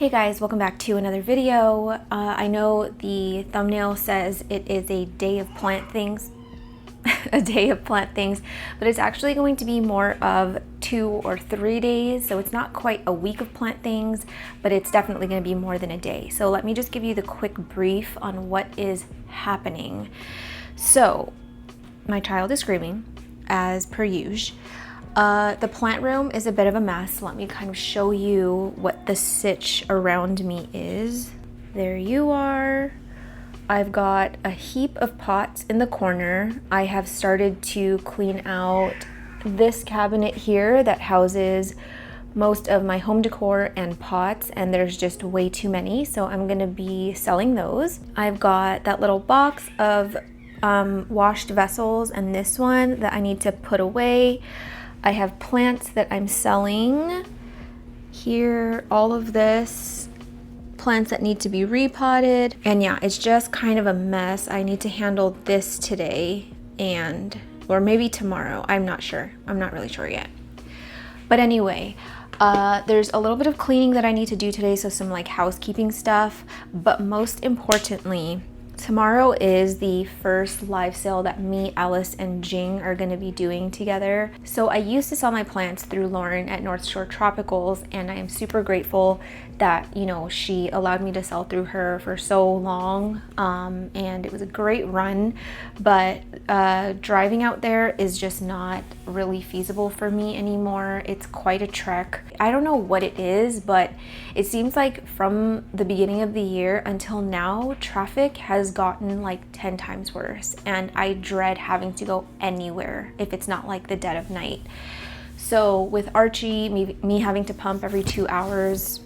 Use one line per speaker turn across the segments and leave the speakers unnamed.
Hey guys, welcome back to another video. I know the thumbnail says it is a day of plant things, a day of plant things, but it's actually going to be more of 2 or 3 days. So it's not quite a week of plant things, but it's definitely going to be more than a day. So let me just give you the quick brief on what is happening. So my child is screaming as per usual. The plant room is a bit of a mess. Let me kind of show you what the sitch around me is. There you are. I've got a heap of pots in the corner. I have started to clean out this cabinet here that houses most of my home decor and pots, and there's just way too many, so I'm gonna be selling those. I've got that little box of washed vessels and this one that I need to put away. I have plants that I'm selling here, all of this, plants that need to be repotted. And yeah, it's just kind of a mess. I need to handle this today or maybe tomorrow. I'm not sure. I'm not really sure yet. But anyway, there's a little bit of cleaning that I need to do today, so some like housekeeping stuff. But most importantly, tomorrow is the first live sale that me, Alice, and Jing are going to be doing together. So I used to sell my plants through Lauren at North Shore Tropicals, and I am super grateful that, you know, she allowed me to sell through her for so long, and it was a great run. But driving out there is just not really feasible for me anymore. It's quite a trek. I don't know what it is, but it seems like from the beginning of the year until now, traffic has gotten like 10 times worse, and I dread having to go anywhere if it's not like the dead of night. So with Archie, me having to pump every 2 hours,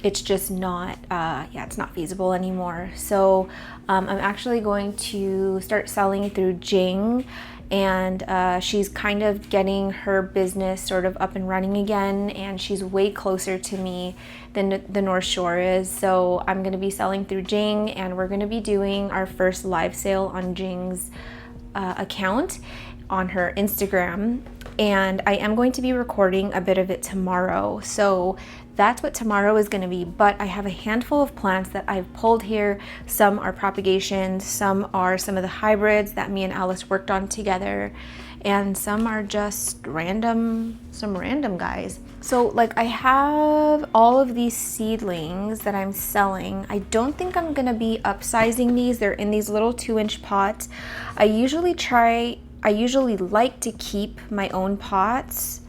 it's just not, it's not feasible anymore. So I'm actually going to start selling through Jing, and she's kind of getting her business sort of up and running again, and she's way closer to me than the North Shore is. So I'm going to be selling through Jing, and we're going to be doing our first live sale on Jing's account on her Instagram, and I am going to be recording a bit of it tomorrow. So that's what tomorrow is going to be. But I have a handful of plants that I've pulled here. Some are propagations, some are some of the hybrids that me and Alice worked on together, and some are just some random guys. So like I have all of these seedlings that I'm selling. I don't think I'm gonna be upsizing these. They're in these little 2-inch pots. I usually like to keep my own pots,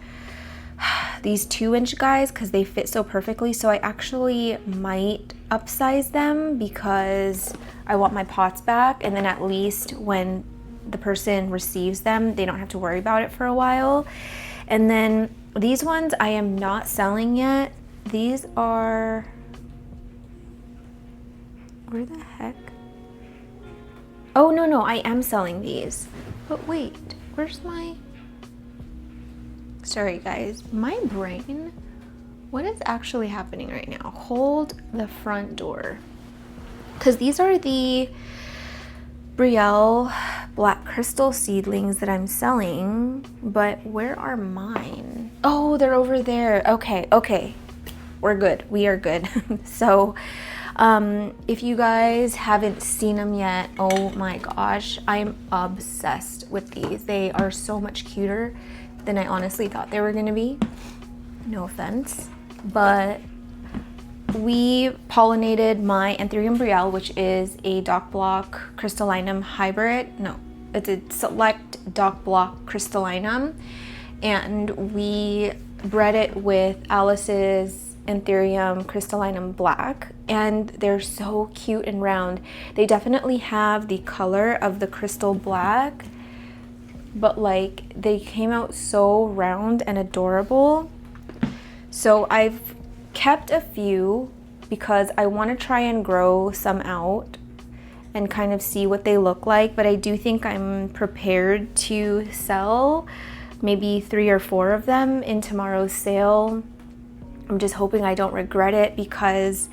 these 2-inch guys, because they fit so perfectly. So I actually might upsize them because I want my pots back, and then at least when the person receives them, they don't have to worry about it for a while. And then these ones I am not selling yet. These are, where the heck? Oh, no, I am selling these. But wait, where's my, sorry guys, my brain, what is actually happening right now? Hold the front door. Because these are the Brielle black crystal seedlings that I'm selling, but where are mine? Oh, they're over there. Okay. We're good. We are good. So, if you guys haven't seen them yet, oh my gosh, I'm obsessed with these. They are so much cuter than I honestly thought they were gonna be. No offense, but we pollinated my Anthurium Brielle, which is a dock block crystallinum hybrid. No, it's a select dock block crystallinum, and we bred it with Alice's Anthurium crystallinum black, and they're so cute and round. They definitely have the color of the crystal black, but like they came out so round and adorable. So I've kept a few because I want to try and grow some out and kind of see what they look like, but I do think I'm prepared to sell maybe 3 or 4 of them in tomorrow's sale. I'm just hoping I don't regret it, because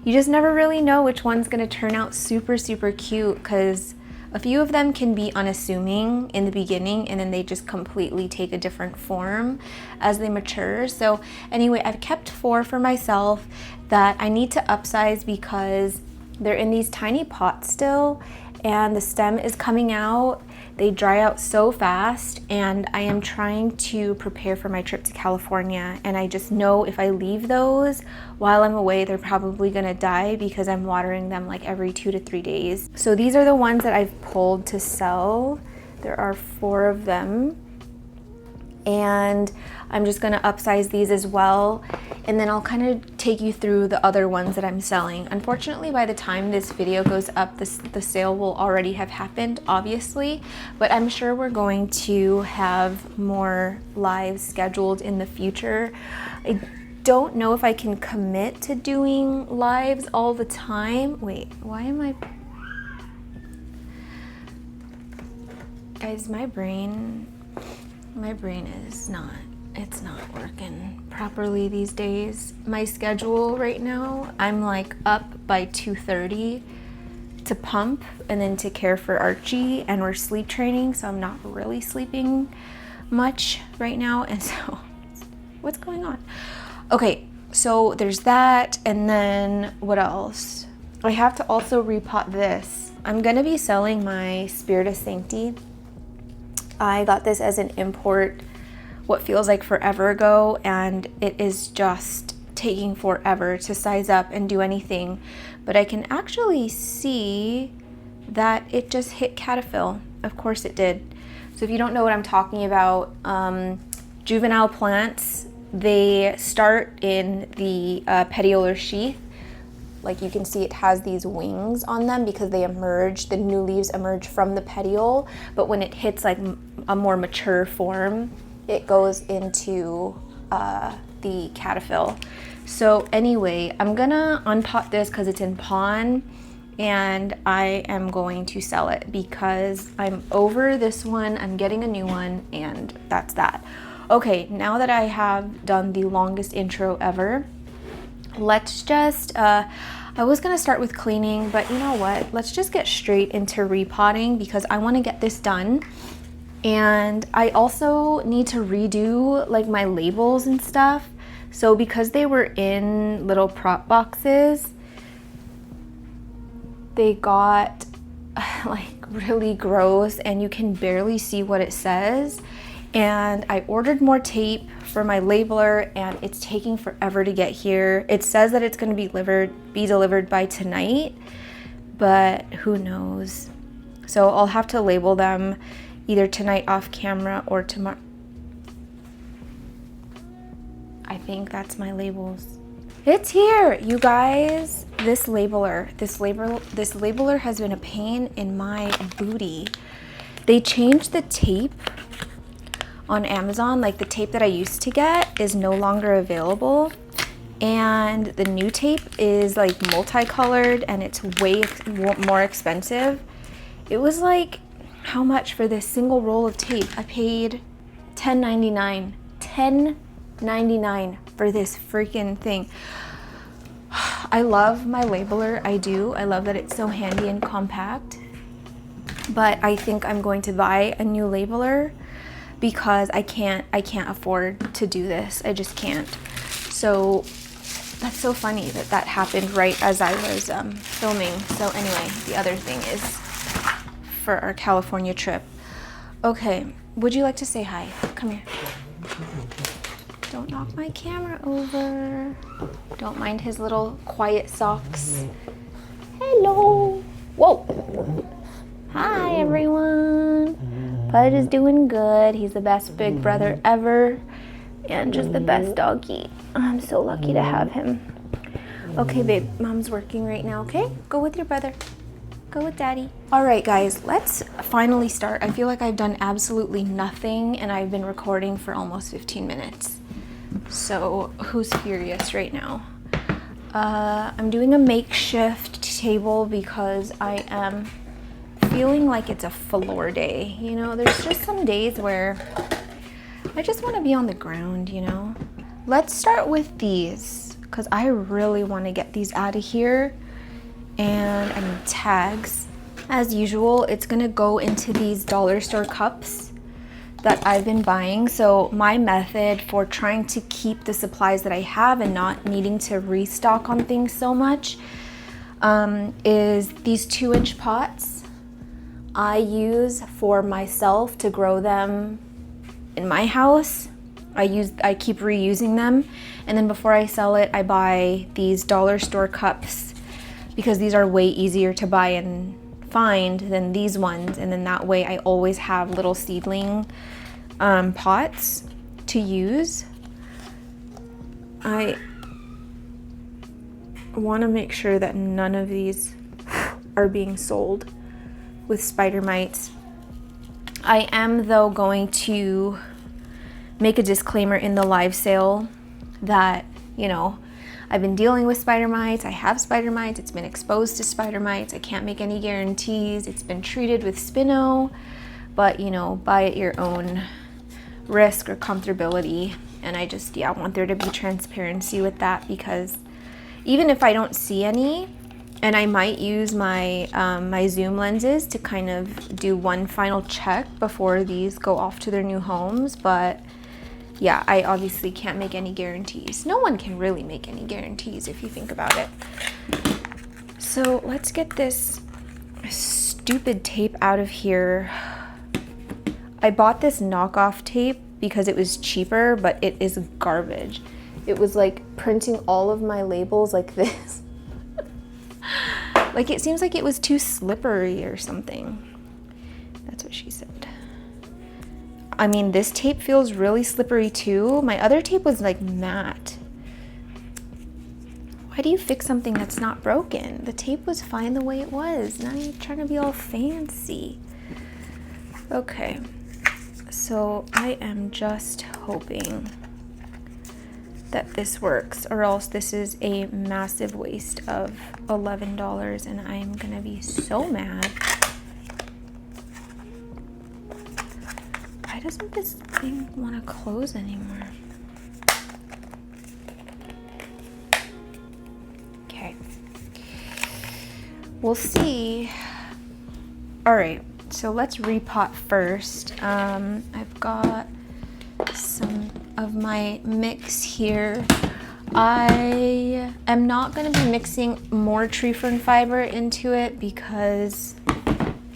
you just never really know which one's going to turn out super cute, because a few of them can be unassuming in the beginning, and then they just completely take a different form as they mature. So anyway, I've kept 4 for myself, that I need to upsize because they're in these tiny pots still and the stem is coming out. They dry out so fast, and I am trying to prepare for my trip to California, and I just know if I leave those while I'm away, they're probably gonna die because I'm watering them like every 2 to 3 days. So these are the ones that I've pulled to sell. There are 4 of them, and I'm just gonna upsize these as well, and then I'll kind of take you through the other ones that I'm selling. Unfortunately, by the time this video goes up, the sale will already have happened, obviously, but I'm sure we're going to have more lives scheduled in the future. I don't know if I can commit to doing lives all the time. Wait, why am I... Guys, my brain is not, it's not working properly these days. My schedule right now, I'm like up by 2:30 to pump and then to care for Archie, and we're sleep training, so I'm not really sleeping much right now, and so what's going on? Okay, so there's that, and then what else? I have to also repot this. I'm gonna be selling my Spiritus Sancti. I got this as an import what feels like forever ago, and it is just taking forever to size up and do anything, but I can actually see that it just hit Cataphil. Of course it did. So if you don't know what I'm talking about, juvenile plants, they start in the petiolar sheath. Like you can see, it has these wings on them because they emerge, the new leaves emerge from the petiole, but when it hits like a more mature form, it goes into the Cataphil. So anyway, I'm gonna unpot this because it's in pawn, and I am going to sell it because I'm over this one, I'm getting a new one, and that's that. Okay, now that I have done the longest intro ever, let's just, I was gonna start with cleaning, but you know what? Let's just get straight into repotting because I wanna get this done. And I also need to redo like my labels and stuff. So because they were in little prop boxes, they got like really gross and you can barely see what it says. And I ordered more tape for my labeler, and it's taking forever to get here. It says that it's going to be delivered by tonight, but who knows? So I'll have to label them either tonight off camera or tomorrow. I think that's my labels. It's here, you guys. This labeler has been a pain in my booty. They changed the tape on Amazon. Like the tape that I used to get is no longer available, and the new tape is like multicolored and it's way more expensive. It was like, how much for this single roll of tape? I paid $10.99. $10.99 for this freaking thing. I love my labeler, I do. I love that it's so handy and compact, but I think I'm going to buy a new labeler because I can't afford to do this. I just can't. So that's so funny that that happened right as I was filming. So anyway, the other thing is for our California trip. Okay, would you like to say hi? Come here. Don't knock my camera over. Don't mind his little quiet socks. Hello. Whoa. Hi everyone. Bud is doing good. He's the best big brother ever and just the best doggy. I'm so lucky to have him. Okay, babe, mom's working right now, okay? Go with your brother. Go with daddy. All right, guys, let's finally start. I feel like I've done absolutely nothing and I've been recording for almost 15 minutes. So who's furious right now? I'm doing a makeshift table because I am feeling like it's a floor day. You know, there's just some days where I just want to be on the ground, you know. Let's start with these because I really want to get these out of here. And I need tags. As usual, it's gonna go into these dollar store cups. that I've been buying. So my method for trying to keep the supplies that I have and not needing to restock on things so much is these 2-inch pots I use for myself to grow them in my house. I keep reusing them, and then before I sell it, I buy these dollar store cups because these are way easier to buy and find than these ones, and then that way I always have little seedling pots to use. I want to make sure that none of these are being sold with spider mites. I am though going to make a disclaimer in the live sale that, you know, I've been dealing with spider mites. I have spider mites. It's been exposed to spider mites. I can't make any guarantees. It's been treated with Spino, but you know, buy at your own risk or comfortability. And I just, yeah, I want there to be transparency with that, because even if I don't see any, and I might use my my zoom lenses to kind of do one final check before these go off to their new homes, but yeah, I obviously can't make any guarantees. No one can really make any guarantees if you think about it. So let's get this stupid tape out of here. I bought this knockoff tape because it was cheaper, but it is garbage. It was like printing all of my labels like this. Like, it seems like it was too slippery or something. That's what she said. I mean, this tape feels really slippery too. My other tape was like matte. Why do you fix something that's not broken? The tape was fine the way it was. Now you're trying to be all fancy. Okay, so I am just hoping that this works, or else this is a massive waste of $11 and I'm gonna be so mad. Why doesn't this thing want to close anymore? Okay, we'll see. All right, so let's repot first. I've got some of my mix here. I am not going to be mixing more tree fern fiber into it because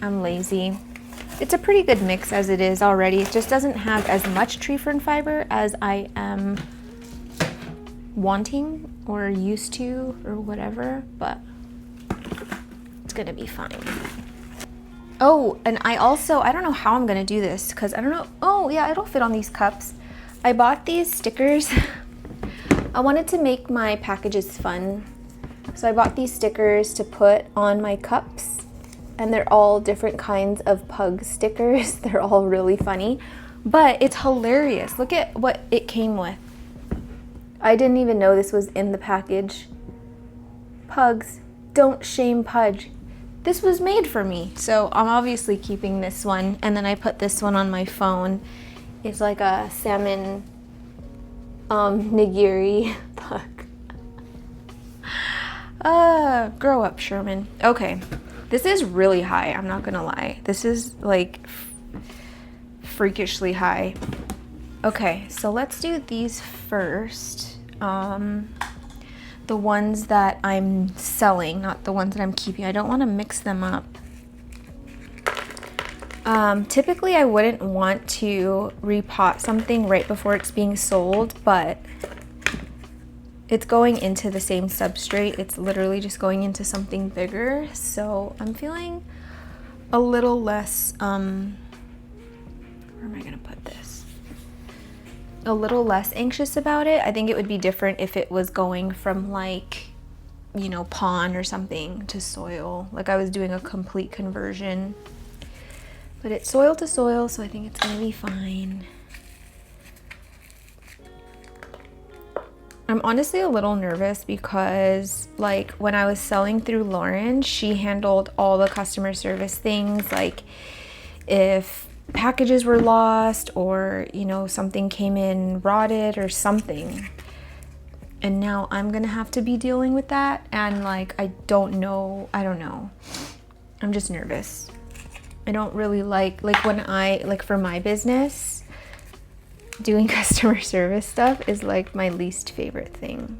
I'm lazy. It's a pretty good mix as it is already. It just doesn't have as much tree fern fiber as I am wanting or used to or whatever, but it's gonna be fine. Oh, and I don't know how I'm gonna do this because I don't know. Oh yeah, it'll fit on these cups. I bought these stickers. I wanted to make my packages fun. So I bought these stickers to put on my cups, and they're all different kinds of pug stickers. They're all really funny, but it's hilarious. Look at what it came with. I didn't even know this was in the package. Pugs, don't shame Pudge. This was made for me, so I'm obviously keeping this one, and then I put this one on my phone. It's like a salmon nigiri pug. Grow up, Sherman. Okay, this is really high, I'm not gonna lie. This is like freakishly high. Okay, so let's do these first. The ones that I'm selling, not the ones that I'm keeping. I don't want to mix them up. Typically I wouldn't want to repot something right before it's being sold, but it's going into the same substrate. It's literally just going into something bigger. So I'm feeling a little less, where am I gonna put this? A little less anxious about it. I think it would be different if it was going from like, you know, pond or something to soil. Like I was doing a complete conversion. But it's soil to soil, so I think it's gonna be fine. I'm honestly a little nervous because like when I was selling through Lauren, she handled all the customer service things, like if packages were lost or, you know, something came in rotted or something. And now I'm gonna have to be dealing with that, and like I don't know. I'm just nervous. I don't really like when I, like for my business, doing customer service stuff is like my least favorite thing.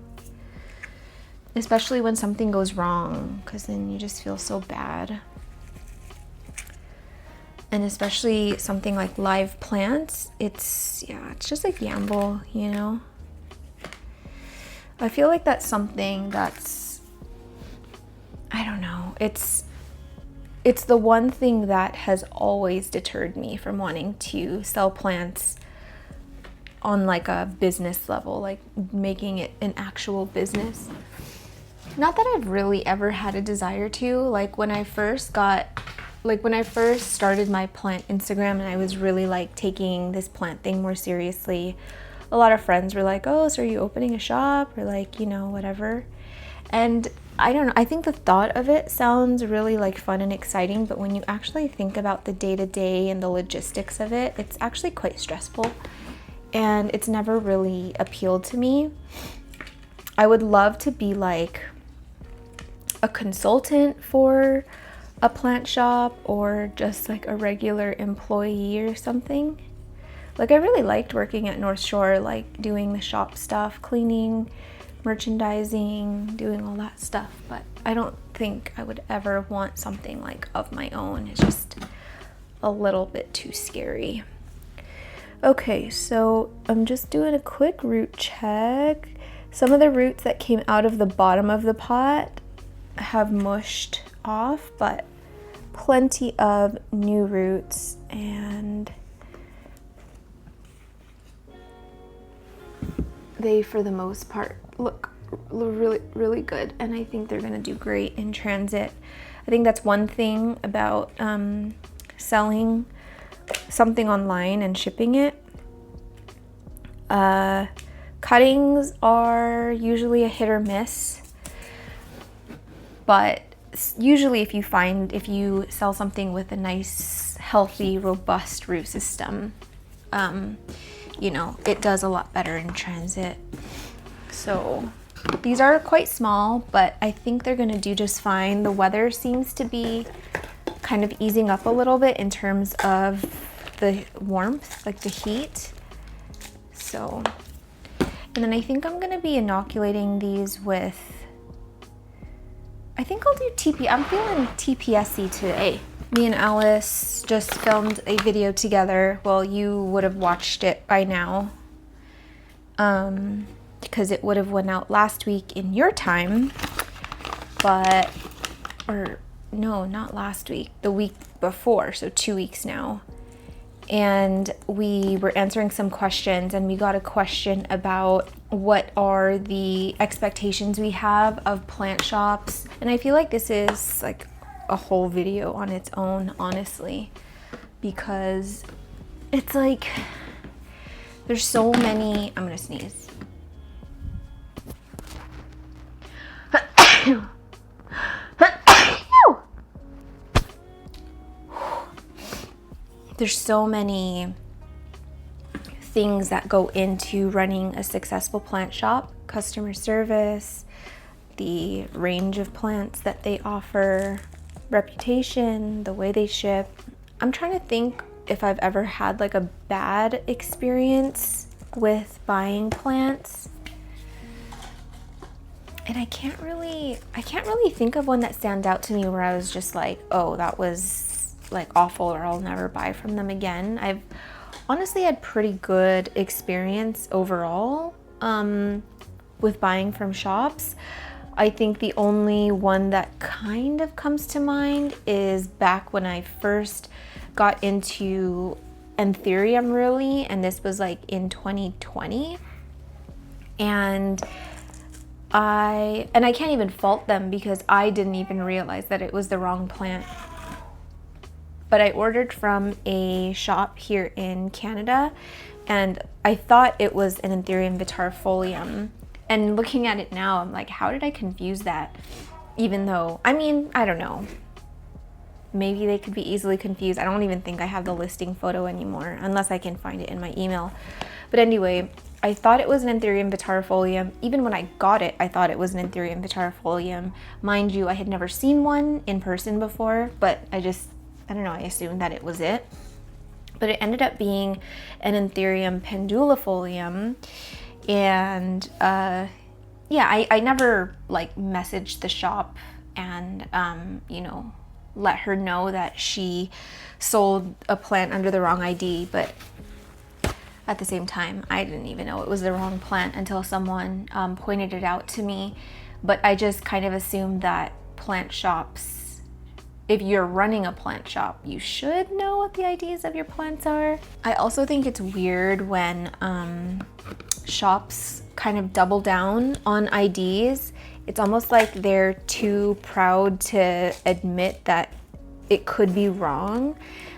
Especially when something goes wrong, because then you just feel so bad. And especially something like live plants, it's just a gamble, you know? I feel like that's something that's, I don't know, it's the one thing that has always deterred me from wanting to sell plants on like a business level, like making it an actual business. Not that I've really ever had a desire to, like when I first started my plant Instagram and I was really like taking this plant thing more seriously, a lot of friends were like, oh, so are you opening a shop, or like, you know, whatever. And I don't know, I think the thought of it sounds really like fun and exciting, but when you actually think about the day-to-day and the logistics of it, it's actually quite stressful, and it's never really appealed to me. I would love to be like a consultant for a plant shop, or just like a regular employee or something. Like I really liked working at North Shore, like doing the shop stuff, cleaning, merchandising, doing all that stuff, but I don't think I would ever want something like of my own. It's just a little bit too scary. Okay, so I'm just doing a quick root check. Some of the roots that came out of the bottom of the pot have mushed off, but plenty of new roots, and they, for the most part, look really, really good, and I think they're gonna do great in transit. I think that's one thing about selling something online and shipping it. Cuttings are usually a hit or miss, but usually if you sell something with a nice, healthy, robust root system, you know, it does a lot better in transit. So these are quite small, but I think they're gonna do just fine. The weather seems to be kind of easing up a little bit in terms of the warmth, like the heat. So, and then I think I'm gonna be inoculating these with, I think I'll do I'm feeling TPSC today. Me and Alice just filmed a video together. Well, you would have watched it by now, because it would have went out last week in your time, but, or no, not last week, the week before, so 2 weeks now. And we were answering some questions, and we got a question about what are the expectations we have of plant shops. And I feel like this is like a whole video on its own, honestly, because it's like there's so many, I'm gonna sneeze. There's so many things that go into running a successful plant shop. Customer service, the range of plants that they offer, reputation, the way they ship. I'm trying to think if I've ever had like a bad experience with buying plants. And I can't really think of one that stands out to me where I was just like, oh, that was like awful, or I'll never buy from them again. I've honestly had pretty good experience overall with buying from shops. I think the only one that kind of comes to mind is back when I first got into Anthurium, really, and this was like in 2020. And I can't even fault them because I didn't even realize that it was the wrong plant. But I ordered from a shop here in Canada, and I thought it was an Anthurium vitarifolium. And looking at it now, I'm like, how did I confuse that? Even though, I mean, I don't know. Maybe they could be easily confused. I don't even think I have the listing photo anymore, unless I can find it in my email. But anyway, I thought it was an Anthurium vitarifolium. Even when I got it, I thought it was an Anthurium vitarifolium. Mind you, I had never seen one in person before, but I don't know, I assumed that it was it. but it ended up being an Anthurium pendulifolium. And yeah, I never like messaged the shop and you know, let her know that she sold a plant under the wrong ID, but at the same time, I didn't even know it was the wrong plant until someone pointed it out to me. But I just kind of assumed that plant shops, if you're running a plant shop, you should know what the IDs of your plants are. I also think it's weird when shops kind of double down on IDs. It's almost like they're too proud to admit that it could be wrong.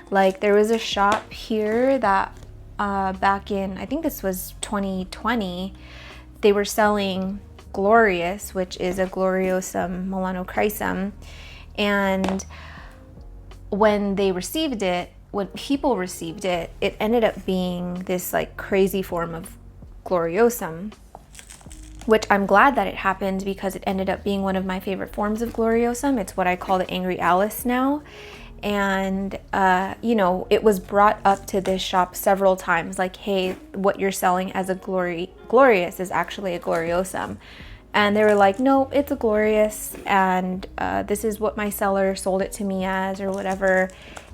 Like there was a shop here that back in, I think this was 2020, they were selling Glorious, which is a Gloriosum melanochrysum, and when they received it, when people received it, it ended up being this like crazy form of Gloriosum, which I'm glad that it happened because it ended up being one of my favorite forms of Gloriosum. It's what I call the Angry Alice now. And you know, it was brought up to this shop several times, like, hey, what you're selling as a Glorious is actually a Gloriosum. And they were like, nope, it's a Glorious, and this is what my seller sold it to me as, or whatever.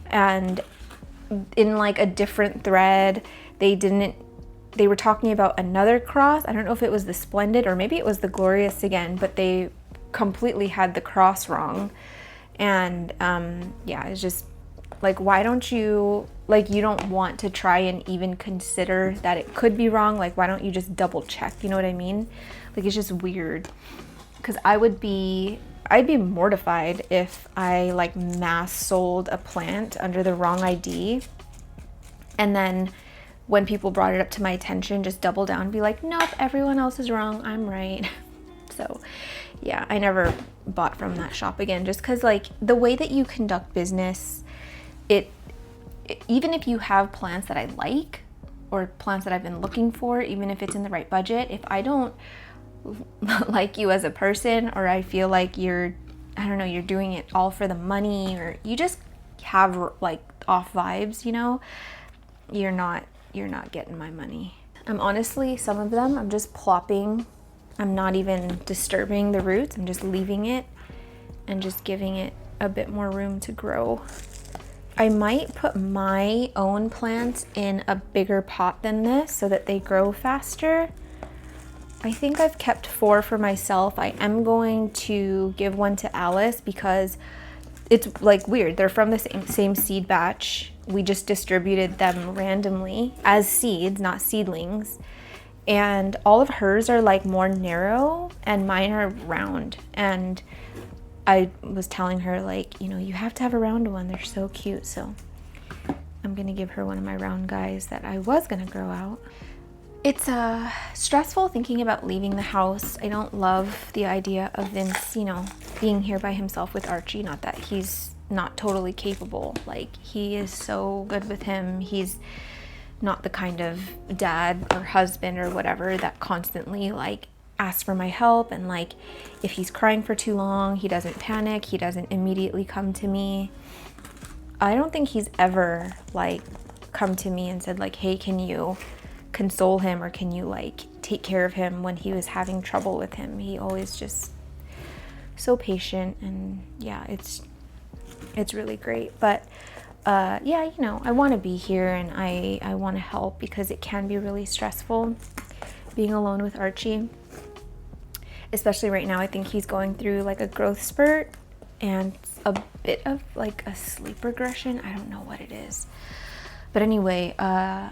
And in like a different thread, they were talking about another cross. I don't know if it was the Splendid or maybe it was the Glorious again, but they completely had the cross wrong. And yeah, it's just like, why don't you, like, you don't want to try and even consider that it could be wrong? Like, why don't you just double check? You know what I mean? Like, it's just weird, because I'd be mortified if I like mass sold a plant under the wrong ID, and then when people brought it up to my attention, just double down and be like, nope, everyone else is wrong, I'm right. So yeah, I never bought from that shop again, just because like the way that you conduct business, even if you have plants that I like or plants that I've been looking for, even if it's in the right budget, if I don't like you as a person, or I feel like you're doing it all for the money, or you just have like off vibes, you know, you're not getting my money. I'm honestly, some of them I'm just plopping. I'm not even disturbing the roots. I'm just leaving it and just giving it a bit more room to grow. I might put my own plants in a bigger pot than this so that they grow faster. I think I've kept 4 for myself. I am going to give one to Alice because it's like weird. They're from the same seed batch. We just distributed them randomly as seeds, not seedlings. And all of hers are like more narrow and mine are round. And I was telling her, like, you know, you have to have a round one. They're so cute. So I'm gonna give her one of my round guys that I was gonna grow out. It's stressful thinking about leaving the house. I don't love the idea of Vince, you know, being here by himself with Archie. Not that he's not totally capable. Like, he is so good with him. He's not the kind of dad or husband or whatever that constantly like asks for my help, and like if he's crying for too long, he doesn't panic, he doesn't immediately come to me. I don't think he's ever like come to me and said like, hey, can you console him, or can you like take care of him when he was having trouble with him. He always just so patient, and yeah, it's really great. But yeah, you know, I want to be here and I want to help because it can be really stressful being alone with Archie. Especially right now, I think he's going through like a growth spurt and a bit of like a sleep regression. I don't know what it is. But anyway, yeah,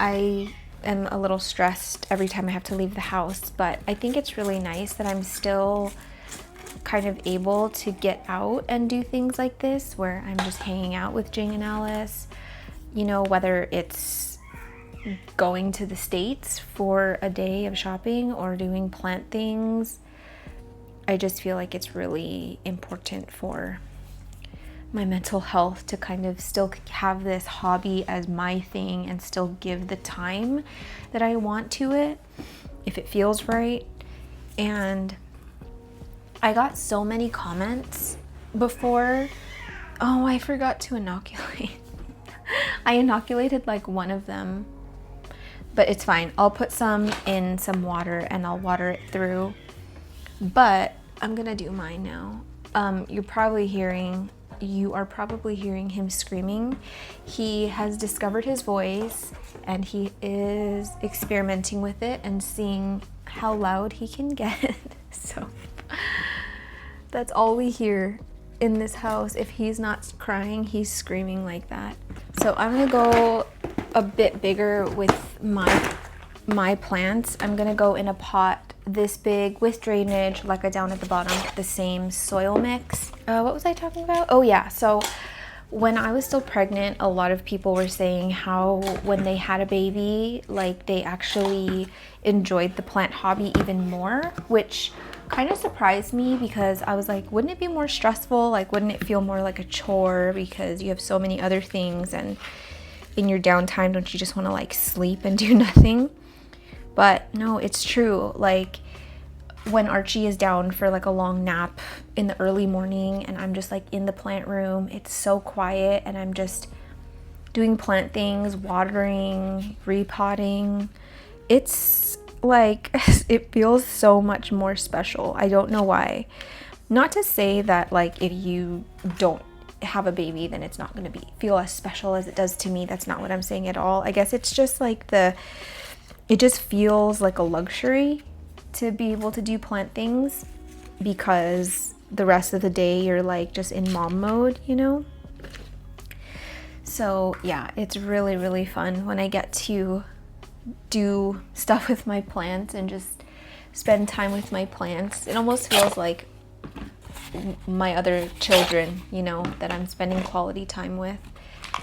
I am a little stressed every time I have to leave the house, but I think it's really nice that I'm still kind of able to get out and do things like this where I'm just hanging out with Jing and Alice, you know, whether it's going to the States for a day of shopping or doing plant things. I just feel like it's really important for my mental health to kind of still have this hobby as my thing and still give the time that I want to it if it feels right. And I got so many comments before. Oh, I forgot to inoculate. I inoculated like one of them, but it's fine. I'll put some in some water and I'll water it through. But I'm gonna do mine now. You are probably hearing him screaming. He has discovered his voice and he is experimenting with it and seeing how loud he can get. So that's all we hear in this house. If he's not crying, he's screaming like that. So I'm gonna go a bit bigger with my plants. I'm gonna go in a pot this big with drainage, like a down at the bottom, the same soil mix. What was I talking about? Oh yeah, so when I was still pregnant, a lot of people were saying how when they had a baby, like they actually enjoyed the plant hobby even more, which kind of surprised me because I was like, wouldn't it be more stressful? Like, wouldn't it feel more like a chore because you have so many other things, and in your downtime, don't you just want to like sleep and do nothing? But no, it's true. Like when Archie is down for like a long nap in the early morning and I'm just like in the plant room, it's so quiet and I'm just doing plant things, watering, repotting. It's like, it feels so much more special. I don't know why. Not to say that like if you don't have a baby then it's not going to feel as special as it does to me. That's not what I'm saying at all. I guess it's just like it just feels like a luxury to be able to do plant things because the rest of the day you're like just in mom mode, you know? So yeah, it's really, really fun when I get to do stuff with my plants and just spend time with my plants. It almost feels like my other children, you know, that I'm spending quality time with.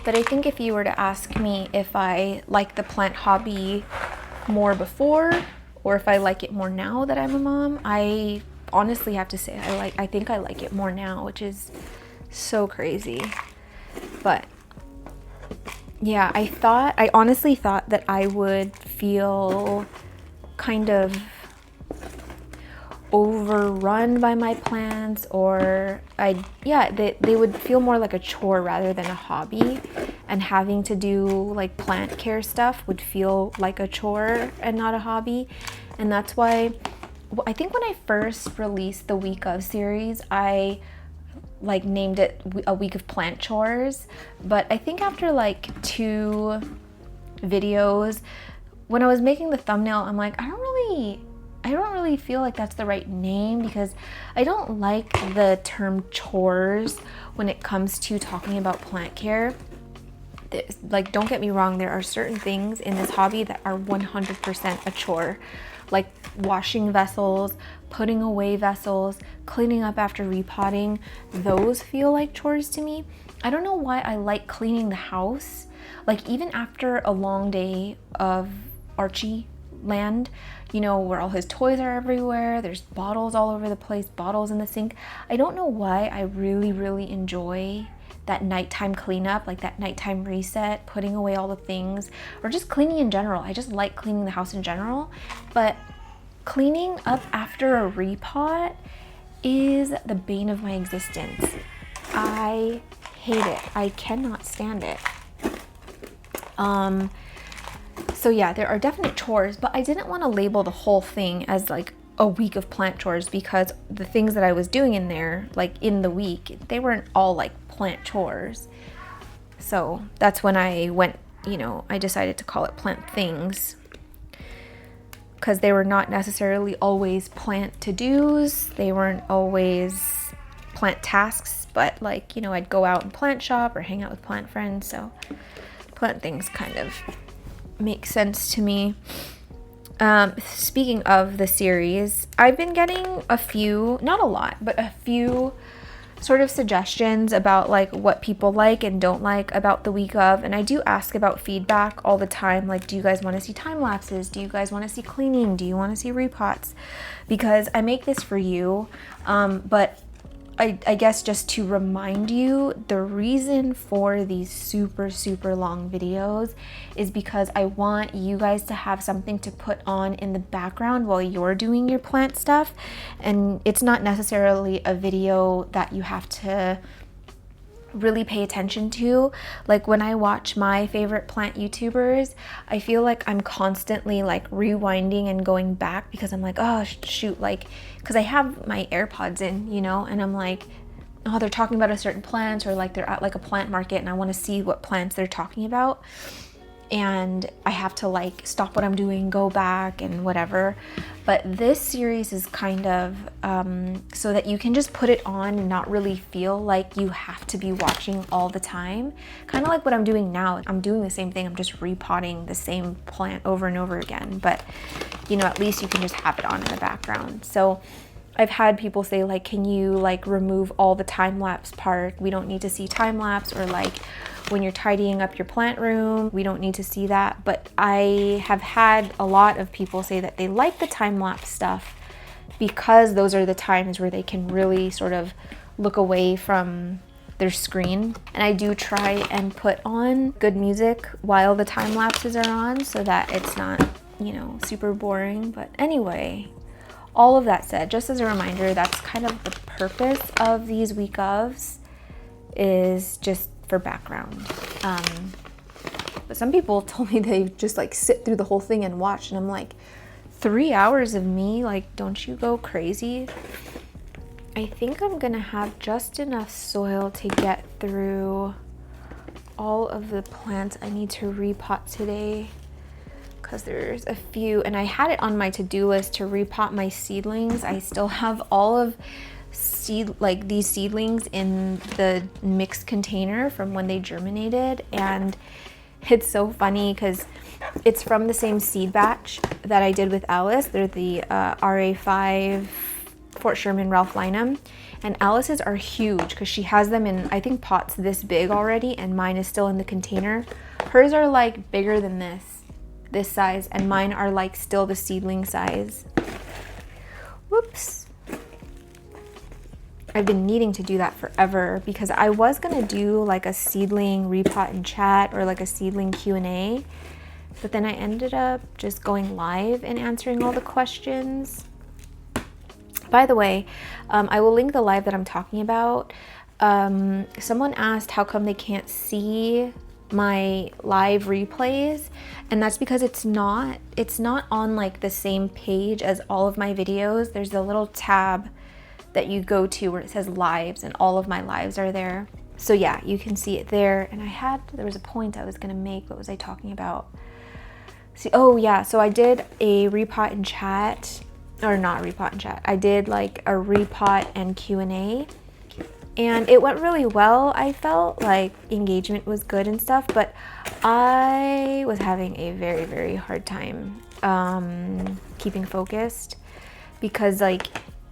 But I think if you were to ask me if I like the plant hobby more before or if I like it more now that I'm a mom, I honestly have to say I think I like it more now, which is so crazy. But yeah, I honestly thought that I would feel kind of overrun by my plants, or they would feel more like a chore rather than a hobby, and having to do like plant care stuff would feel like a chore and not a hobby. And that's why I think when I first released the Week of series, I like named it a week of plant chores, but I think after like 2 videos, when I was making the thumbnail, I'm like, I don't really feel like that's the right name, because I don't like the term chores when it comes to talking about plant care. Like, don't get me wrong, there are certain things in this hobby that are 100% a chore, like washing vessels, putting away vessels, cleaning up after repotting. Those feel like chores to me. I don't know why I like cleaning the house. Like, even after a long day of Archie land, you know, where all his toys are everywhere, there's bottles all over the place, bottles in the sink. I don't know why I really, really enjoy that nighttime cleanup, like that nighttime reset, putting away all the things, or just cleaning in general. I just like cleaning the house in general, but cleaning up after a repot is the bane of my existence. I hate it. I cannot stand it. So yeah, there are definite chores, but I didn't want to label the whole thing as like a week of plant chores, because the things that I was doing in there, like in the week, they weren't all like plant chores. So that's when I went, you know, I decided to call it plant things, because they were not necessarily always plant to-dos. They weren't always plant tasks, but like, you know, I'd go out and plant shop or hang out with plant friends. So plant things kind of make sense to me. Speaking of the series, I've been getting a few, not a lot, but a few sort of suggestions about like what people like and don't like about the week of, and I do ask about feedback all the time, like, do you guys want to see time lapses? Do you guys want to see cleaning? Do you want to see repots? Because I make this for you, but I guess just to remind you, the reason for these super, super long videos is because I want you guys to have something to put on in the background while you're doing your plant stuff. And it's not necessarily a video that you have to really pay attention to. Like when I watch my favorite plant YouTubers, I feel like I'm constantly like rewinding and going back because I'm like, oh shoot, like, because I have my AirPods in, you know, and I'm like, oh, they're talking about a certain plant, or like they're at like a plant market and I want to see what plants they're talking about. And I have to like stop what I'm doing, go back and whatever. But this series is kind of so that you can just put it on and not really feel like you have to be watching all the time. Kind of like what I'm doing now. I'm doing the same thing. I'm just repotting the same plant over and over again. But you know, at least you can just have it on in the background. So I've had people say like, can you like remove all the time lapse part? We don't need to see time lapse. Or like when you're tidying up your plant room, we don't need to see that. But I have had a lot of people say that they like the time lapse stuff because those are the times where they can really sort of look away from their screen. And I do try and put on good music while the time lapses are on so that it's not, you know, super boring. But anyway, all of that said, just as a reminder, that's kind of the purpose of these week ofs, is just for background. But some people told me they just like sit through the whole thing and watch, and I'm like, 3 hours of me, like, don't you go crazy? I think I'm gonna have just enough soil to get through all of the plants I need to repot today, because there's a few, and I had it on my to-do list to repot my seedlings. I still have all of these seedlings in the mixed container from when they germinated, and it's so funny because it's from the same seed batch that I did with Alice. They're the RA5 Fort Sherman Ralph Linum, and Alice's are huge because she has them in, I think, pots this big already, and mine is still in the container. Hers are like bigger than this size, and mine are like still the seedling size. Whoops. I've been needing to do that forever because I was gonna do like a seedling repot and chat or like a seedling Q&A, but then I ended up just going live and answering all the questions. By the way, I will link the live that I'm talking about. Someone asked how come they can't see my live replays, and that's because it's not on like the same page as all of my videos. There's a little tab that you go to where it says lives, and all of my lives are there. So yeah, you can see it there. And there was a point I was gonna make. What was I talking about? See, oh yeah, so I did a repot and chat, or not repot and chat. I did like a repot and Q&A, and it went really well. I felt like engagement was good and stuff, but I was having a very, very hard time keeping focused, because like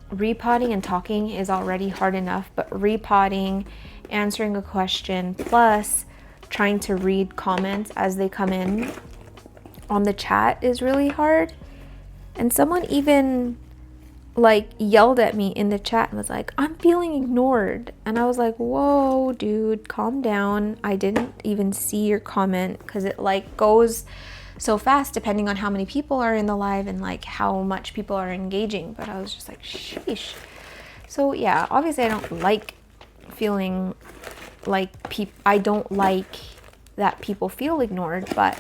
repotting and talking is already hard enough, but repotting, answering a question, plus trying to read comments as they come in on the chat is really hard. And someone even like yelled at me in the chat and was like, I'm feeling ignored. And I was like, whoa, dude, calm down. I didn't even see your comment, because it like goes so fast depending on how many people are in the live and like how much people are engaging. But I was just like, sheesh. So yeah, obviously I don't like feeling like I don't like that people feel ignored, but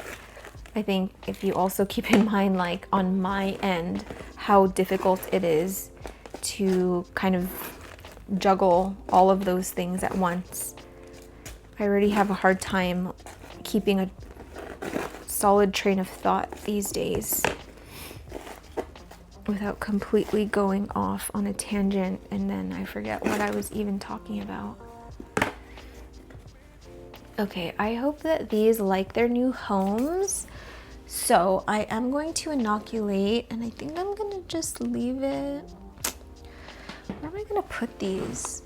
I think if you also keep in mind, like on my end, how difficult it is to kind of juggle all of those things at once. I already have a hard time keeping a solid train of thought these days without completely going off on a tangent and then I forget what I was even talking about. Okay, I hope that these like their new homes. So I am going to inoculate, and I think I'm gonna just leave it. Where am I gonna put these?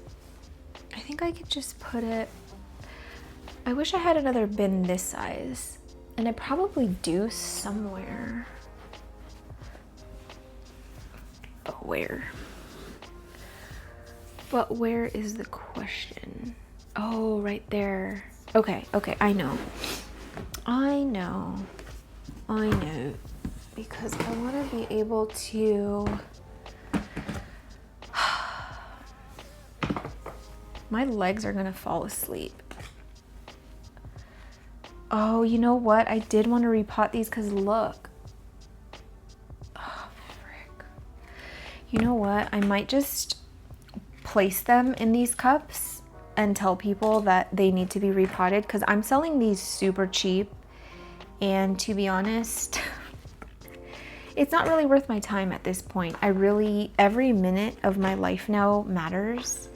I think I could just put it, I wish I had another bin this size, and I probably do somewhere. But where? But where is the question? Oh, right there. Okay, I know. Because I want to be able to My legs are gonna fall asleep. Oh, you know what? I did want to repot these because look. Oh, frick. You know what? I might just place them in these cups and tell people that they need to be repotted because I'm selling these super cheap. And to be honest, it's not really worth my time at this point. Every minute of my life now matters.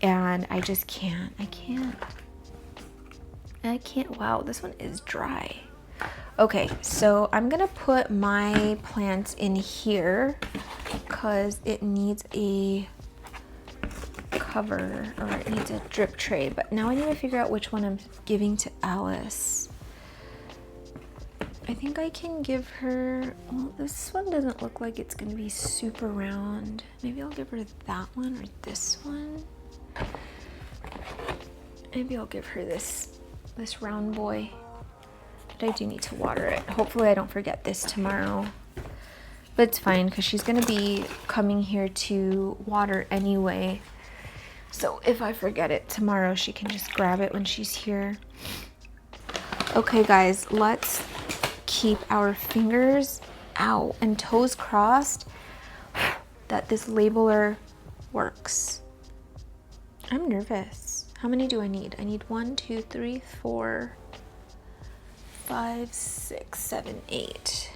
And I just can't. I can't. Wow, this one is dry. Okay, so I'm gonna put my plants in here because it needs a cover, or it needs a drip tray. But now I need to figure out which one I'm giving to Alice. I think I can give her, well, this one doesn't look like it's gonna be super round. Maybe I'll give her that one or this one. Maybe I'll give her this round boy. But I do need to water it. Hopefully I don't forget this tomorrow. But it's fine because she's gonna be coming here to water anyway. So if I forget it tomorrow, she can just grab it when she's here. Okay guys, let's keep our fingers out and toes crossed that this labeler works. I'm nervous. How many do I need? I need 1, 2, 3, 4, 5, 6, 7, 8.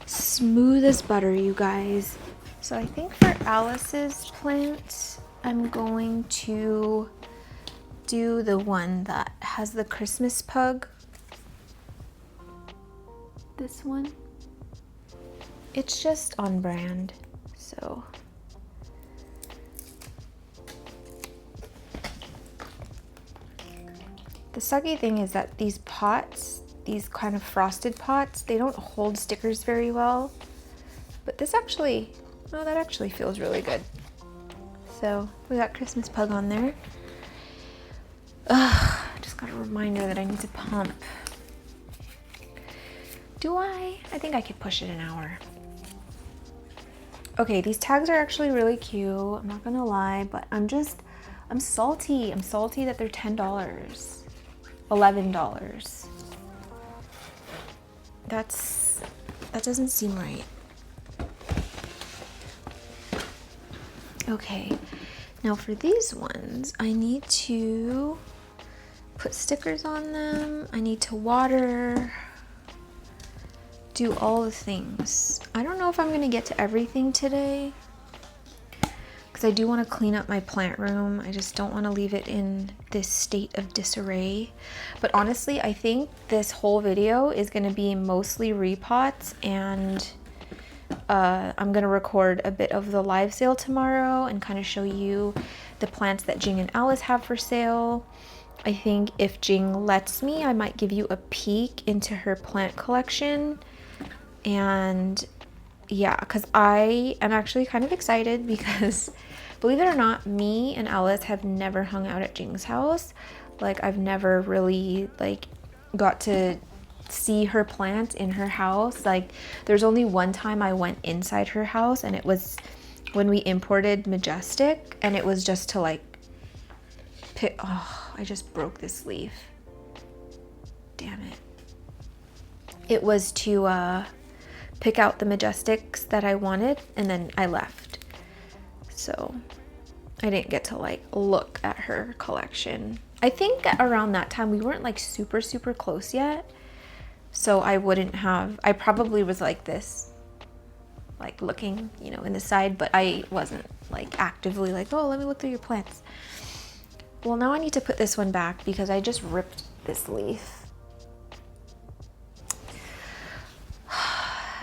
Smooth as butter, you guys. So I think for Alice's plant, I'm going to do the one that has the Christmas pug. This one. It's just on brand, so. The sucky thing is that these pots, these kind of frosted pots, they don't hold stickers very well. But this actually, oh, that actually feels really good. So we got Christmas pug on there. Ugh, just got a reminder that I need to pump. Do I? I think I could push it an hour. Okay, these tags are actually really cute. I'm not gonna lie, but I'm salty. I'm salty that they're $10. $11. That doesn't seem right. Okay, now for these ones, I need to put stickers on them. I need to water, do all the things. I don't know if I'm gonna get to everything today because I do want to clean up my plant room. I just don't want to leave it in this state of disarray. But honestly, I think this whole video is going to be mostly repots, and I'm going to record a bit of the live sale tomorrow and kind of show you the plants that Jing and Alice have for sale. I think if Jing lets me, I might give you a peek into her plant collection. And yeah, because I am actually kind of excited because believe it or not, me and Alice have never hung out at Jing's house. Like, I've never really got to see her plant in her house. Like, there's only one time I went inside her house, and it was when we imported Majestic, and it was just to pick. Oh, I just broke this leaf. Damn it. It was to pick out the Majestics that I wanted, and then I left. So I didn't get to look at her collection. I think around that time we weren't super close yet. So I probably was like this, looking, in the side, but I wasn't actively oh, let me look through your plants. Well, now I need to put this one back because I just ripped this leaf.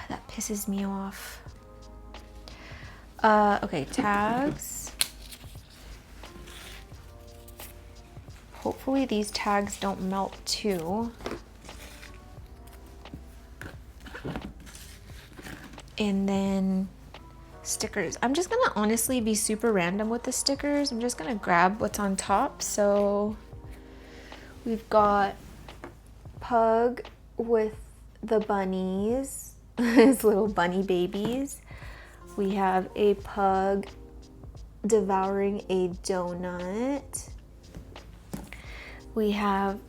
That pisses me off. Okay, tags. Hopefully these tags don't melt too. And then stickers. I'm just gonna honestly be super random with the stickers. I'm just gonna grab what's on top. So we've got Pug with the bunnies, his little bunny babies. We have a Pug devouring a donut. We have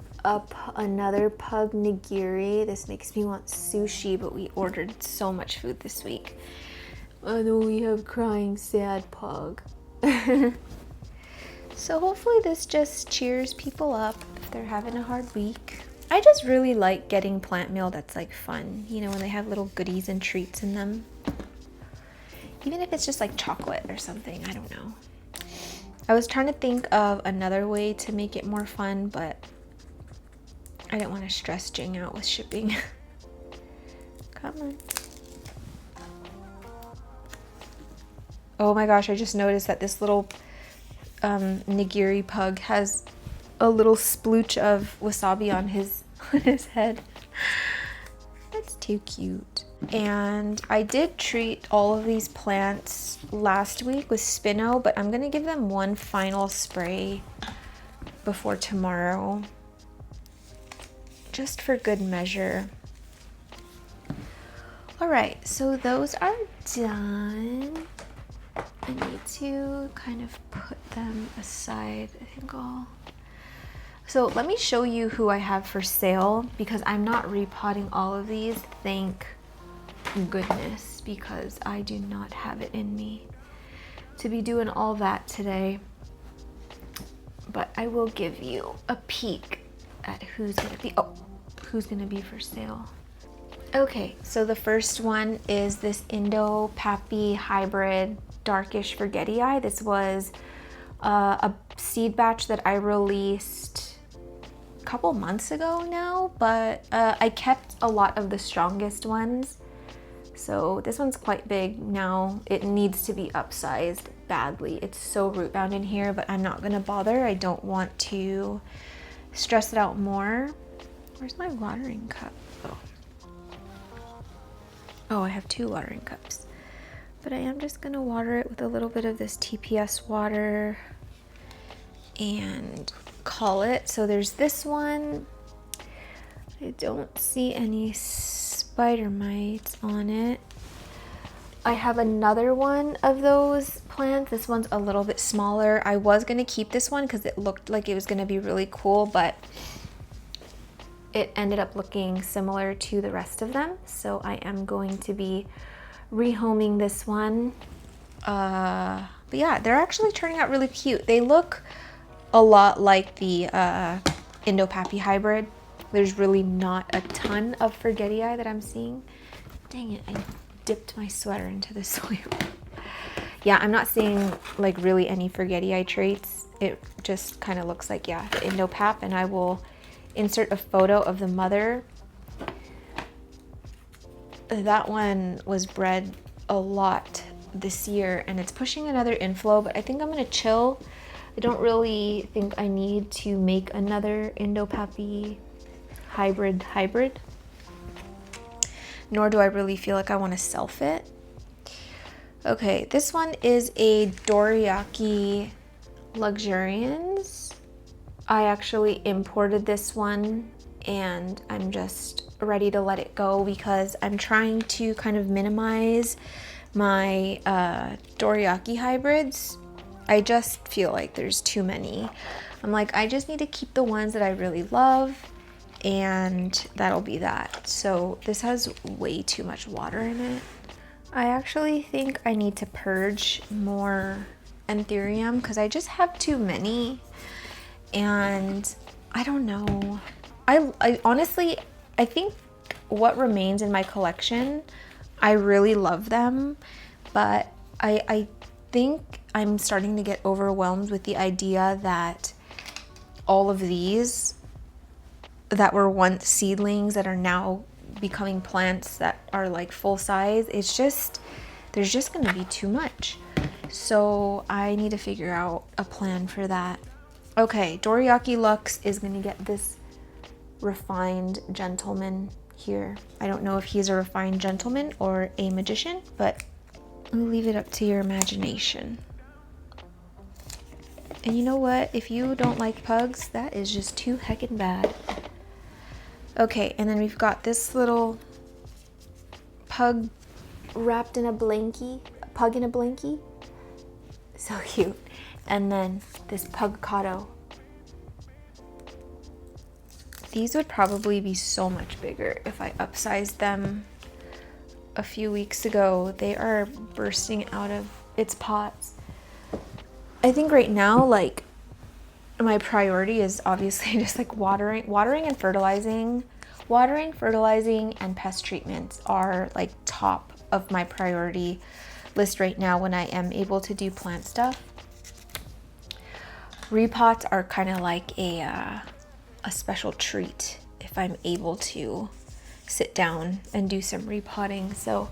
another pug nigiri. This makes me want sushi, but we ordered so much food this week. And then we have crying sad pug. So hopefully this just cheers people up if they're having a hard week. I just really like getting plant meal that's like fun, you know, when they have little goodies and treats in them. Even if it's just like chocolate or something, I don't know. I was trying to think of another way to make it more fun, but I didn't want to stress Jing out with shipping. Come on. Oh my gosh, I just noticed that this little nigiri pug has a little splooch of wasabi on his head. That's too cute. And I did treat all of these plants last week with Spino, but I'm gonna give them one final spray before tomorrow, just for good measure. All right, so those are done. I need to kind of put them aside. I think so let me show you who I have for sale, because I'm not repotting all of these, thank goodness, because I do not have it in me to be doing all that today. But I will give you a peek at who's gonna be for sale. Okay, so the first one is this Indo-Pappy hybrid darkish forgetti-eye. This was a seed batch that I released a couple months ago now, but I kept a lot of the strongest ones. So this one's quite big now. It needs to be upsized badly. It's so root bound in here, but I'm not gonna bother. I don't want to stress it out more. Where's my watering cup? Oh, I have two watering cups. But I am just gonna water it with a little bit of this TPS water and call it. So there's this one. I don't see any spider mites on it. I have another one of those plants. This one's a little bit smaller. I was gonna keep this one because it looked like it was gonna be really cool, but it ended up looking similar to the rest of them. So I am going to be rehoming this one. But yeah, they're actually turning out really cute. They look a lot like the Indo-Pappy hybrid. There's really not a ton of forgetti-eye that I'm seeing. Dang it, I dipped my sweater into the soil. Yeah, I'm not seeing like really any forgetti-eye traits. It just kind of looks like, yeah, the Indo-Pap, and I will insert a photo of the mother. That one was bred a lot this year and it's pushing another inflow, but I think I'm gonna chill. I don't really think I need to make another Indo-Pappy hybrid, nor do I really feel like I want to self it. Okay, this one is a Dorayaki Luxurians. I actually imported this one and I'm just ready to let it go because I'm trying to kind of minimize my Dorayaki hybrids. I just feel like there's too many. I'm like, I just need to keep the ones that I really love, and that'll be that. So this has way too much water in it. I actually think I need to purge more anthurium because I just have too many. And I don't know. I honestly, I think what remains in my collection, I really love them, but I think I'm starting to get overwhelmed with the idea that all of these that were once seedlings that are now becoming plants that are like full size, it's just, there's just gonna be too much. So I need to figure out a plan for that. Okay, Dorayaki Lux is gonna get this refined gentleman here. I don't know if he's a refined gentleman or a magician, but I'll leave it up to your imagination. And you know what? If you don't like pugs, that is just too heckin' bad. Okay, and then we've got this little pug wrapped in a blankie, pug in a blankie. So cute. And then this pugcado. These would probably be so much bigger if I upsized them a few weeks ago. They are bursting out of its pots. I think right now, like, my priority is obviously just like watering and fertilizing. Watering, fertilizing, and pest treatments are like top of my priority list right now when I am able to do plant stuff. Repots are kind of like a special treat if I'm able to sit down and do some repotting. So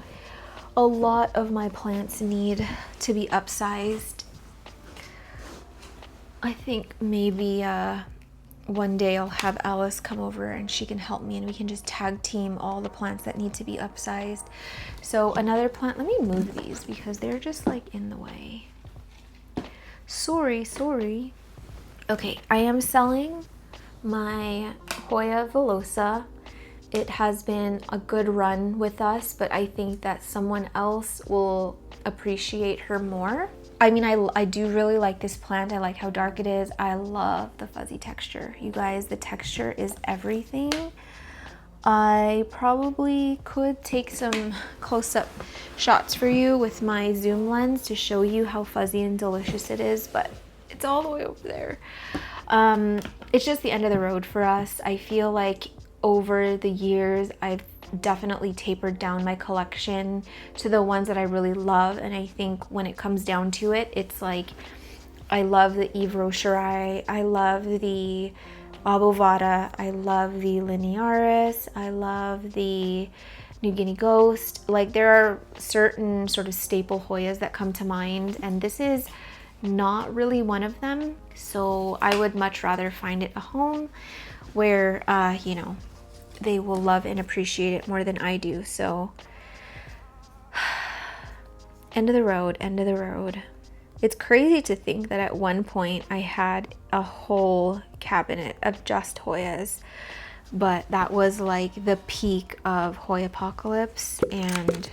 a lot of my plants need to be upsized. I think maybe one day I'll have Alice come over and she can help me and we can just tag team all the plants that need to be upsized. So another plant, let me move these because they're just like in the way. Sorry. Okay, I am selling my Hoya villosa. It has been a good run with us, but I think that someone else will appreciate her more. I mean, I do really like this plant. I like how dark it is. I love the fuzzy texture. You guys, the texture is everything. I probably could take some close-up shots for you with my zoom lens to show you how fuzzy and delicious it is, but it's all the way over there. It's just the end of the road for us. I feel like over the years, I've definitely tapered down my collection to the ones that I really love. And I think when it comes down to it, it's like, I love the Eve Rocherai, I love the Obovata, I love the Linearis, I love the New Guinea Ghost. Like, there are certain sort of staple Hoyas that come to mind, and this is not really one of them. So I would much rather find it a home where, you know, they will love and appreciate it more than I do. So end of the road. It's crazy to think that at one point I had a whole cabinet of just Hoyas, but that was like the peak of Hoya apocalypse, and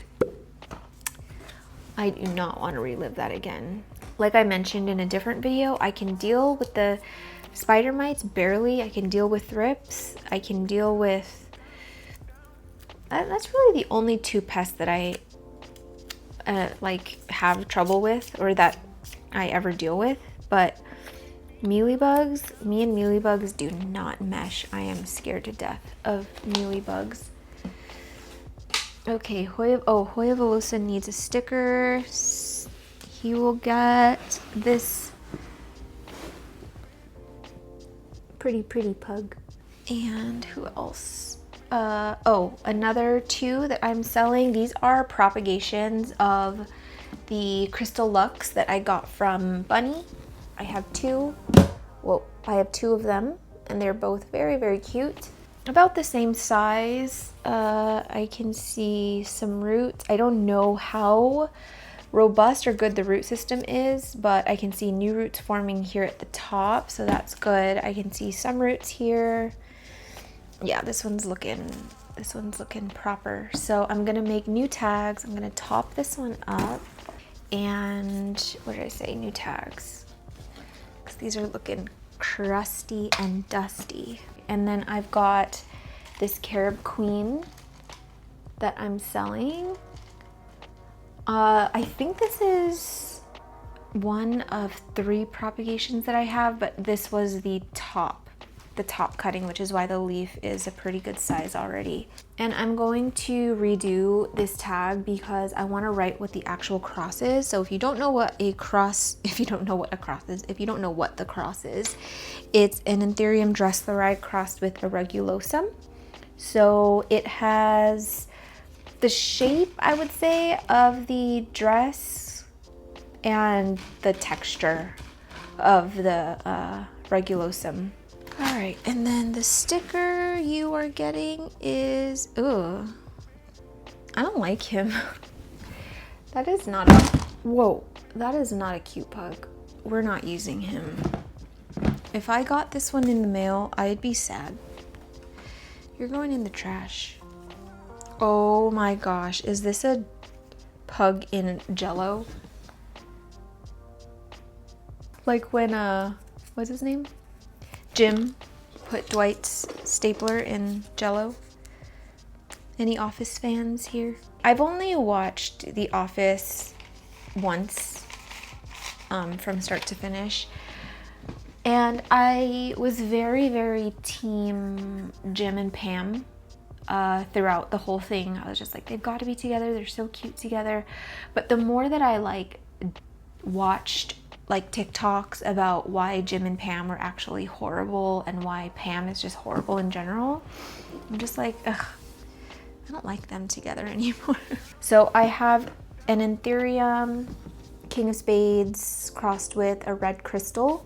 I do not want to relive that again. Like I mentioned in a different video, I can deal with the spider mites barely. I can deal with thrips. I can deal with, that's really the only two pests that I like have trouble with, or that I ever deal with. But mealybugs, me and mealybugs do not mesh. I am scared to death of mealybugs. Okay, Hoya villosa needs a sticker. He will get this pretty pug. And who else? Oh, another two that I'm selling. These are propagations of the Crystal Lux that I got from Bunny. I have two. Well, I have two of them, and they're both very cute. About the same size. I can see some roots. I don't know how robust or good the root system is, but I can see new roots forming here at the top, so that's good. I can see some roots here. Yeah, this one's looking proper. So I'm gonna make new tags. I'm gonna top this one up, and what did I say? New tags, because these are looking crusty and dusty. And then I've got this Carib Queen that I'm selling. I think this is one of 3 propagations that I have, but this was the top cutting, which is why the leaf is a pretty good size already. And I'm going to redo this tag because I want to write what the actual cross is. So if you don't know what the cross is, it's an Anthurium dressleri crossed with a regulosum. So it has the shape, I would say, of the dress and the texture of the regulosum. All right, and then the sticker you are getting is, I don't like him. That is not a cute pug. We're not using him. If I got this one in the mail, I'd be sad. You're going in the trash. Oh my gosh, is this a pug in Jello? Like when, what's his name? Jim put Dwight's stapler in Jell-O. Any Office fans here? I've only watched The Office once, from start to finish. And I was very, very team Jim and Pam throughout the whole thing. I was just like, they've got to be together. They're so cute together. But the more that I like watched like TikToks about why Jim and Pam were actually horrible and why Pam is just horrible in general, I'm just like, ugh, I don't like them together anymore. So I have an Anthurium King of Spades crossed with a red crystal.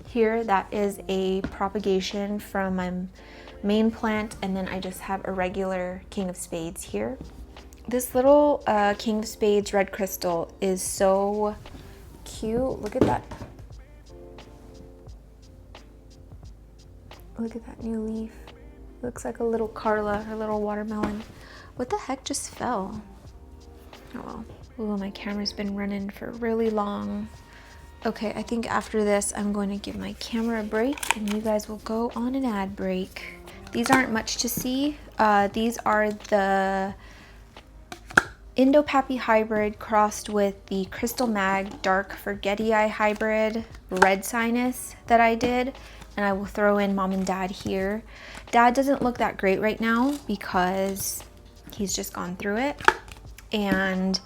Here, that is a propagation from my main plant, and then I just have a regular King of Spades here. This little King of Spades red crystal is so cute. Look at that. Look at that new leaf. Looks like a little Carla, her little watermelon. What the heck just fell? Oh well. Ooh, my camera's been running for really long. Okay, I think after this, I'm going to give my camera a break and you guys will go on an ad break. These aren't much to see. These are the Indo-Pappy hybrid crossed with the Crystal Mag Dark Forgetii hybrid red sinus that I did. And I will throw in Mom and Dad here. Dad doesn't look that great right now because he's just gone through it. And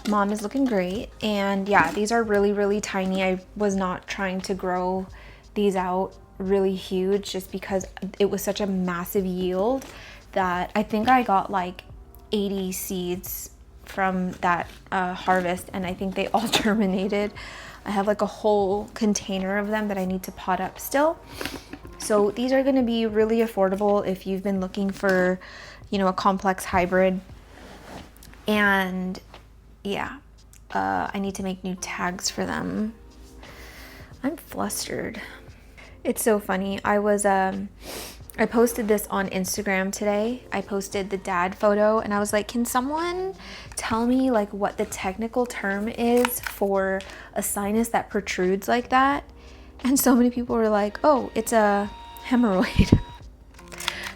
Mom is looking great. And yeah, these are really, really tiny. I was not trying to grow these out really huge just because it was such a massive yield that I think I got like 80 seeds from that harvest, and I think they all germinated. I have like a whole container of them that I need to pot up still. So these are going to be really affordable if you've been looking for, you know, a complex hybrid. And yeah, I need to make new tags for them. I'm flustered. It's so funny. I posted this on Instagram today. I posted the dad photo and I was like, can someone tell me like what the technical term is for a sinus that protrudes like that? And so many people were like, oh, it's a hemorrhoid.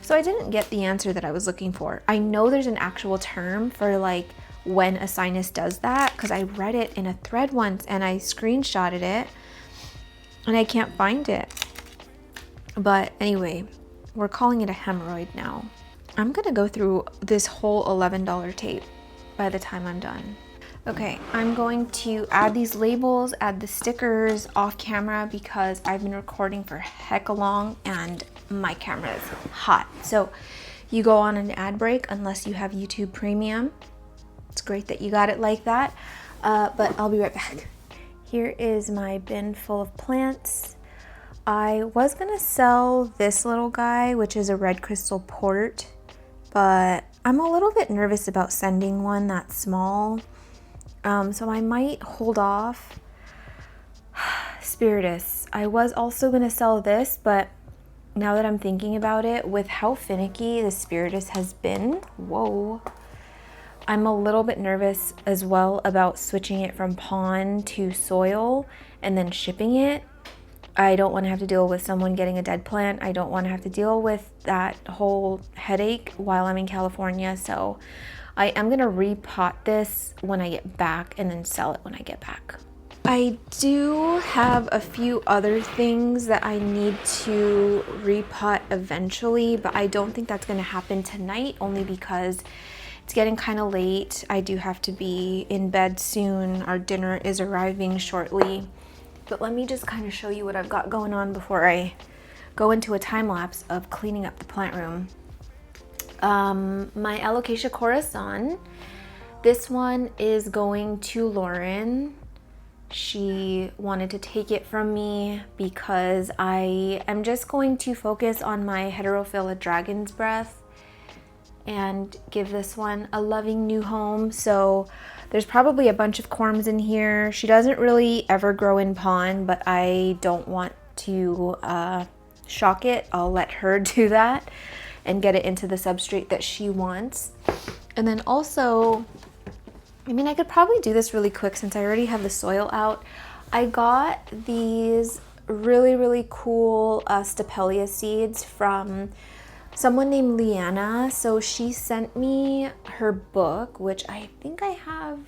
So I didn't get the answer that I was looking for. I know there's an actual term for like when a sinus does that because I read it in a thread once and I screenshotted it and I can't find it. But anyway, we're calling it a hemorrhoid now. I'm gonna go through this whole $11 tape by the time I'm done. Okay, I'm going to add these labels, add the stickers off camera because I've been recording for heck long and my camera is hot. So you go on an ad break unless you have YouTube Premium. It's great that you got it like that, but I'll be right back. Here is my bin full of plants. I was gonna sell this little guy, which is a red crystal port, but I'm a little bit nervous about sending one that small. So I might hold off. Spiritus. I was also gonna sell this, but now that I'm thinking about it, with how finicky the Spiritus has been, whoa, I'm a little bit nervous as well about switching it from pond to soil and then shipping it. I don't want to have to deal with someone getting a dead plant. I don't want to have to deal with that whole headache while I'm in California. So I am going to repot this when I get back and then sell it when I get back. I do have a few other things that I need to repot eventually, but I don't think that's going to happen tonight only because it's getting kind of late. I do have to be in bed soon. Our dinner is arriving shortly. But let me just kind of show you what I've got going on before I go into a time lapse of cleaning up the plant room. My Alocasia Corazon, this one is going to Lauren. She wanted to take it from me because I am just going to focus on my Heterophila Dragon's Breath and give this one a loving new home. So there's probably a bunch of corms in here. She doesn't really ever grow in pond, but I don't want to shock it. I'll let her do that and get it into the substrate that she wants. And then also, I mean, I could probably do this really quick since I already have the soil out. I got these really cool Stapelia seeds from someone named Leanna. So she sent me her book, which I think I have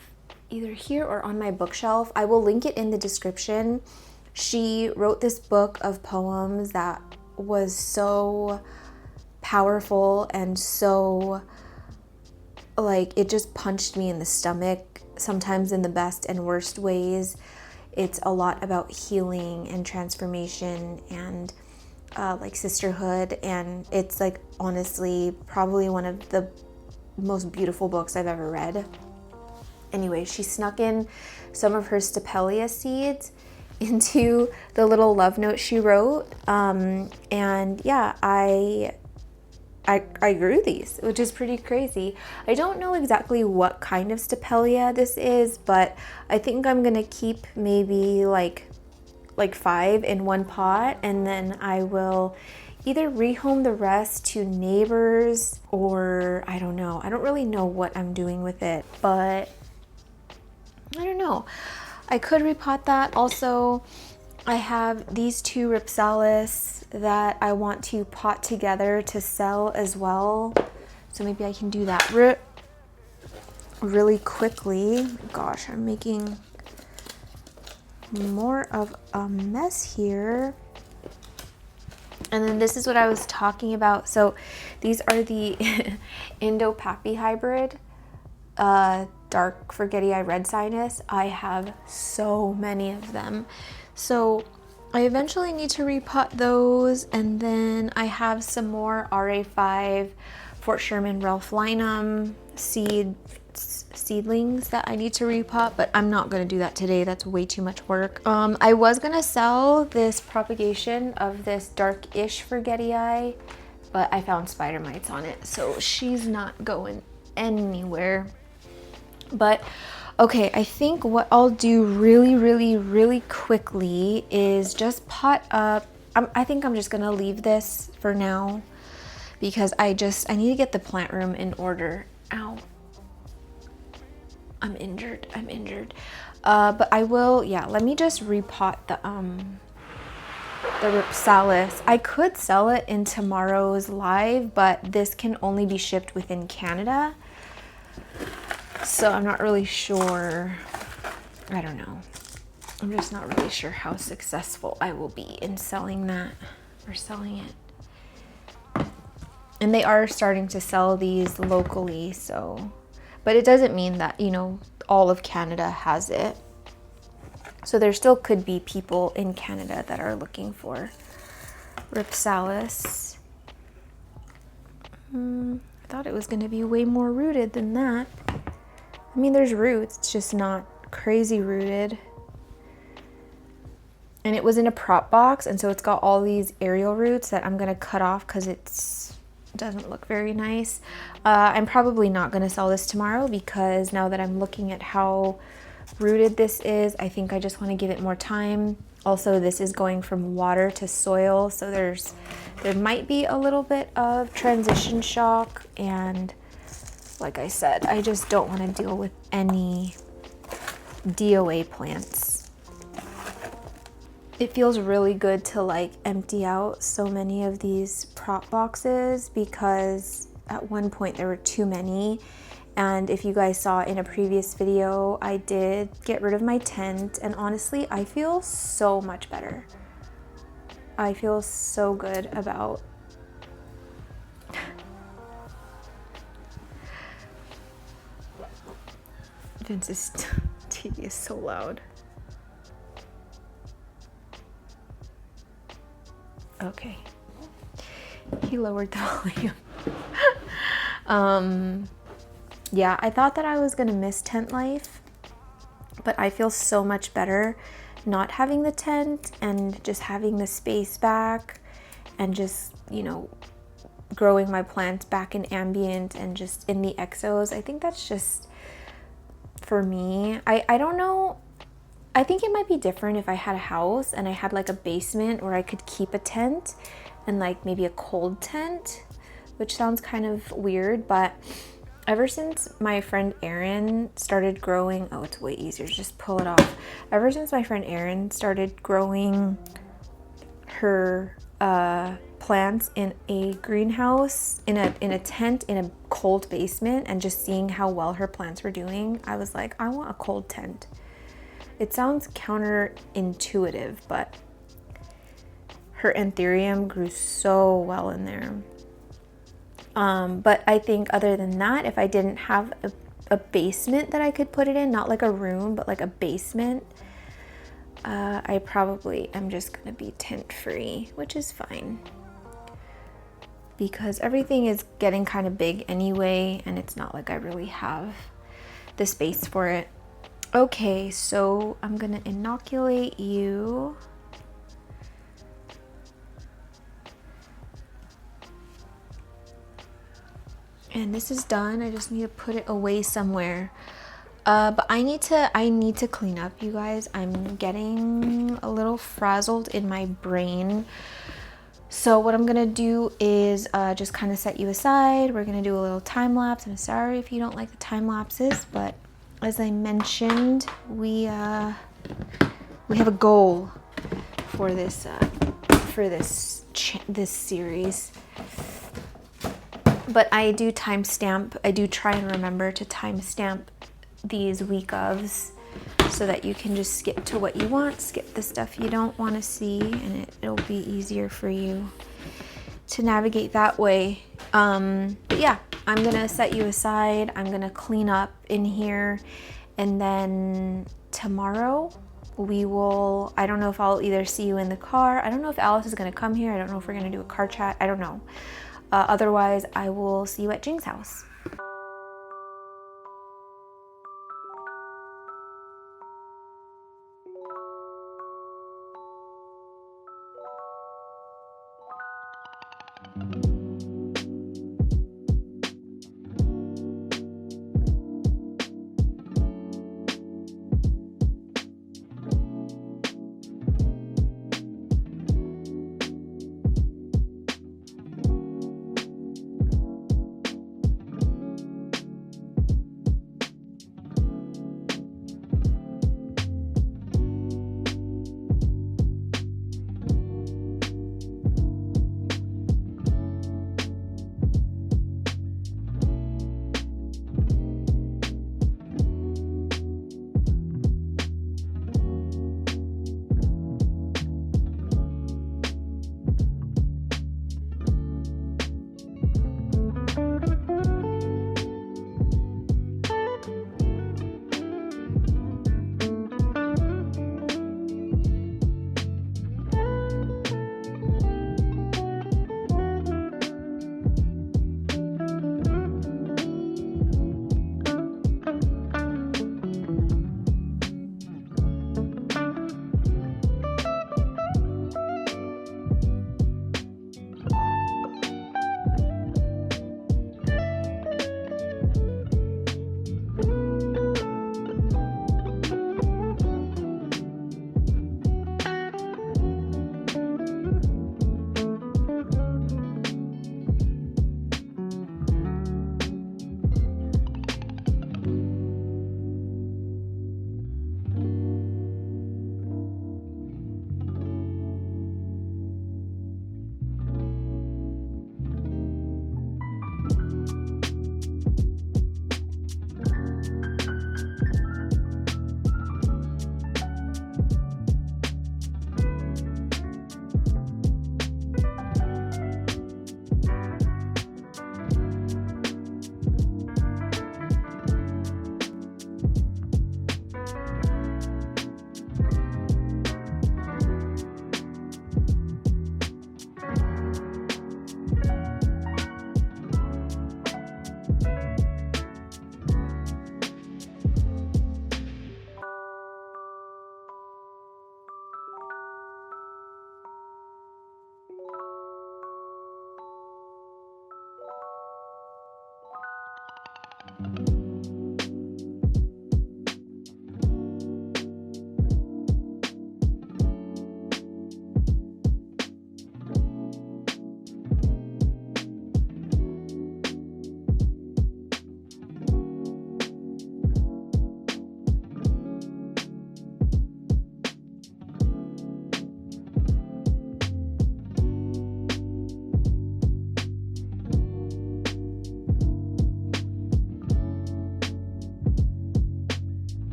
either here or on my bookshelf. I will link it in the description. She wrote this book of poems that was so powerful and so, like, it just punched me in the stomach, sometimes in the best and worst ways. It's a lot about healing and transformation and like sisterhood, and it's like honestly probably one of the most beautiful books I've ever read. Anyway, she snuck in some of her Stapelia seeds into the little love note she wrote, and yeah, I grew these, which is pretty crazy. I don't know exactly what kind of Stapelia this is, but I think I'm gonna keep maybe like 5 in one pot, and then I will either rehome the rest to neighbors, or I don't know. I don't really know what I'm doing with it, but I don't know. I could repot that. Also, I have these 2 Ripsalis that I want to pot together to sell as well. So maybe I can do that really quickly. Gosh, I'm making more of a mess here. And then this is what I was talking about. So these are the Indo-Pappy hybrid, dark forgetti-eye red sinus. I have so many of them. So I eventually need to repot those, and then I have some more RA5 Fort Sherman Ralph Linum seedlings that I need to repot, but I'm not going to do that today. That's way too much work. I was going to sell this propagation of this dark-ish forgetti-eye, but I found spider mites on it, so she's not going anywhere. But okay, I think what I'll do really quickly is just pot up. I think I'm just gonna leave this for now because I need to get the plant room in order. Ow. I'm injured. But I will, yeah, let me just repot the Ripsalis. I could sell it in tomorrow's live, but this can only be shipped within Canada. So I'm not really sure. I don't know. I'm just not really sure how successful I will be in selling that or selling it. And they are starting to sell these locally, so, but it doesn't mean that, you know, all of Canada has it. So there still could be people in Canada that are looking for Ripsalis. I thought it was going to be way more rooted than that. I mean, there's roots, it's just not crazy rooted. And it was in a prop box, and so it's got all these aerial roots that I'm gonna cut off because it doesn't look very nice. I'm probably not gonna sell this tomorrow because now that I'm looking at how rooted this is, I think I just want to give it more time. Also, this is going from water to soil, so there might be a little bit of transition shock, and like I said, I just don't want to deal with any DOA plants. It feels really good to like empty out so many of these prop boxes because at one point there were too many. And if you guys saw in a previous video, I did get rid of my tent, and honestly, I feel so much better. I feel so good about Vince's TV is so loud. Okay. He lowered the volume. Yeah, I thought that I was gonna miss tent life, but I feel so much better not having the tent and just having the space back and just, you know, growing my plants back in ambient and just in the exos. I think that's just, for me, I don't know. I think it might be different if I had a house and I had like a basement where I could keep a tent and like maybe a cold tent, which sounds kind of weird, but Ever since my friend Erin started growing, oh, it's way easier to just pull it off. Ever since my friend Erin started growing her plants in a greenhouse, in a tent, in a cold basement, and just seeing how well her plants were doing, I was like, I want a cold tent. It sounds counterintuitive, but her anthurium grew so well in there. But I think other than that, if I didn't have a basement that I could put it in, not like a room, but like a basement, I probably am just gonna be tent free, which is fine. Because everything is getting kind of big anyway, and it's not like I really have the space for it. Okay, so I'm gonna inoculate you. And this is done. I just need to put it away somewhere. But I need to clean up, you guys. I'm getting a little frazzled in my brain. So what I'm gonna do is just kind of set you aside. We're gonna do a little time lapse. I'm sorry if you don't like the time lapses, but as I mentioned, we have a goal for this series. But I do timestamp. I do try and remember to timestamp these week ofs so that you can just skip to what you want, skip the stuff you don't want to see, and it'll be easier for you to navigate that way. But yeah, I'm gonna set you aside. I'm gonna clean up in here, and then tomorrow I don't know if I'll either see you in the car. I don't know if Alice is gonna come here. I don't know if we're gonna do a car chat. I don't know. Otherwise, I will see you at Jing's house.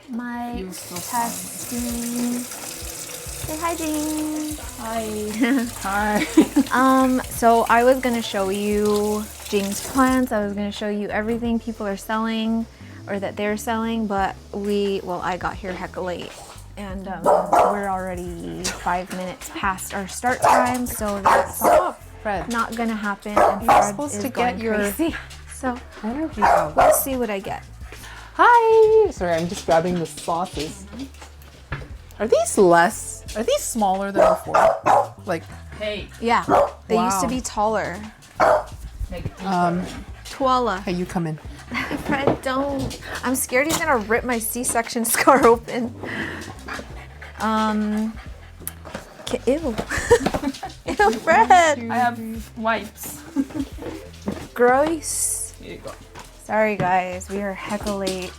my
so
testing. Say hi, Jing.
Hi.
Hi. So I was gonna show you Jing's plants. I was gonna show you everything people are selling or that they're selling, but I got here hecka late. And we're already 5 minutes past our start time, so that's
Fred.
not gonna happen. And
You're
Fred
supposed
is
to
going
get your
crazy. So
energy out.
let's see what I get.
Hi. Sorry, I'm just grabbing the sauces. Are these smaller than before? Like,
Hey,
Yeah, they used to
Wow.
be taller.
make it deeper.
Koala.
hey, you come in.
Fred, don't. I'm scared he's gonna rip my C-section scar open. Ew. Ew, Fred.
I have wipes.
Gross.
Here you go.
Sorry, guys. We are hecka late.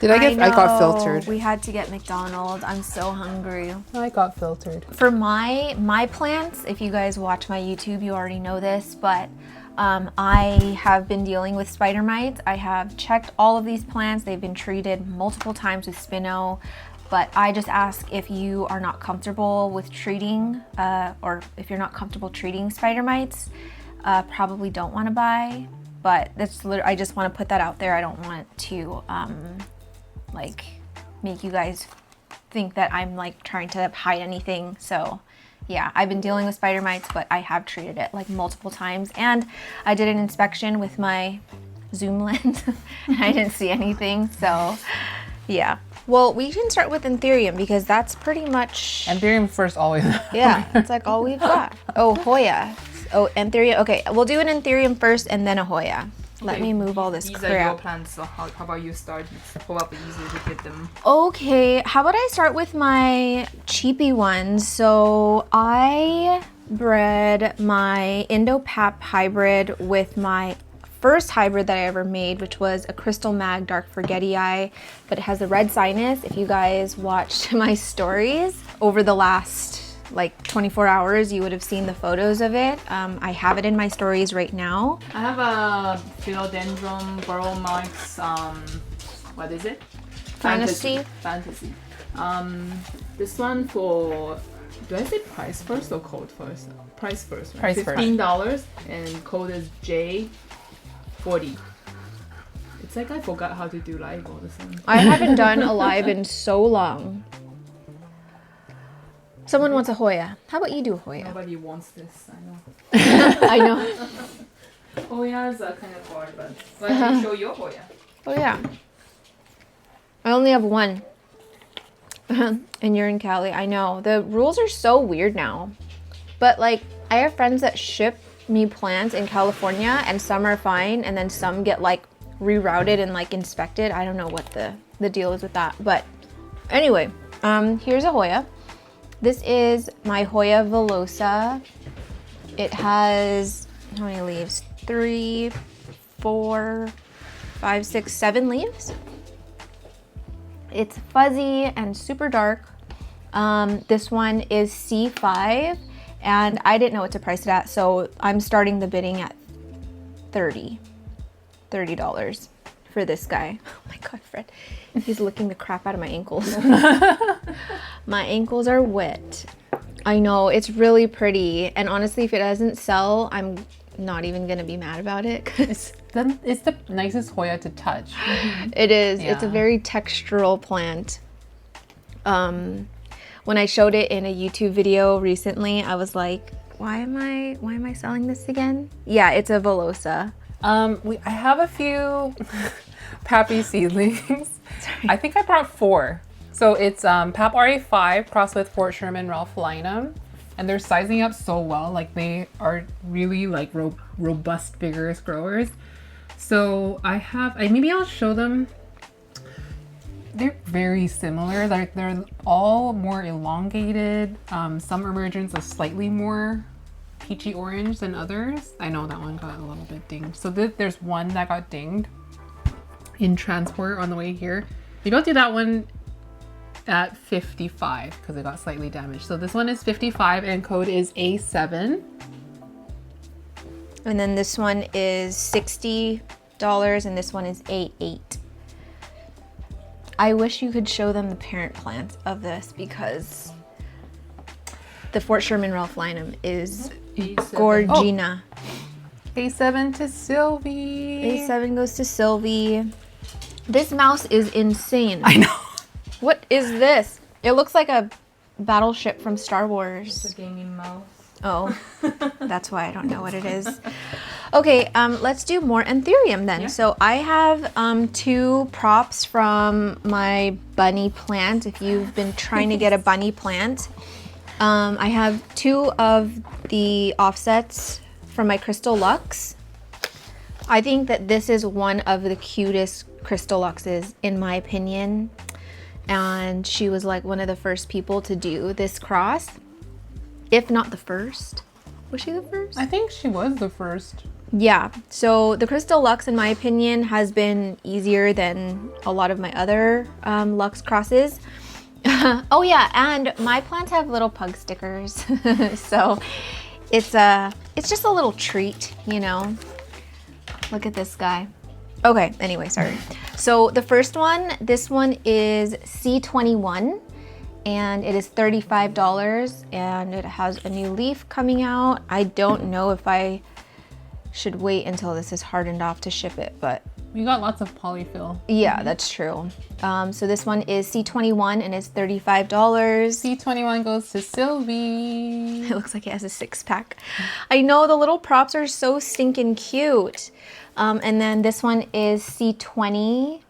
I got
know.
filtered.
We had to get McDonald's. I'm so hungry.
I got filtered.
For my plants, if you guys watch my YouTube, you already know this, but I have been dealing with spider mites. I have checked all of these plants. They've been treated multiple times with Spino, but I just ask if you are not comfortable with treating, or if you're not comfortable treating spider mites, probably don't want to buy. But that's I just want to put that out there. I don't want to like make you guys think that I'm like trying to hide anything. So yeah, I've been dealing with spider mites, but I have treated it like multiple times. And I did an inspection with my zoom lens and I didn't see anything. So yeah. Well, we can start with Anthurium because that's pretty much...
Anthurium first always.
Yeah, it's like all we've got. Oh, Hoya. Oh, Anthurium. Okay, we'll do an Anthurium first and then a Hoya. Let me move all this
These are your
crap.
plants, so how about you start? It's probably easier to get them.
Okay, how about I start with my cheapy ones? So I bred my Indo-Pap hybrid with my first hybrid that I ever made, which was a Crystal Mag Dark Forgetii, but it has the red sinus. If you guys watched my stories over the last like 24 hours, you would have seen the photos of it. I have it in my stories right now.
I have a philodendron burrow marks, what is it?
Fantasy.
Fantasy. This one for, do I say price first or code first? Price first, right?
Price first.
$15 and code is J40. It's like I forgot how to do live all the time.
I haven't done a live in so long. Someone wants a Hoya. How about you do a Hoya?
Nobody wants this, I know.
I know.
Hoyas are kind of hard, but why don't you show your Hoya?
Oh yeah. I only have one. And you're in Cali. I know. The rules are so weird now. But like, I have friends that ship me plants in California and some are fine and then some get like rerouted and like inspected. I don't know what the deal is with that. But anyway, here's a Hoya. This is my Hoya villosa. It has, how many leaves? 3, 4, 5, 6, 7 leaves. It's fuzzy and super dark. This one is C5 and I didn't know what to price it at, so I'm starting the bidding at $30 for this guy. Oh my God, Fred. He's licking the crap out of my ankles. My ankles are wet. I know, it's really pretty. And honestly, if it doesn't sell, I'm not even gonna be mad about it. Cause
It's the nicest Hoya to touch.
it is.
Yeah.
It's a very textural plant. When I showed it in a YouTube video recently, I was like, why am I selling this again? Yeah, it's a villosa.
I have a few Pappy seedlings. I think I brought 4. So it's Pap RA5 crossed with Fort Sherman Ralphalinum. And they're sizing up so well. Like they are really like robust, vigorous growers. So maybe I'll show them. They're very similar. They're all more elongated. Some emergence are slightly more peachy orange than others. I know that one got a little bit dinged. So there's one that got dinged in transport on the way here. Maybe I'll do that one at 55 because it got slightly damaged. So this one is 55 and code is A7.
And then this one is $60 and this one is A8. I wish you could show them the parent plant of this because the Fort Sherman Ralphinum is gorgina.
A7 to Sylvie.
A7 goes to Sylvie. This mouse is insane.
I know.
What is this? It looks like a battleship from Star Wars.
It's a gaming mouse.
Oh, that's why I don't know what it is. Okay, let's do more Anthurium then.
Yeah.
So I have 2 props from my bunny plant. If you've been trying to get a bunny plant, I have 2 of the offsets from my Crystal Lux. I think that this is one of the cutest Crystal Luxes in my opinion. And she was like one of the first people to do this cross. If not the first. Was she the first?
I think she was the first.
Yeah. So the Crystal Lux, in my opinion, has been easier than a lot of my other Lux crosses. Oh yeah, and my plants have little pug stickers. So it's just a little treat, you know. Look at this guy. Okay, anyway, sorry. So the first one, this one is C21. And it is $35 and it has a new leaf coming out. I don't know if I should wait until this is hardened off to ship it, but
We got lots of polyfill.
yeah, that's true. So this one is C21 and it's $35.
C21 goes to Sylvie.
It looks like it has a 6-pack. I know, the little props are so stinking cute. And then this one is C20.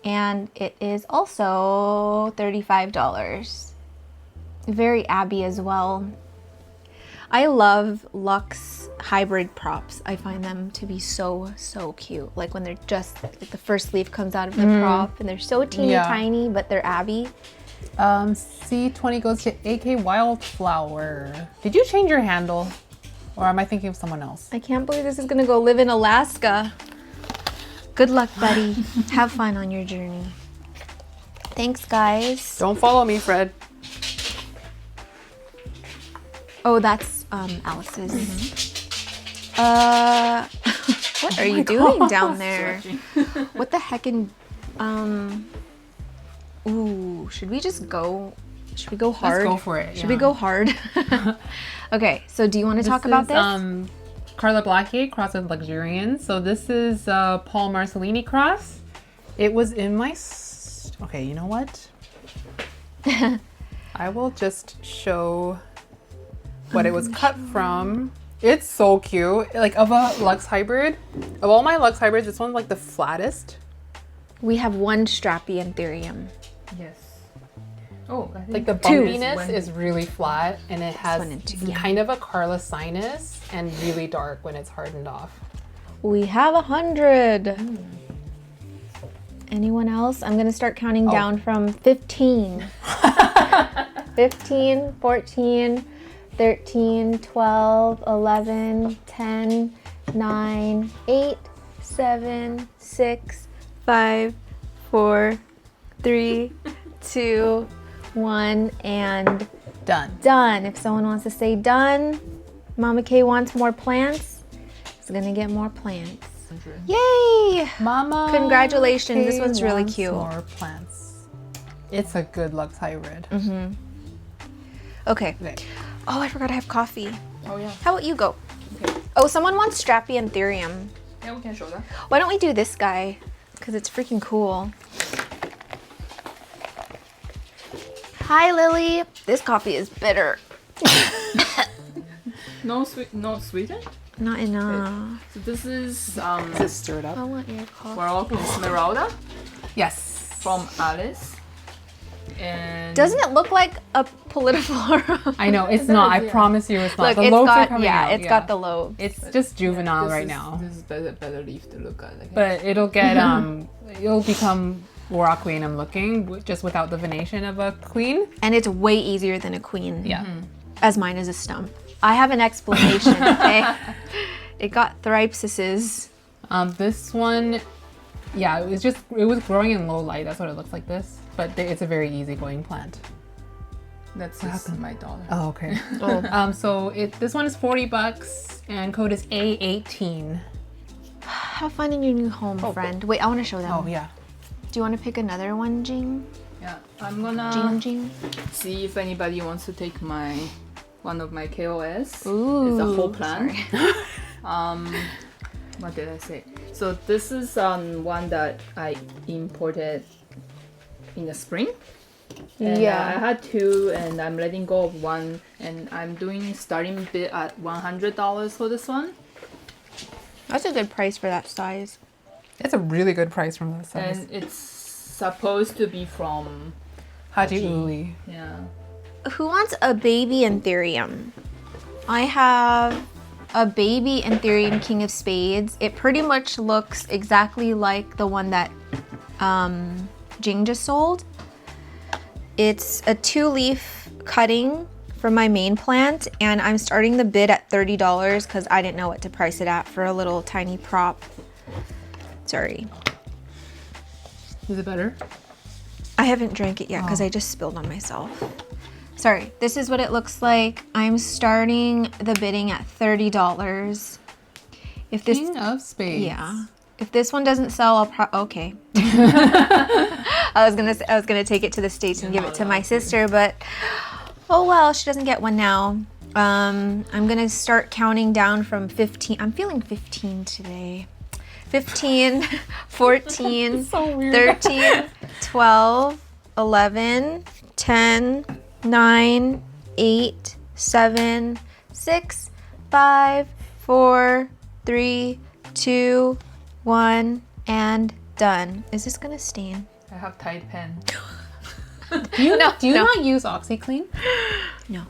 And it is also $35. Very Abby as well. I love Lux hybrid props. I find them to be so cute. Like when they're just, like the first leaf comes out of the prop and they're so teeny tiny, but they're Abby.
C20 goes to AK Wildflower. Did you change your handle? Or am I thinking of someone else?
I can't believe this is gonna go live in Alaska. Good luck, buddy. Have fun on your journey. Thanks, guys.
Don't follow me, Fred.
Oh, that's Alice's. What are you doing down there? What the heck ooh, should we just go? Should we go hard?
Let's go for it.
Should we go hard? Okay, so do you want to talk about this?
Carla Blackgate crossed with Luxurian. So this is Paul Marcellini cross. It was in my... Okay, you know what? I will just show what it was cut from. It's so cute. Like, of a Lux hybrid, of all my Lux hybrids, this one's like the flattest.
We have one strappy Anthurium.
Yes. Oh, I think
Like the
Two.
bumpiness is really flat, and it has
one and two, yeah.
kind of a Carla sinus and really dark when it's hardened off.
We have 100. Anyone else? I'm gonna start counting down from 15. 15, 14, 13, 12, 11, 10, 9, 8, 7, 6, 5, 4, 3, 2, 1, and
Done.
done. If someone wants to say done, Mama K wants more plants. It's gonna get more plants. Yay!
Mama.
Congratulations, this
K
one's really
wants
cute.
More plants. It's a good Lux hybrid.
Okay.
Okay.
Oh, I forgot I have coffee.
Oh yeah.
How about you go?
Okay.
Oh, someone wants Strappy Anthurium.
Yeah, we can show that.
Why don't we do this guy? Because it's freaking cool. Hi, Lily. This coffee is bitter.
No sweet, not sweetened.
Not enough.
So this is
Just stir it
I
up.
want your coffee.
Moroccan Esmeralda
Yes.
from Alice. And
Doesn't it look like a political?
I know it's not. I promise you, it's not.
Look,
The
it's
lobes are
got
coming out.
it's got the lobes.
It's just juvenile
this
right
is,
now,
This is better leaf to look at. I guess.
but it'll get it'll become Moroccanum looking just without the venation of a queen.
And it's way easier than a queen.
Yeah.
As mine is a stump. I have an explanation, okay? It got thripsises.
This one, yeah, it was growing in low light. That's what it looks like this, but it's a very easy-going plant.
That's just my daughter.
Oh, okay.
Oh.
So this one is $40 and code is A18.
Have fun in your new home, friend. Wait, I want to show them.
Oh yeah.
Do you want to pick another one, Jing?
Yeah, I'm gonna
Jing.
see if anybody wants to take one of my KOS.
Ooh,
it's a whole plant.
sorry.
What did I say? So this is one that I imported in the spring. And,
Yeah.
I had 2 and I'm letting go of 1 and I'm doing starting bid at $100 for this one.
That's a good price for that size.
It's a really good price from that size.
And it's supposed to be from
Haji Uli.
Yeah.
Who wants a baby Anthurium? I have a baby Anthurium King of Spades. It pretty much looks exactly like the one that Jing just sold. It's a 2-leaf cutting from my main plant, and I'm starting the bid at $30 because I didn't know what to price it at for a little tiny prop. Sorry.
Is it better?
I haven't drank it yet because I just spilled on myself. Sorry, this is what it looks like. I'm starting the bidding at $30. If this
King of Spades.
Yeah. If this one doesn't sell, I'll okay. I was gonna take it to the States and give it to my sister, but oh well, she doesn't get one now. I'm gonna start counting down from 15. I'm feeling 15 today. 15, 14,
So weird.
13, 12, 11, 10, 9, 8, 7, 6, 5, 4, 3, 2, 1, and done. Is this gonna stain?
I have Tide pen.
Do you
No.
not use OxyClean?
No.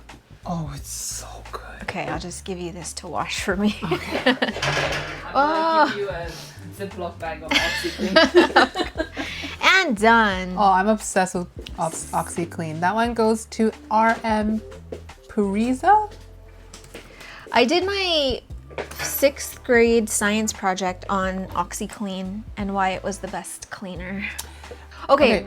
Oh, it's so good.
Okay, I'll just give you this to wash for me.
I'm gonna give you a Ziploc bag of OxyClean.
And done.
Oh, I'm obsessed with OxyClean. That one goes to RM Puriza.
I did my 6th grade science project on OxyClean and why it was the best cleaner. Okay,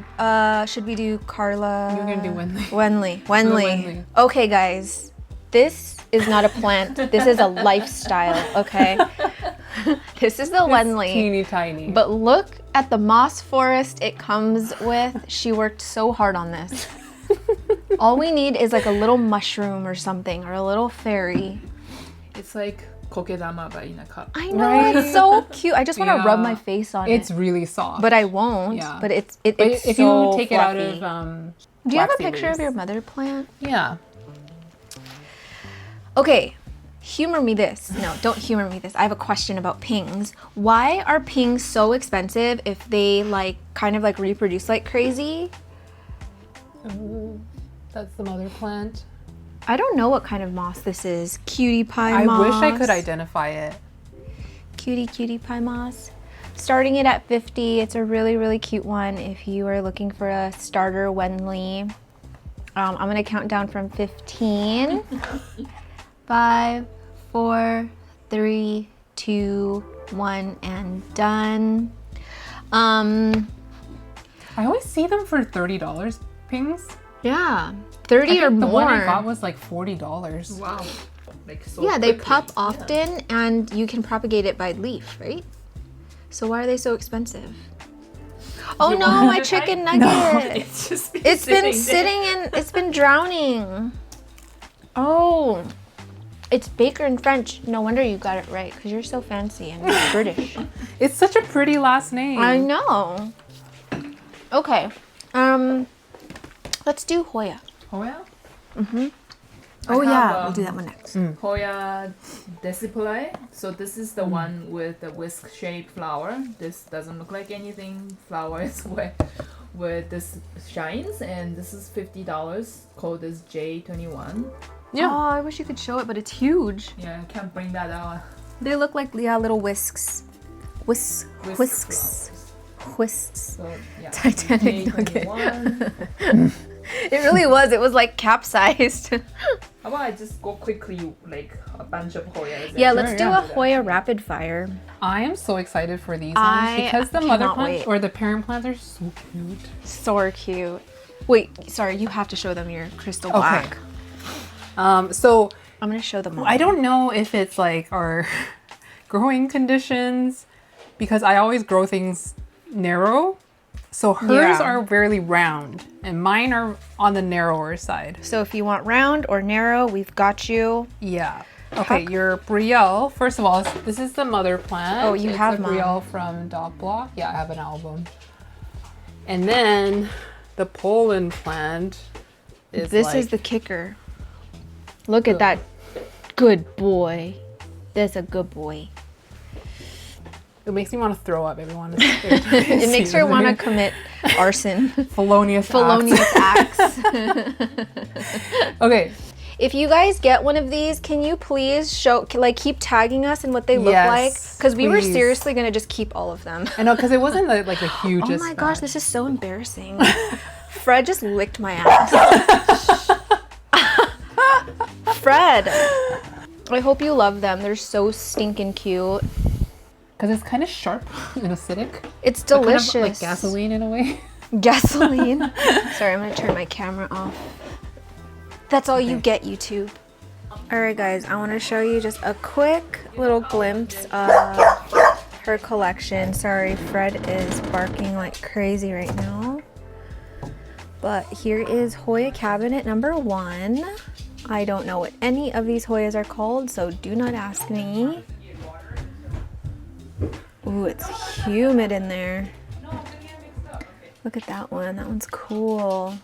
should we do Carla?
You're gonna do Wenli.
Wenli.
Wenli.
Okay, guys, this is not a plant. This is a lifestyle, okay? This is the Wenli.
Teeny tiny.
But look at the moss forest it comes with. She worked so hard on this. All we need is like a little mushroom or something, or a little fairy.
It's like kokedama but in a cup.
I know,
Right?
it's so cute. I just want to
Yeah.
rub my face on
It's
it.
really soft.
But I won't.
Yeah.
But it's
But if
so
you take
fluffy.
it out of
Do you have a
waxy
picture
leaves.
of your mother plant?
Yeah.
Okay, humor me this. No, don't humor me this. I have a question about pings. Why are pings so expensive if they like kind of like reproduce like crazy?
That's the mother plant.
I don't know what kind of moss this is. Cutie pie
I
moss.
wish I could identify it.
Cutie pie moss. Starting it at 50. It's a really, really cute one if you are looking for a starter Wenli. I'm gonna count down from 15. 5, 4, 3, 2, 1, and done.
I always see them for $30 pings.
Yeah, 30
I
or
think the one I
more.
got was like $40.
Wow. Like so
Yeah, they
quickly.
pop often, and you can propagate it by leaf, right? So why are they so expensive? Oh
You
no,
want
my
to
chicken
try?
nugget!
It's just
It's been
there.
sitting in, it's been drowning. Oh, it's Baker in French. No wonder you got it right, because you're so fancy and British.
It's such a pretty last name.
I know. Okay, let's do Hoya.
Hoya?
Oh
I
yeah,
have,
we'll do that one next.
Hoya Display. So this is the one with the whisk-shaped flower. This doesn't look like anything. Flower is where this shines, and this is $50. Code is J21.
Yeah.
Oh, I wish you could show it, but it's huge.
Yeah, I can't bring that out.
They look like little whisks. Whisks.
Flowers.
Whisks.
So yeah,
Titanic
J21.
It really was. It was like capsized.
How about I just go quickly, like a bunch of Hoyas?
Yeah,
and
let's do
yeah.
a Hoya rapid fire.
I am so excited for these
I
ones because the mother
cannot
plants
wait.
or the parent plants are so cute.
So cute. Wait, sorry, you have to show them your crystal black.
So
I'm gonna show them all.
I don't know if it's like our growing conditions because I always grow things narrow So hers
Yeah.
are really round and mine are on the narrower side.
So if you want round or narrow, we've got you.
Yeah. Okay, your Brielle, first of all, this is the mother plant.
Oh, you have
a
Mom.
Brielle from Dog Block. Yeah, I have an album. And then the Poland plant is
This is the kicker. Look at that. Good boy. That's a good boy.
It makes me want to throw up everyone.
It makes her want to commit arson.
Felonious
Felonious acts.
Okay.
If you guys get one of these, can you please show, like, keep tagging us and what they look
Yes,
like? Because we were
please.
seriously going to just keep all of them.
I know, because it wasn't like the
Oh
hugest.
my gosh, this is so embarrassing. Fred just licked my ass. Fred, I hope you love them. They're so stinking cute.
Because it's kind of sharp and acidic.
It's
Kind of
delicious.
like gasoline in a way.
Gasoline. Sorry, I'm going to turn my camera off. That's all you get, YouTube. Alright guys, I want to show you just a quick little glimpse of her collection. Sorry, Fred is barking like crazy right now. But here is Hoya cabinet number 1. I don't know what any of these Hoyas are called, so do not ask me. Ooh, it's humid in there. Look at that one. That one's cool.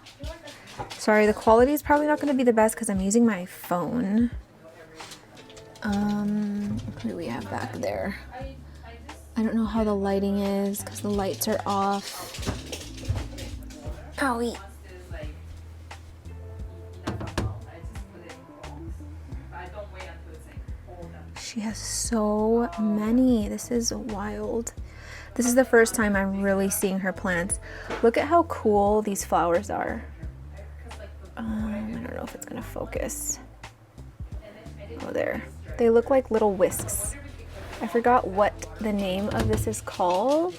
Sorry, the quality is probably not going to be the best because I'm using my phone. What do we have back there? I don't know how the lighting is because the lights are off. Owie. She has so many. This is wild. This is the first time I'm really seeing her plants. Look at how cool these flowers are. I don't know if it's gonna focus. Oh, there. They look like little whisks. I forgot what the name of this is called.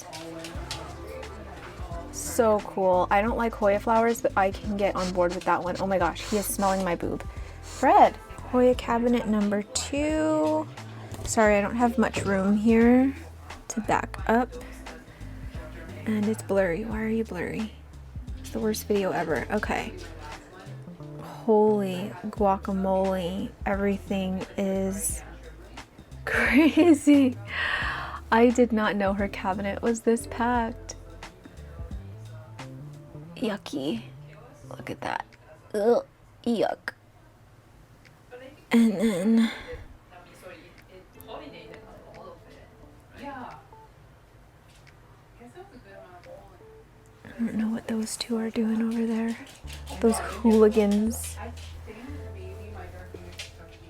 So cool. I don't like Hoya flowers, but I can get on board with that one. Oh my gosh, he is smelling my boob. Fred, Hoya cabinet number 2. Sorry, I don't have much room here to back up. And it's blurry. Why are you blurry? It's the worst video ever. Okay. Holy guacamole. Everything is crazy. I did not know her cabinet was this packed. Yucky. Look at that. Ugh. Yuck. And then I don't know what those two are doing over there. Those hooligans.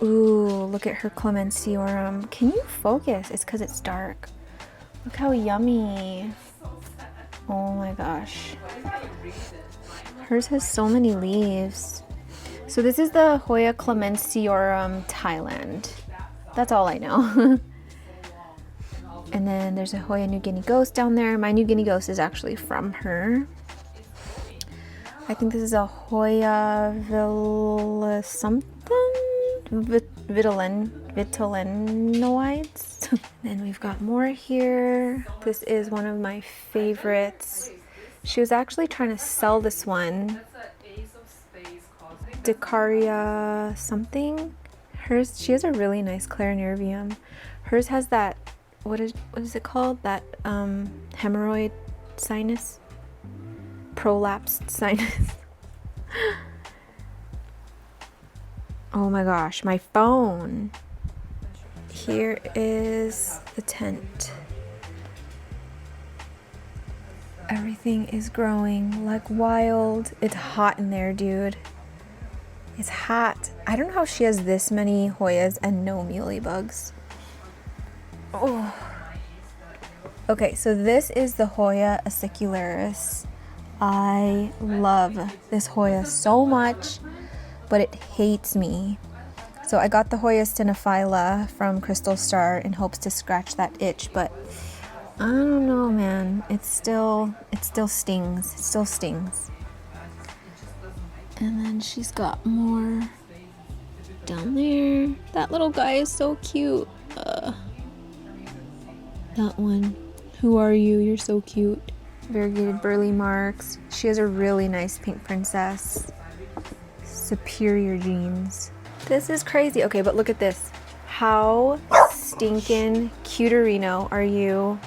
Ooh, look at her clemenciorum. Can you focus? It's because it's dark. Look how yummy. Oh my gosh. Hers has so many leaves. So this is the Hoya clemenciorum Thailand. That's all I know. And then there's a Hoya New Guinea Ghost down there. My New Guinea Ghost is actually from her. I think this is a Hoya Villa something? Vitellinoides. Then we've got more here. This is one of my favorites. She was actually trying to sell this one. Decaria something. Hers, she has a really nice clarinervium. Hers has that, what is it called? That hemorrhoid sinus? Prolapsed sinus. Oh my gosh, my phone. Here is the tent. Everything is growing like wild. It's hot in there, dude. It's hot. I don't know how she has this many Hoyas and no mealybugs. Oh. Okay, so this is the Hoya acicularis. I love this Hoya so much, but it hates me. So I got the Hoya stenophila from Crystal Star in hopes to scratch that itch, but I don't know, man. It still stings. It still stings. And then she's got more down there. That little guy is so cute. That one. Who are you? You're so cute. Variegated burley marks. She has a really nice pink princess. Superior genes. This is crazy. Okay, but look at this. How stinking cuterino are you?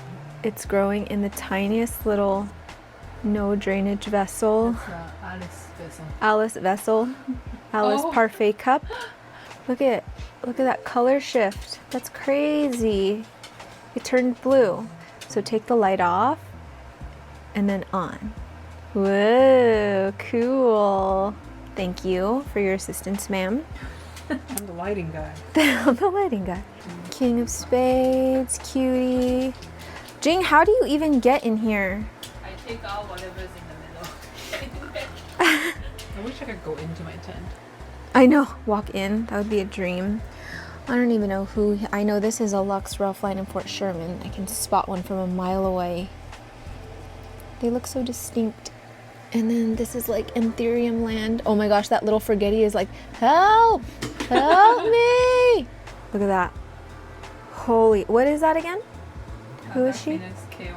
It's growing in the tiniest little no drainage vessel.
Alice vessel.
Alice vessel. Alice
Oh.
parfait cup. Look at that color shift. That's crazy. It turned blue. So take the light off and then on. Whoa, cool. Thank you for your assistance, ma'am.
I'm the lighting guy.
I'm the lighting guy. King of spades, cutie. Jing, how do you even get in here?
I take out whatever's in the middle.
I wish I could go into my tent.
I know, walk in, that would be a dream. I don't even know who, I know this is a Lux Ruffline in Fort Sherman. I can spot one from a mile away. They look so distinct. And then this is like Anthurium land. Oh my gosh, that little Forgetti is like, help, help me. Look at that. Holy, what is that again? Who is she?
KOS.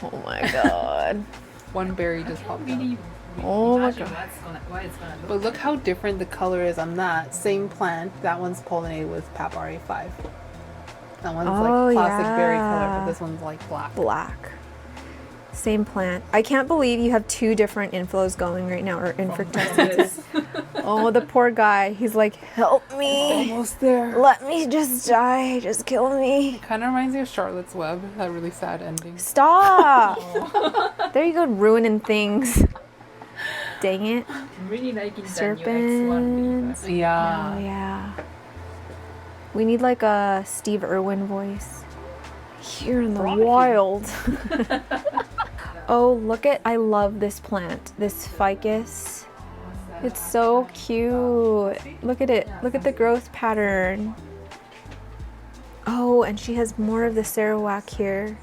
Oh my god.
One berry just popped out.
Oh my
Imagine
god.
what it's gonna look
But look how different the color is on that same plant. That one's pollinated with Pap RA5. That one's
Oh,
like classic berry color,
yeah.
but this one's like black.
Black. Same plant. I can't believe you have two different inflows going right now, or infructescences. Oh, the poor guy. He's like, help me.
Almost there.
Let me just die. Just kill me.
Kind of reminds me of Charlotte's Web, that really sad ending.
Stop. There you go, ruining things. Dang it.
I'm really liking the new
Serpent.
X1
Yeah.
Oh, yeah. We need like a Steve Irwin voice. Here in the wild. Oh, look at, I love this plant. This ficus. It's so cute. Look at it. Look at the growth pattern. Oh, and she has more of the Sarawak here.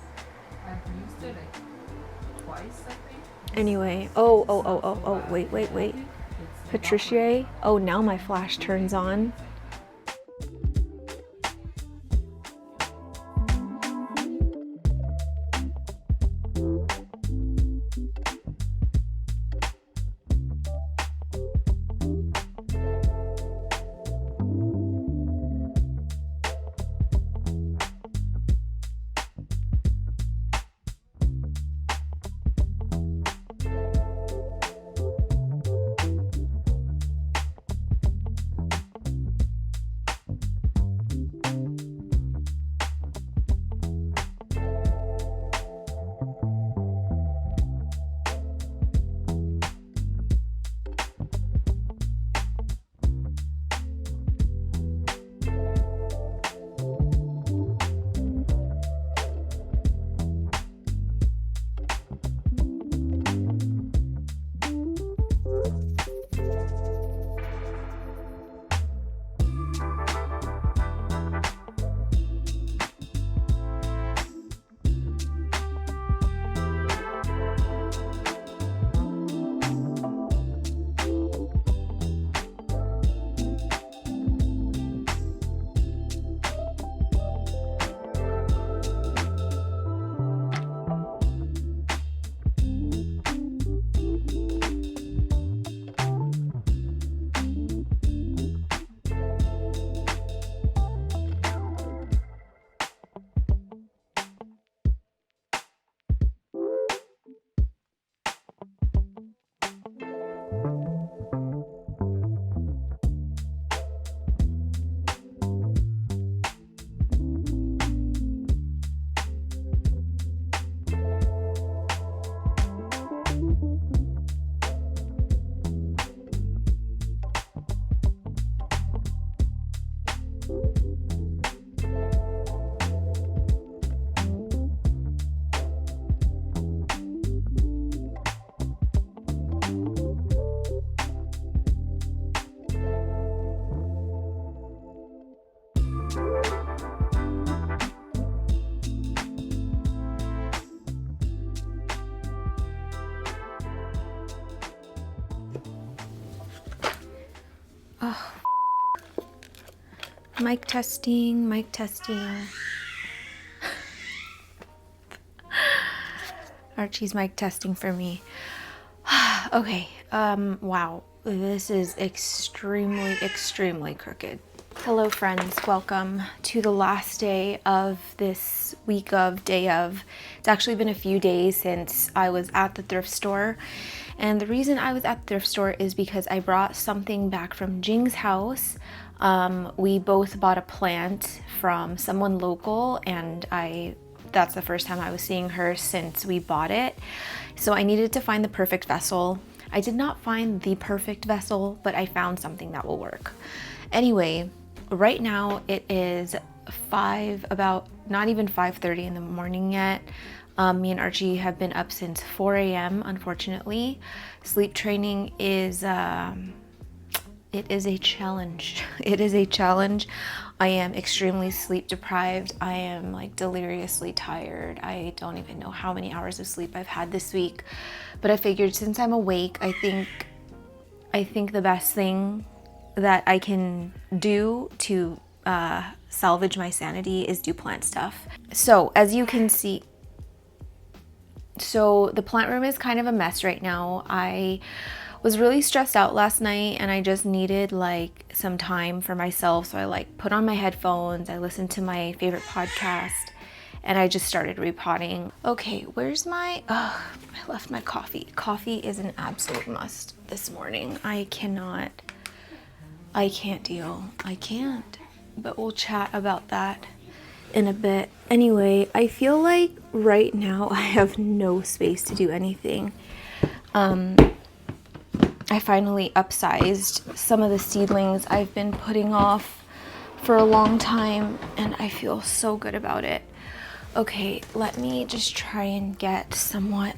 I've used it like twice, I think.
Anyway, wait. Patricia. Oh, now my flash turns on. Oh. Mic testing, mic testing. Archie's mic testing for me. Okay, wow, this is extremely crooked. Hello friends, welcome to the last day of this week of day of. It's actually been a few days since I was at the thrift store. And the reason I was at the thrift store is because I brought something back from Jing's house. We both bought a plant from someone local, and that's the first time I was seeing her since we bought it. So I needed to find the perfect vessel. I did not find the perfect vessel, but I found something that will work. Anyway, right now it is not even 5:30 in the morning yet. Me and Archie have been up since 4 a.m. unfortunately. Sleep training is it is a challenge. It is a challenge. I am extremely sleep deprived. I am like deliriously tired. I don't even know how many hours of sleep I've had this week, but I figured since I'm awake, I think the best thing that I can do to salvage my sanity is do plant stuff. So as you can see, the plant room is kind of a mess right now. I was really stressed out last night and I just needed like some time for myself. So I like put on my headphones, I listened to my favorite podcast, and I just started repotting. Okay, where's my, I left my coffee. Coffee is an absolute must this morning. I can't deal. I can't. But we'll chat about that in a bit. Anyway, I feel like right now I have no space to do anything. I finally upsized some of the seedlings I've been putting off for a long time, and I feel so good about it. Okay, let me just try and get somewhat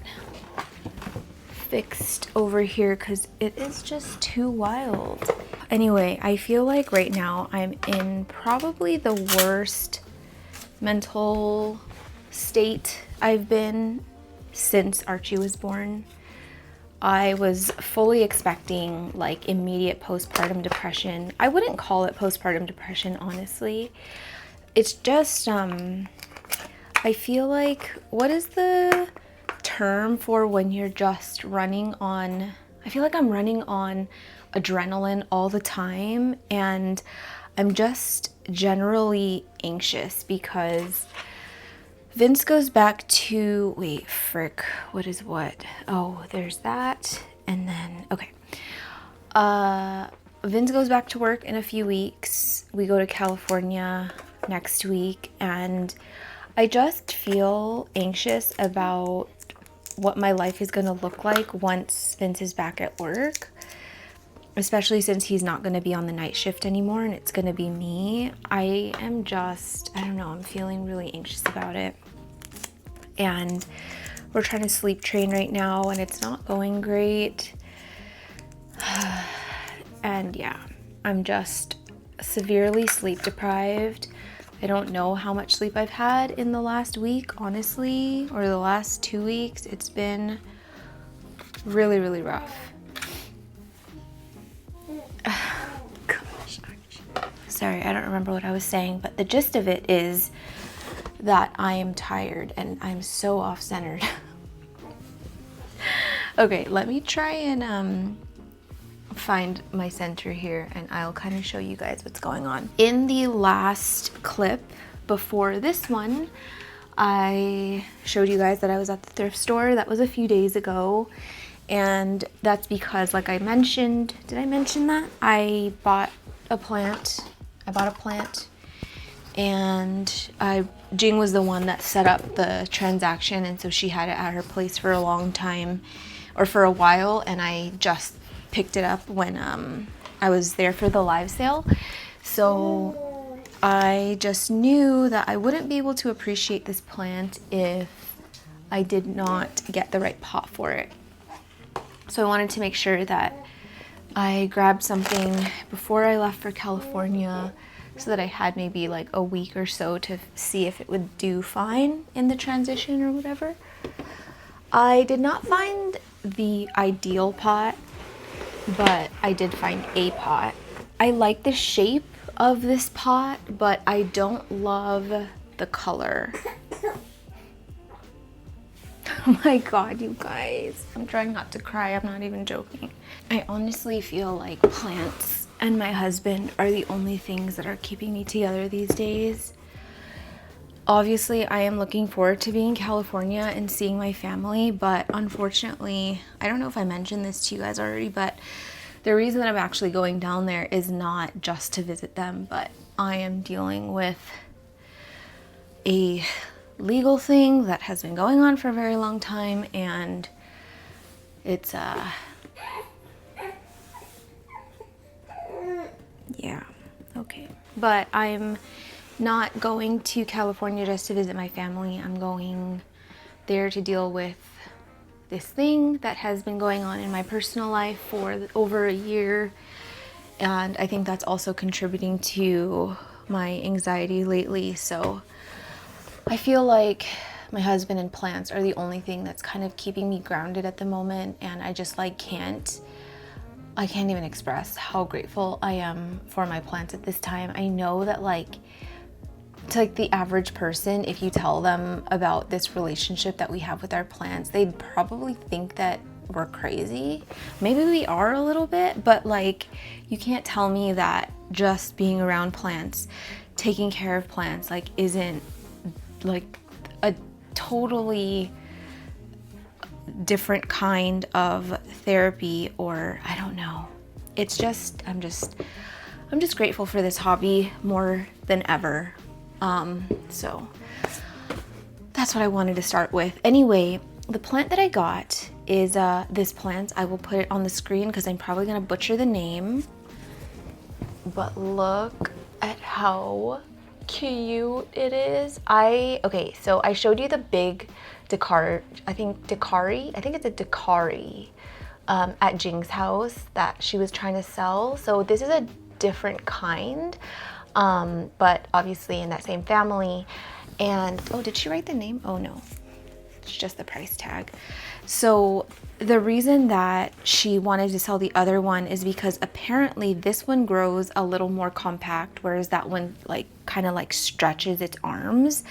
fixed over here because it is just too wild. Anyway, I feel like right now I'm in probably the worst mental state I've been since Archie was born. I was fully expecting like immediate postpartum depression. I wouldn't call it postpartum depression, honestly. It's just, I feel like, what is the term for when you're just running on, I feel like I'm running on adrenaline all the time, and I'm just generally anxious because Vince goes back to, wait, frick, what is what? Oh, there's that, and then, okay. Vince goes back to work in a few weeks. We go to California next week, and I just feel anxious about what my life is gonna look like once Vince is back at work, especially since he's not gonna be on the night shift anymore and it's gonna be me. I don't know, I'm feeling really anxious about it. And we're trying to sleep train right now and it's not going great. And yeah, I'm just severely sleep deprived. I don't know how much sleep I've had in the last week, honestly, or the last 2 weeks. It's been really, really rough. Gosh, sorry, I don't remember what I was saying, but the gist of it is that I am tired and I'm so off-centered. Okay, let me try and find my center here and I'll kind of show you guys what's going on. In the last clip before this one, I showed you guys that I was at the thrift store. That was a few days ago, and that's because, like I mentioned, did I mention that? I bought a plant, and Jing was the one that set up the transaction, and so she had it at her place for a long time, or for a while, and I just picked it up when I was there for the live sale. So I just knew that I wouldn't be able to appreciate this plant if I did not get the right pot for it. So I wanted to make sure that I grabbed something before I left for California so that I had maybe like a week or so to see if it would do fine in the transition or whatever. I did not find the ideal pot, but I did find a pot. I like the shape of this pot, but I don't love the color. Oh my God, you guys. I'm trying not to cry. I'm not even joking. I honestly feel like plants and my husband are the only things that are keeping me together these days. Obviously, I am looking forward to being in California and seeing my family, but unfortunately, I don't know if I mentioned this to you guys already, but the reason that I'm actually going down there is not just to visit them, but I am dealing with a legal thing that has been going on for a very long time, and it's yeah, okay. But I'm not going to California just to visit my family. I'm going there to deal with this thing that has been going on in my personal life for over a year. And I think that's also contributing to my anxiety lately. So I feel like my husband and plants are the only thing that's kind of keeping me grounded at the moment. And I just like I can't even express how grateful I am for my plants at this time. I know that to the average person, if you tell them about this relationship that we have with our plants, they'd probably think that we're crazy. Maybe we are a little bit, but you can't tell me that just being around plants, taking care of plants, isn't a totally different kind of therapy, or I don't know. It's just, I'm just grateful for this hobby more than ever. So that's what I wanted to start with. Anyway, the plant that I got is this plant. I will put it on the screen because I'm probably gonna butcher the name. But look at how cute it is. Okay, so I showed you the big I think it's a Dakari at Jing's house that she was trying to sell. So this is a different kind, but obviously in that same family. And oh, did she write the name? Oh no, it's just the price tag. So the reason that she wanted to sell the other one is because apparently this one grows a little more compact, whereas that one kind of stretches its arms.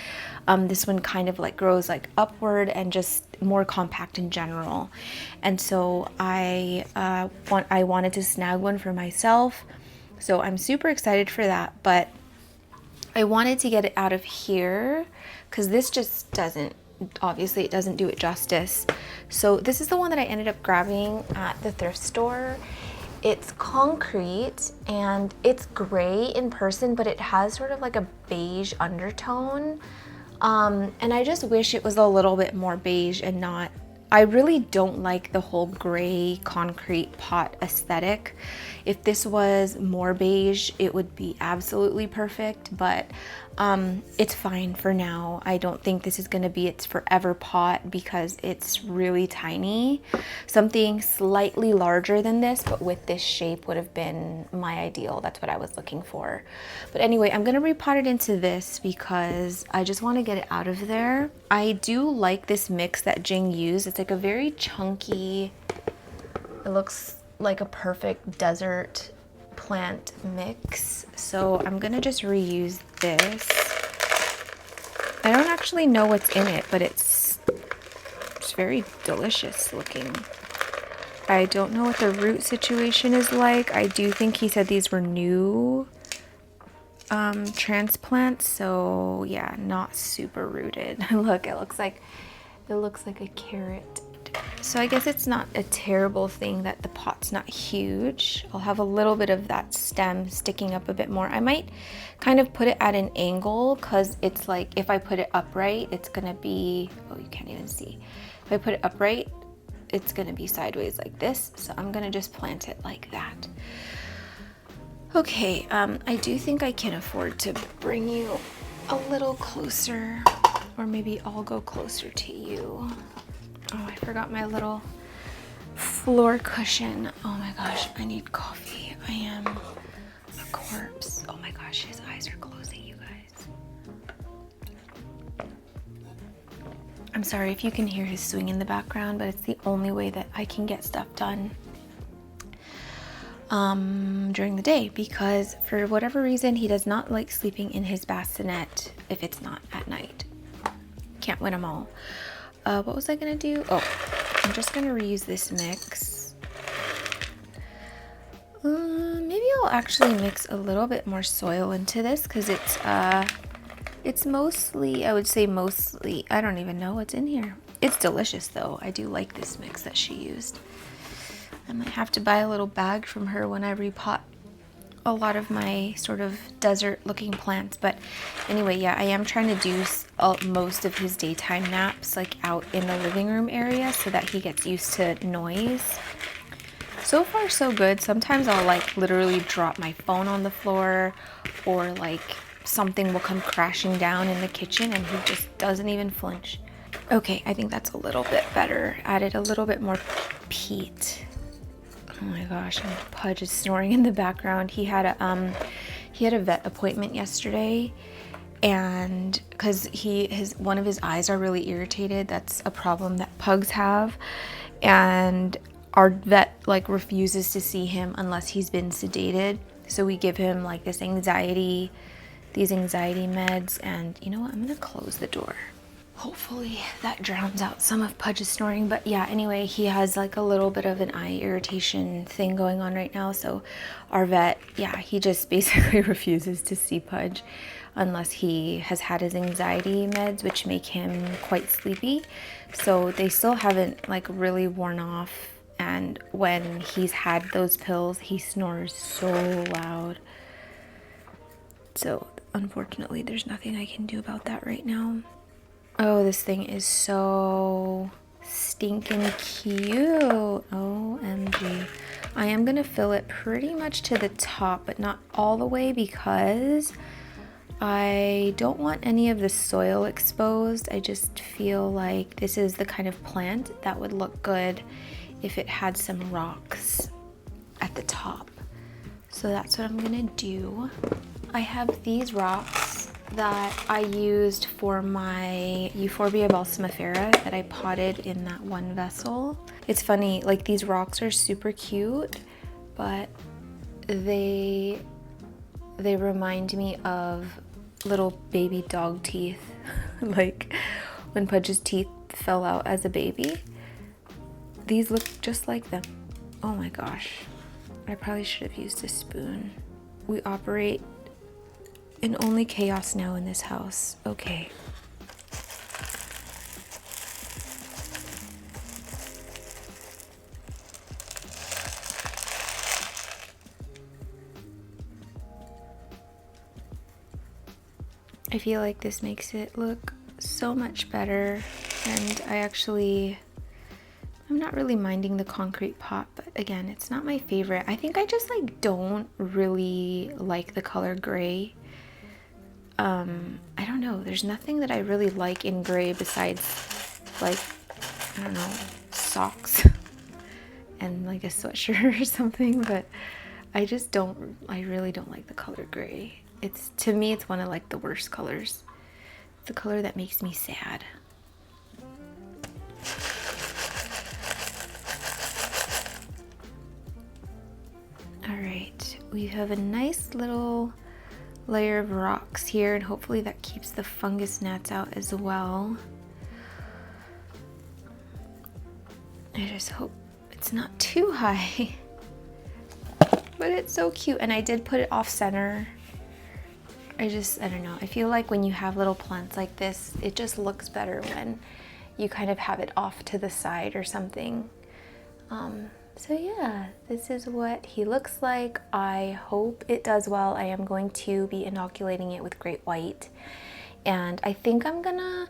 This one kind of grows upward and just more compact in general. And so I wanted to snag one for myself. So I'm super excited for that, but I wanted to get it out of here because this just obviously it doesn't do it justice. So this is the one that I ended up grabbing at the thrift store. It's concrete and it's gray in person, but it has sort of a beige undertone. And I just wish it was a little bit more beige and not, I really don't like the whole gray concrete pot aesthetic. If this was more beige, it would be absolutely perfect, but it's fine for now. I don't think this is gonna be its forever pot because it's really tiny. Something slightly larger than this, but with this shape would have been my ideal. That's what I was looking for. But anyway, I'm gonna repot it into this because I just wanna get it out of there. I do like this mix that Jing used. It's a very chunky, it looks like a perfect desert plant mix. So I'm gonna just reuse this. I don't actually know what's in it, but it's very delicious looking. I don't know what the root situation is like. I do think he said these were new transplants, so yeah, not super rooted. Look, it looks like a carrot. So I guess it's not a terrible thing that the pot's not huge. I'll have a little bit of that stem sticking up a bit more. I might kind of put it at an angle because it's if I put it upright, it's gonna be, oh, you can't even see. If I put it upright, it's gonna be sideways like this. So I'm gonna just plant it like that. Okay, I do think I can afford to bring you a little closer, or maybe I'll go closer to you. Oh, I forgot my little floor cushion. Oh my gosh, I need coffee. I am a corpse. Oh my gosh, his eyes are closing, you guys. I'm sorry if you can hear his swing in the background, but it's the only way that I can get stuff done during the day, because for whatever reason, he does not like sleeping in his bassinet if it's not at night. Can't win them all. What was I gonna do? Oh, I'm just gonna reuse this mix. Maybe I'll actually mix a little bit more soil into this because it's mostly, I would say mostly, I don't even know what's in here. It's delicious though. I do like this mix that she used. I might have to buy a little bag from her when I repot a lot of my sort of desert looking plants. But anyway, yeah, I am trying to do most of his daytime naps like out in the living room area so that he gets used to noise. So far so good. Sometimes I'll like literally drop my phone on the floor, or like something will come crashing down in the kitchen and he just doesn't even flinch. Okay, I think that's a little bit better. Added a little bit more peat. Oh my gosh, and Pudge is snoring in the background. He had a vet appointment yesterday, and because one of his eyes are really irritated. That's a problem that pugs have, and our vet like refuses to see him unless he's been sedated. So we give him like these anxiety meds, and you know what? I'm gonna close the door. Hopefully that drowns out some of Pudge's snoring. But yeah, anyway, he has like a little bit of an eye irritation thing going on right now. So our vet, yeah, he just basically refuses to see Pudge unless he has had his anxiety meds, which make him quite sleepy. So they still haven't like really worn off. And when he's had those pills, he snores so loud. So unfortunately, there's nothing I can do about that right now. Oh, this thing is so stinking cute. OMG. I am gonna fill it pretty much to the top, but not all the way because I don't want any of the soil exposed. I just feel like this is the kind of plant that would look good if it had some rocks at the top. So that's what I'm gonna do. I have these rocks that I used for my Euphorbia balsamifera that I potted in that one vessel. It's funny, like these rocks are super cute, but they remind me of little baby dog teeth. Like when Pudge's teeth fell out as a baby. These look just like them. Oh my gosh. I probably should have used a spoon. We operate in only chaos now in this house. Okay. I feel like this makes it look so much better, and I'm not really minding the concrete pot, but again, it's not my favorite. I think I just like don't really like the color gray. I don't know, there's nothing that I really like in gray besides like, I don't know, socks and like a sweatshirt or something, but I really don't like the color gray. To me, it's one of like the worst colors. It's the color that makes me sad. All right, we have a nice little layer of rocks here, and hopefully that keeps the fungus gnats out as well. I just hope it's not too high. But it's so cute, and I did put it off center. I don't know, I feel like when you have little plants like this, it just looks better when you kind of have it off to the side or something. So yeah, this is what he looks like. I hope it does well. I am going to be inoculating it with great white, and I think I'm gonna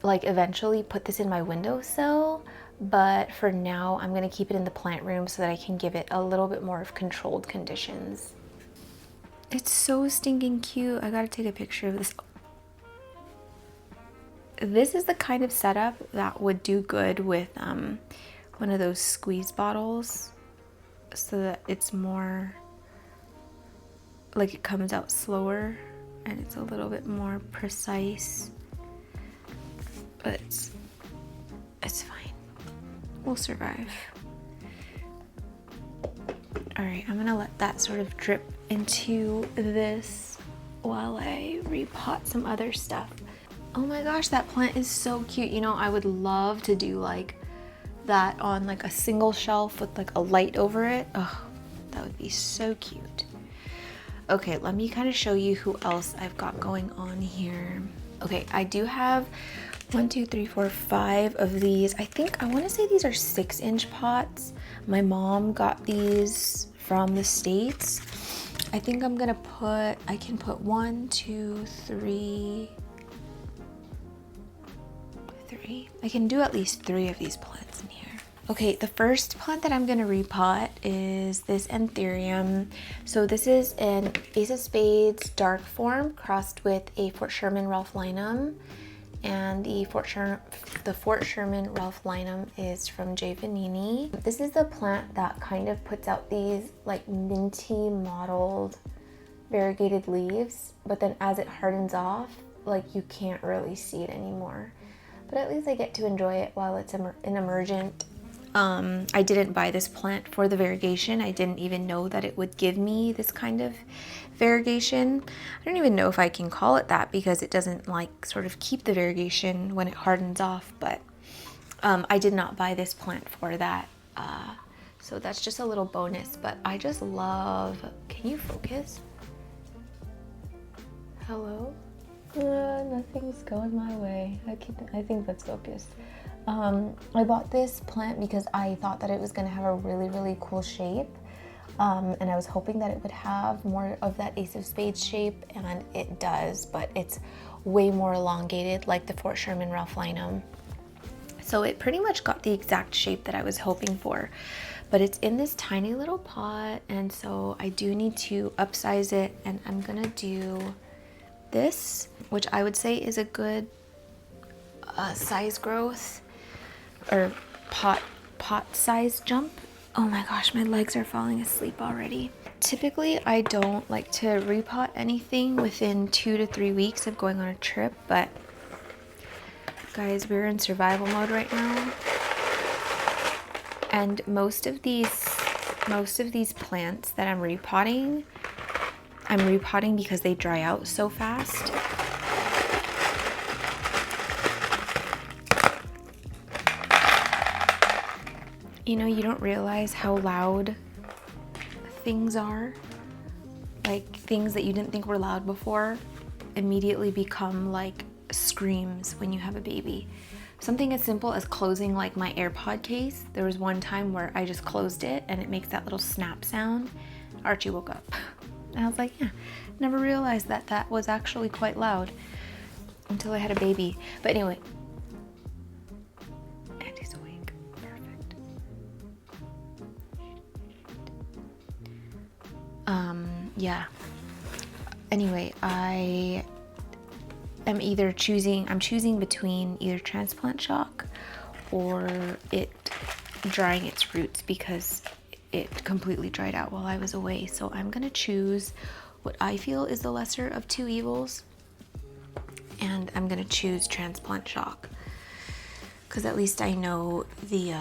like eventually put this in my windowsill, but for now I'm gonna keep it in the plant room so that I can give it a little bit more of controlled conditions. It's so stinking cute. I gotta take a picture of this. This is the kind of setup that would do good with one of those squeeze bottles, so that it's more like it comes out slower and it's a little bit more precise, but it's fine. We'll survive. All right, I'm gonna let that sort of drip into this while I repot some other stuff. Oh my gosh, that plant is so cute. You know, I would love to do like that on like a single shelf with like a light over it. Oh, that would be so cute. Okay, let me kind of show you who else I've got going on here. Okay, I do have 1, 2, 3, 4, 5 of these. I think I want to say these are 6-inch pots. My mom got these from the States. I think I'm gonna put, I can put 1, 2, 3. I can do at least 3 of these plants in here. Okay, the first plant that I'm gonna repot is this anthurium. So this is an Ace of Spades dark form crossed with a Fort Sherman Ralph-Linum. And the Fort Sherman Ralph-Linum is from J. Vanini. This is the plant that kind of puts out these like minty mottled variegated leaves, but then as it hardens off, like you can't really see it anymore. But at least I get to enjoy it while it's an emergent. I didn't buy this plant for the variegation. I didn't even know that it would give me this kind of variegation. I don't even know if I can call it that because it doesn't like sort of keep the variegation when it hardens off, but I did not buy this plant for that. So that's just a little bonus, but I just love, can you focus? Hello? Nothing's going my way. I think that's focused. I bought this plant because I thought that it was going to have a really, really cool shape. And I was hoping that it would have more of that Ace of Spades shape, and it does, but it's way more elongated like the Fort Sherman Ralph-Linum. So it pretty much got the exact shape that I was hoping for, but it's in this tiny little pot, and so I do need to upsize it, and I'm gonna do this, which I would say is a good size growth or pot size jump. Oh my gosh, my legs are falling asleep already. Typically, I don't like to repot anything within 2 to 3 weeks of going on a trip, but guys, we're in survival mode right now. And most of these plants that I'm repotting because they dry out so fast. You know, you don't realize how loud things are. Like things that you didn't think were loud before immediately become like screams when you have a baby. Something as simple as closing like my AirPod case. There was one time where I just closed it and it makes that little snap sound. Archie woke up. And I was like, yeah, never realized that that was actually quite loud until I had a baby. But anyway, Andy's awake. Perfect. Yeah. Anyway, I'm choosing between either transplant shock or it drying its roots because it completely dried out while I was away. So I'm gonna choose what I feel is the lesser of two evils, and I'm gonna choose transplant shock because at least I know the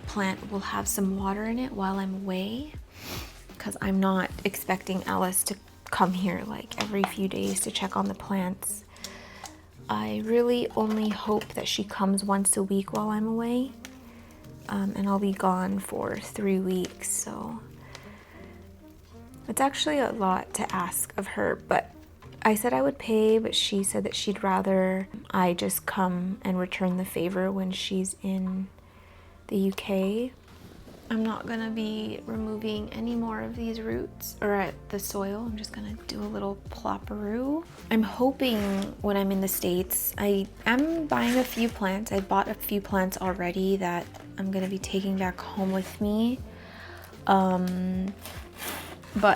plant will have some water in it while I'm away, because I'm not expecting Alice to come here like every few days to check on the plants. I really only hope that she comes once a week while I'm away. And I'll be gone for 3 weeks, so it's actually a lot to ask of her, but I said I would pay, but she said that she'd rather I just come and return the favor when she's in the UK. I'm not gonna be removing any more of these roots or the soil. I'm just gonna do a little plopperoo. I'm hoping when I'm in the States, I am buying a few plants. I bought a few plants already that I'm gonna be taking back home with me. But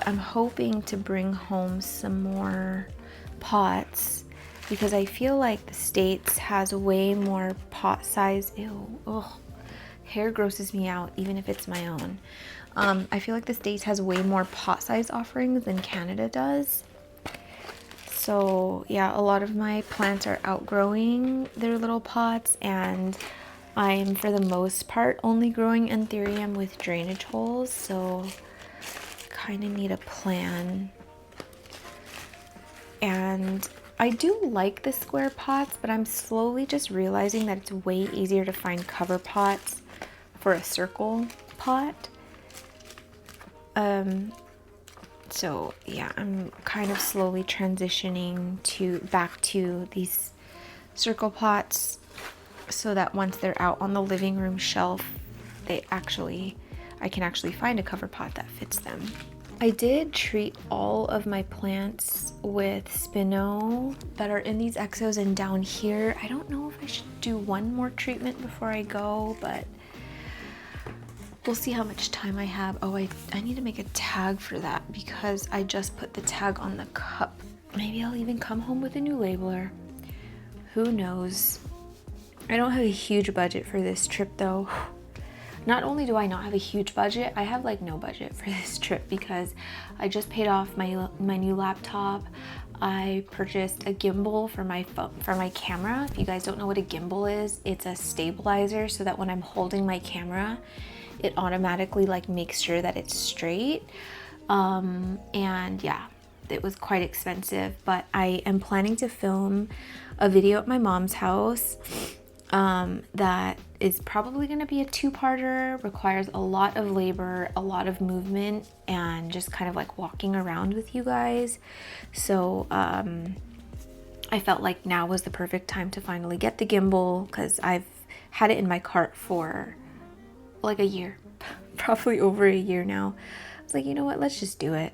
I'm hoping to bring home some more pots because I feel like the States has way more pot size. Ew, ugh. Hair grosses me out, even if it's my own. I feel like the States has way more pot size offerings than Canada does. So yeah, a lot of my plants are outgrowing their little pots, and I'm for the most part only growing anthurium with drainage holes, so kind of need a plan. And I do like the square pots, but I'm slowly just realizing that it's way easier to find cover pots for a circle pot. So yeah, I'm kind of slowly transitioning back to these circle pots so that once they're out on the living room shelf, I can actually find a cover pot that fits them. I did treat all of my plants with Spino that are in these exos, and down here, I don't know if I should do one more treatment before I go, but we'll see how much time I have. Oh, I need to make a tag for that because I just put the tag on the cup. Maybe I'll even come home with a new labeler. Who knows? I don't have a huge budget for this trip though. Not only do I not have a huge budget, I have like no budget for this trip because I just paid off my new laptop. I purchased a gimbal for my camera. If you guys don't know what a gimbal is, it's a stabilizer so that when I'm holding my camera, it automatically like makes sure that it's straight. And yeah, it was quite expensive, but I am planning to film a video at my mom's house that is probably going to be a two-parter, requires a lot of labor, a lot of movement, and just kind of like walking around with you guys. So I felt like now was the perfect time to finally get the gimbal because I've had it in my cart for like a year, probably over a year now. I was like, you know what, let's just do it.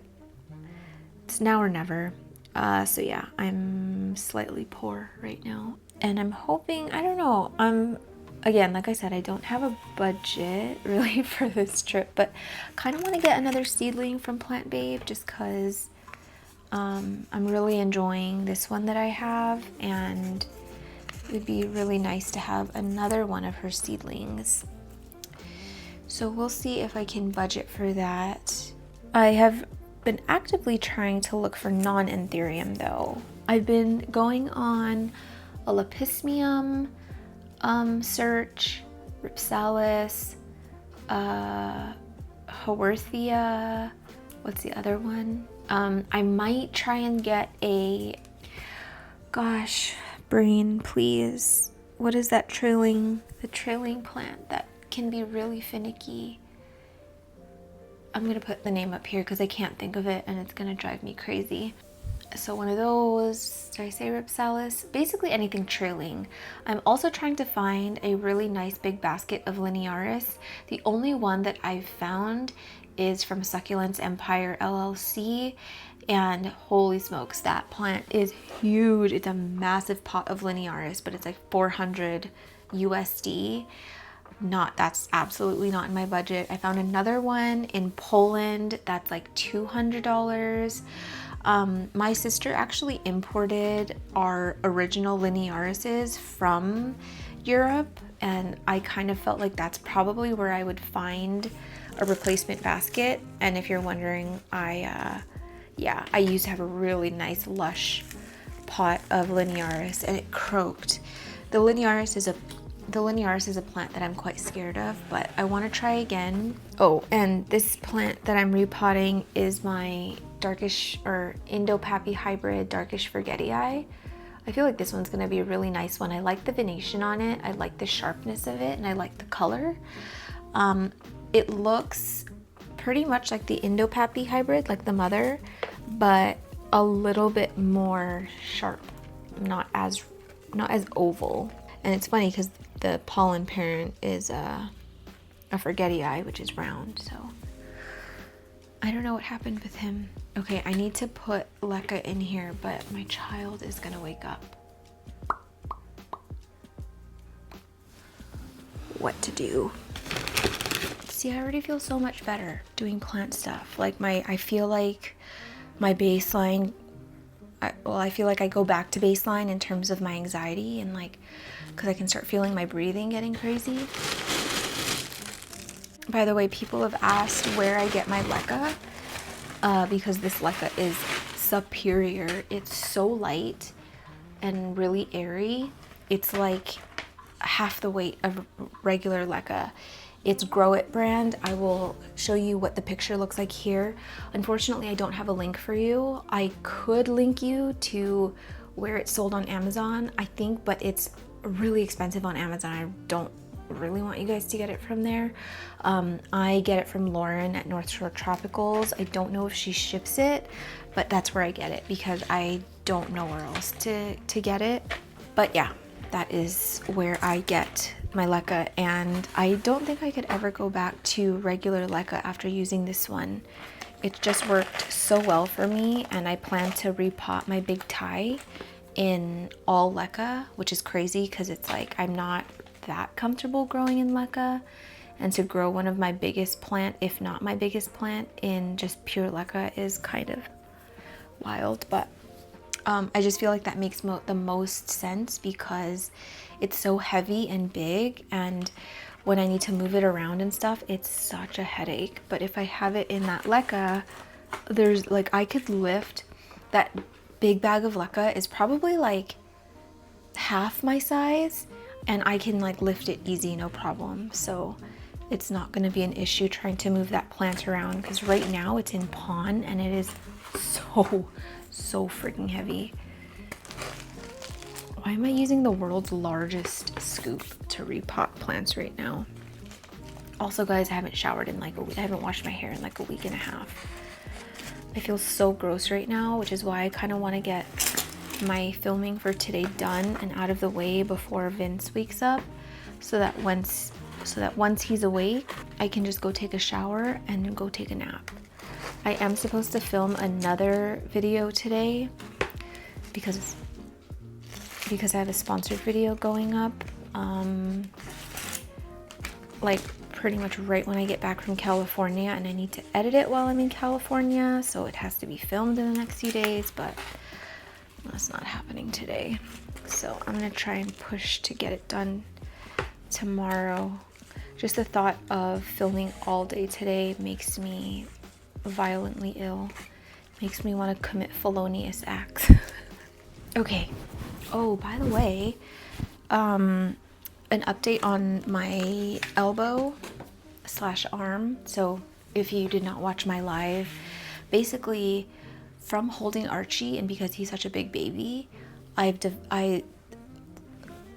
It's now or never. So yeah, I'm slightly poor right now. And I'm hoping, I don't know, again, like I said, I don't have a budget really for this trip, but kind of want to get another seedling from Plant Babe just because I'm really enjoying this one that I have, and it would be really nice to have another one of her seedlings. So we'll see if I can budget for that. I have been actively trying to look for non-anthurium though. I've been going on a lepismium search, ripsalis, haworthia, what's the other one? I might try and get a, gosh, brain please, what is that the trailing plant that can be really finicky? I'm gonna put the name up here because I can't think of it and it's gonna drive me crazy. So one of those, did I say ripsalis? Basically anything trailing. I'm also trying to find a really nice big basket of linearis. The only one that I've found is from Succulents Empire LLC, and holy smokes, that plant is huge. It's a massive pot of linearis, but it's like 400 USD. That's absolutely not in my budget. I found another one in Poland that's like $200. My sister actually imported our original linearises from Europe, and I kind of felt like that's probably where I would find a replacement basket. And if you're wondering, I used to have a really nice lush pot of linearis and it croaked. The linearis is a plant that I'm quite scared of, but I want to try again. Oh, and this plant that I'm repotting is my darkish or Indo-Pappy hybrid darkish forgetii. I feel like this one's going to be a really nice one. I like the venation on it. I like the sharpness of it, and I like the color. It looks pretty much like the Indo-Pappy hybrid, like the mother, but a little bit more sharp, not as oval. And it's funny because the pollen parent is a forgetii, which is round, so I don't know what happened with him. Okay, I need to put Lekka in here, but my child is gonna wake up. What to do? See, I already feel so much better doing plant stuff. Like I feel like my baseline, I feel like I go back to baseline in terms of my anxiety, and like, because I can start feeling my breathing getting crazy. By the way, people have asked where I get my Lekka, because this Lekka is superior. It's so light and really airy. It's like half the weight of regular Lekka. It's Grow It brand. I will show you what the picture looks like here. Unfortunately, I don't have a link for you. I could link you to where it's sold on Amazon, I think, but it's really expensive on Amazon. I don't really want you guys to get it from there. I get it from Lauren at North Shore Tropicals. I don't know if she ships it, but that's where I get it because I don't know where else to get it. But yeah, that is where I get my leca, and I don't think I could ever go back to regular leca after using this one. It just worked so well for me, and I plan to repot my big Thai in all leca, which is crazy because it's like I'm not that comfortable growing in leca, and to grow one of my biggest plant, if not my biggest plant, in just pure leca is kind of wild. But I just feel like that makes the most sense because it's so heavy and big, and when I need to move it around and stuff, it's such a headache. But if I have it in that leca, there's like, I could lift that big bag of leca is probably like half my size, and I can like lift it easy, no problem. So it's not going to be an issue trying to move that plant around, because right now it's in pon and it is so freaking heavy. Why am I using the world's largest scoop to repot plants right now? Also, guys, I haven't showered in like a week. I haven't washed my hair in like a week and a half. I feel so gross right now, which is why I kind of want to get my filming for today done and out of the way before Vince wakes up, so that once he's awake, I can just go take a shower and go take a nap. I am supposed to film another video today because I have a sponsored video going up, like pretty much right when I get back from California, and I need to edit it while I'm in California, so it has to be filmed in the next few days, but that's not happening today. So I'm gonna try and push to get it done tomorrow. Just the thought of filming all day today makes me violently ill. Makes me want to commit felonious acts. Okay. Oh, by the way, an update on my elbow / arm. So if you did not watch my live, basically from holding Archie, and because he's such a big baby, I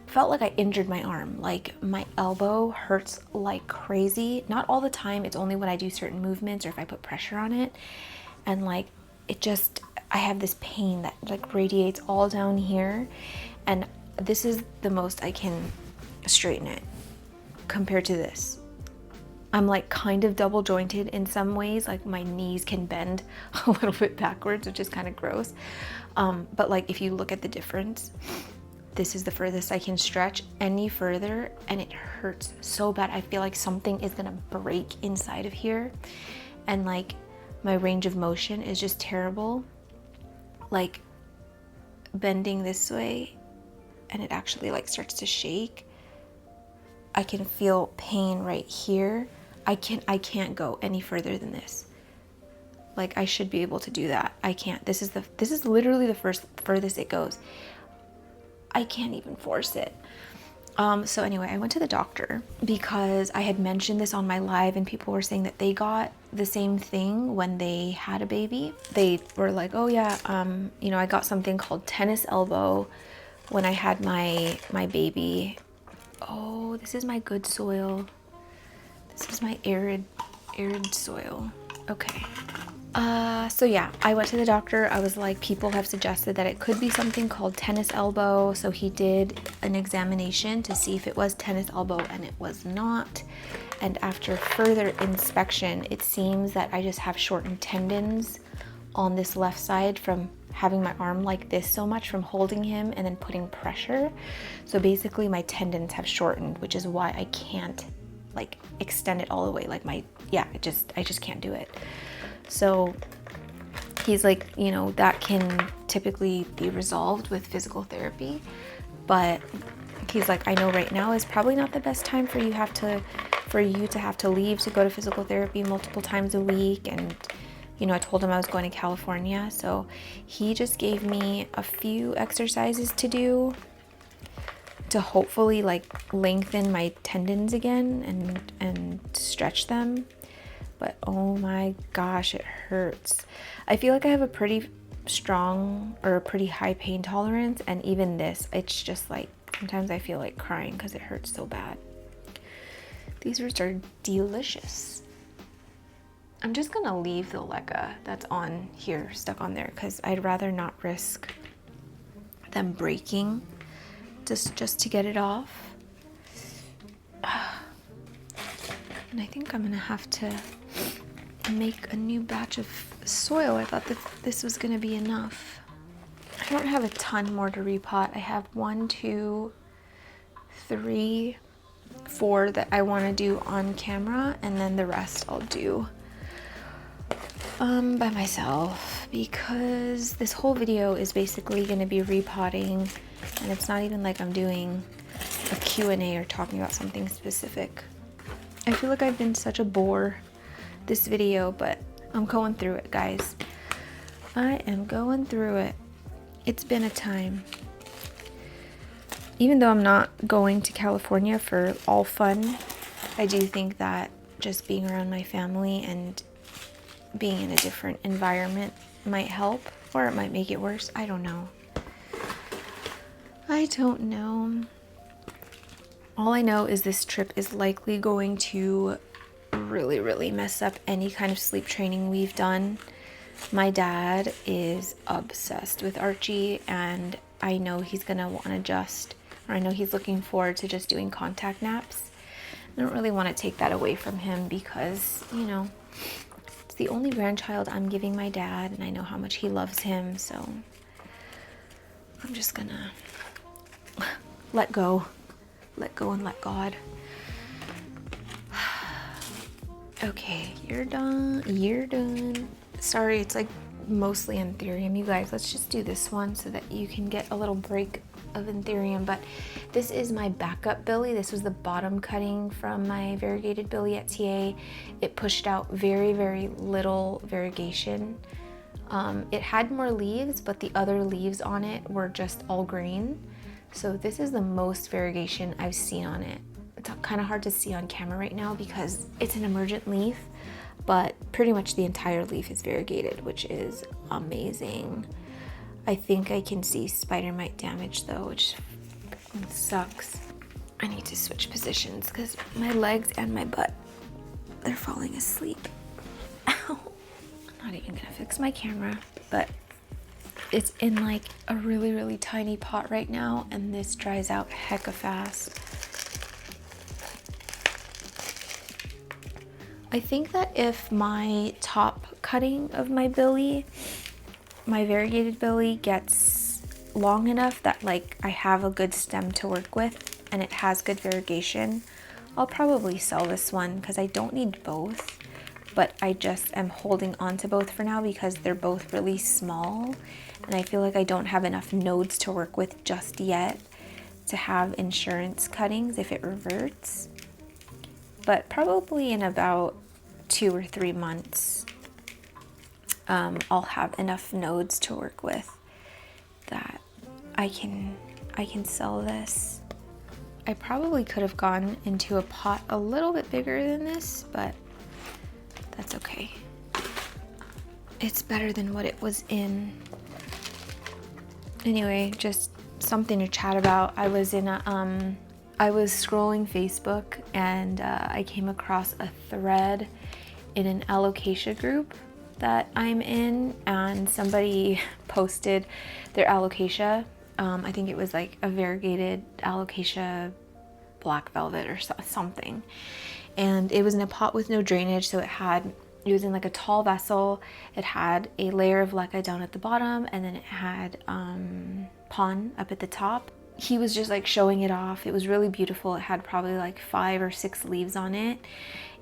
felt like I injured my arm. Like my elbow hurts like crazy. Not all the time, it's only when I do certain movements or if I put pressure on it. And like I have this pain that like radiates all down here, and this is the most I can straighten it compared to this. I'm like kind of double jointed in some ways, like my knees can bend a little bit backwards, which is kind of gross. But like if you look at the difference, this is the furthest I can stretch. Any further and it hurts so bad. I feel like something is gonna break inside of here, and like my range of motion is just terrible. Like bending this way and it actually like starts to shake. I can feel pain right here. I can't go any further than this. Like I should be able to do that. I can't. This is literally the furthest it goes. I can't even force it. So anyway, I went to the doctor because I had mentioned this on my live, and people were saying that they got the same thing when they had a baby. They were like, oh yeah, you know, I got something called tennis elbow when I had my baby. Oh, this is my good soil. This is my arid soil. Okay. So yeah, I went to the doctor. I was like, people have suggested that it could be something called tennis elbow. So he did an examination to see if it was tennis elbow, and it was not. And after further inspection, it seems that I just have shortened tendons on this left side from having my arm like this so much from holding him and then putting pressure. So basically my tendons have shortened, which is why I can't like extend it all the way. Like I just can't do it. So he's like, you know, that can typically be resolved with physical therapy, but he's like, I know right now is probably not the best time for you to have to leave to go to physical therapy multiple times a week. And you know, I told him I was going to California, so he just gave me a few exercises to do to hopefully like lengthen my tendons again and stretch them. But oh my gosh, it hurts. I feel like I have a pretty strong or a pretty high pain tolerance, and even this, it's just like sometimes I feel like crying because it hurts so bad. These roots are delicious. I'm just gonna leave the leca that's on here stuck on there because I'd rather not risk them breaking just to get it off. And I think I'm gonna have to make a new batch of soil. I thought that this was gonna be enough. I don't have a ton more to repot. I have 1, 2, 3, 4 that I want to do on camera, and then the rest I'll do by myself, because this whole video is basically going to be repotting, and it's not even like I'm doing a Q&A or talking about something specific. I feel like I've been such a bore this video, but I'm going through it, guys. I am going through it. It's been a time. Even though I'm not going to California for all fun, I do think that just being around my family and being in a different environment might help, or it might make it worse. I don't know. I don't know. All I know is this trip is likely going to really mess up any kind of sleep training we've done. My dad is obsessed with Archie, and I know he's gonna want to I know he's looking forward to just doing contact naps. I don't really want to take that away from him because, you know, it's the only grandchild I'm giving my dad, and I know how much he loves him, so I'm just gonna let go and let God. Okay, you're done. Sorry, it's like mostly Anthurium, you guys. Let's just do this one so that you can get a little break of Anthurium. But this is my backup billy. This was the bottom cutting from my variegated billy at TA. It pushed out very little variegation. It had more leaves, but the other leaves on it were just all green. So this is the most variegation I've seen on it. It's kind of hard to see on camera right now because it's an emergent leaf, but pretty much the entire leaf is variegated, which is amazing. I think I can see spider mite damage though, which sucks. I need to switch positions because my legs and my butt, they're falling asleep. Ow. I'm not even gonna fix my camera, but it's in like a really tiny pot right now, and this dries out hecka fast. I think that if my top cutting of my billy, my variegated billy, gets long enough that like I have a good stem to work with and it has good variegation, I'll probably sell this one because I don't need both, but I just am holding on to both for now because they're both really small and I feel like I don't have enough nodes to work with just yet to have insurance cuttings if it reverts. But probably in about 2 or 3 months, I'll have enough nodes to work with that I can sell this. I probably could have gone into a pot a little bit bigger than this, but that's okay. It's better than what it was in. Anyway, just something to chat about. I was scrolling Facebook and I came across a thread in an alocasia group that I'm in, and somebody posted their alocasia. I think it was like a variegated alocasia black velvet or something. And it was in a pot with no drainage, so it was in like a tall vessel. It had a layer of leca down at the bottom, and then it had pon up at the top. He was just like showing it off. It was really beautiful. It had probably like 5 or 6 leaves on it,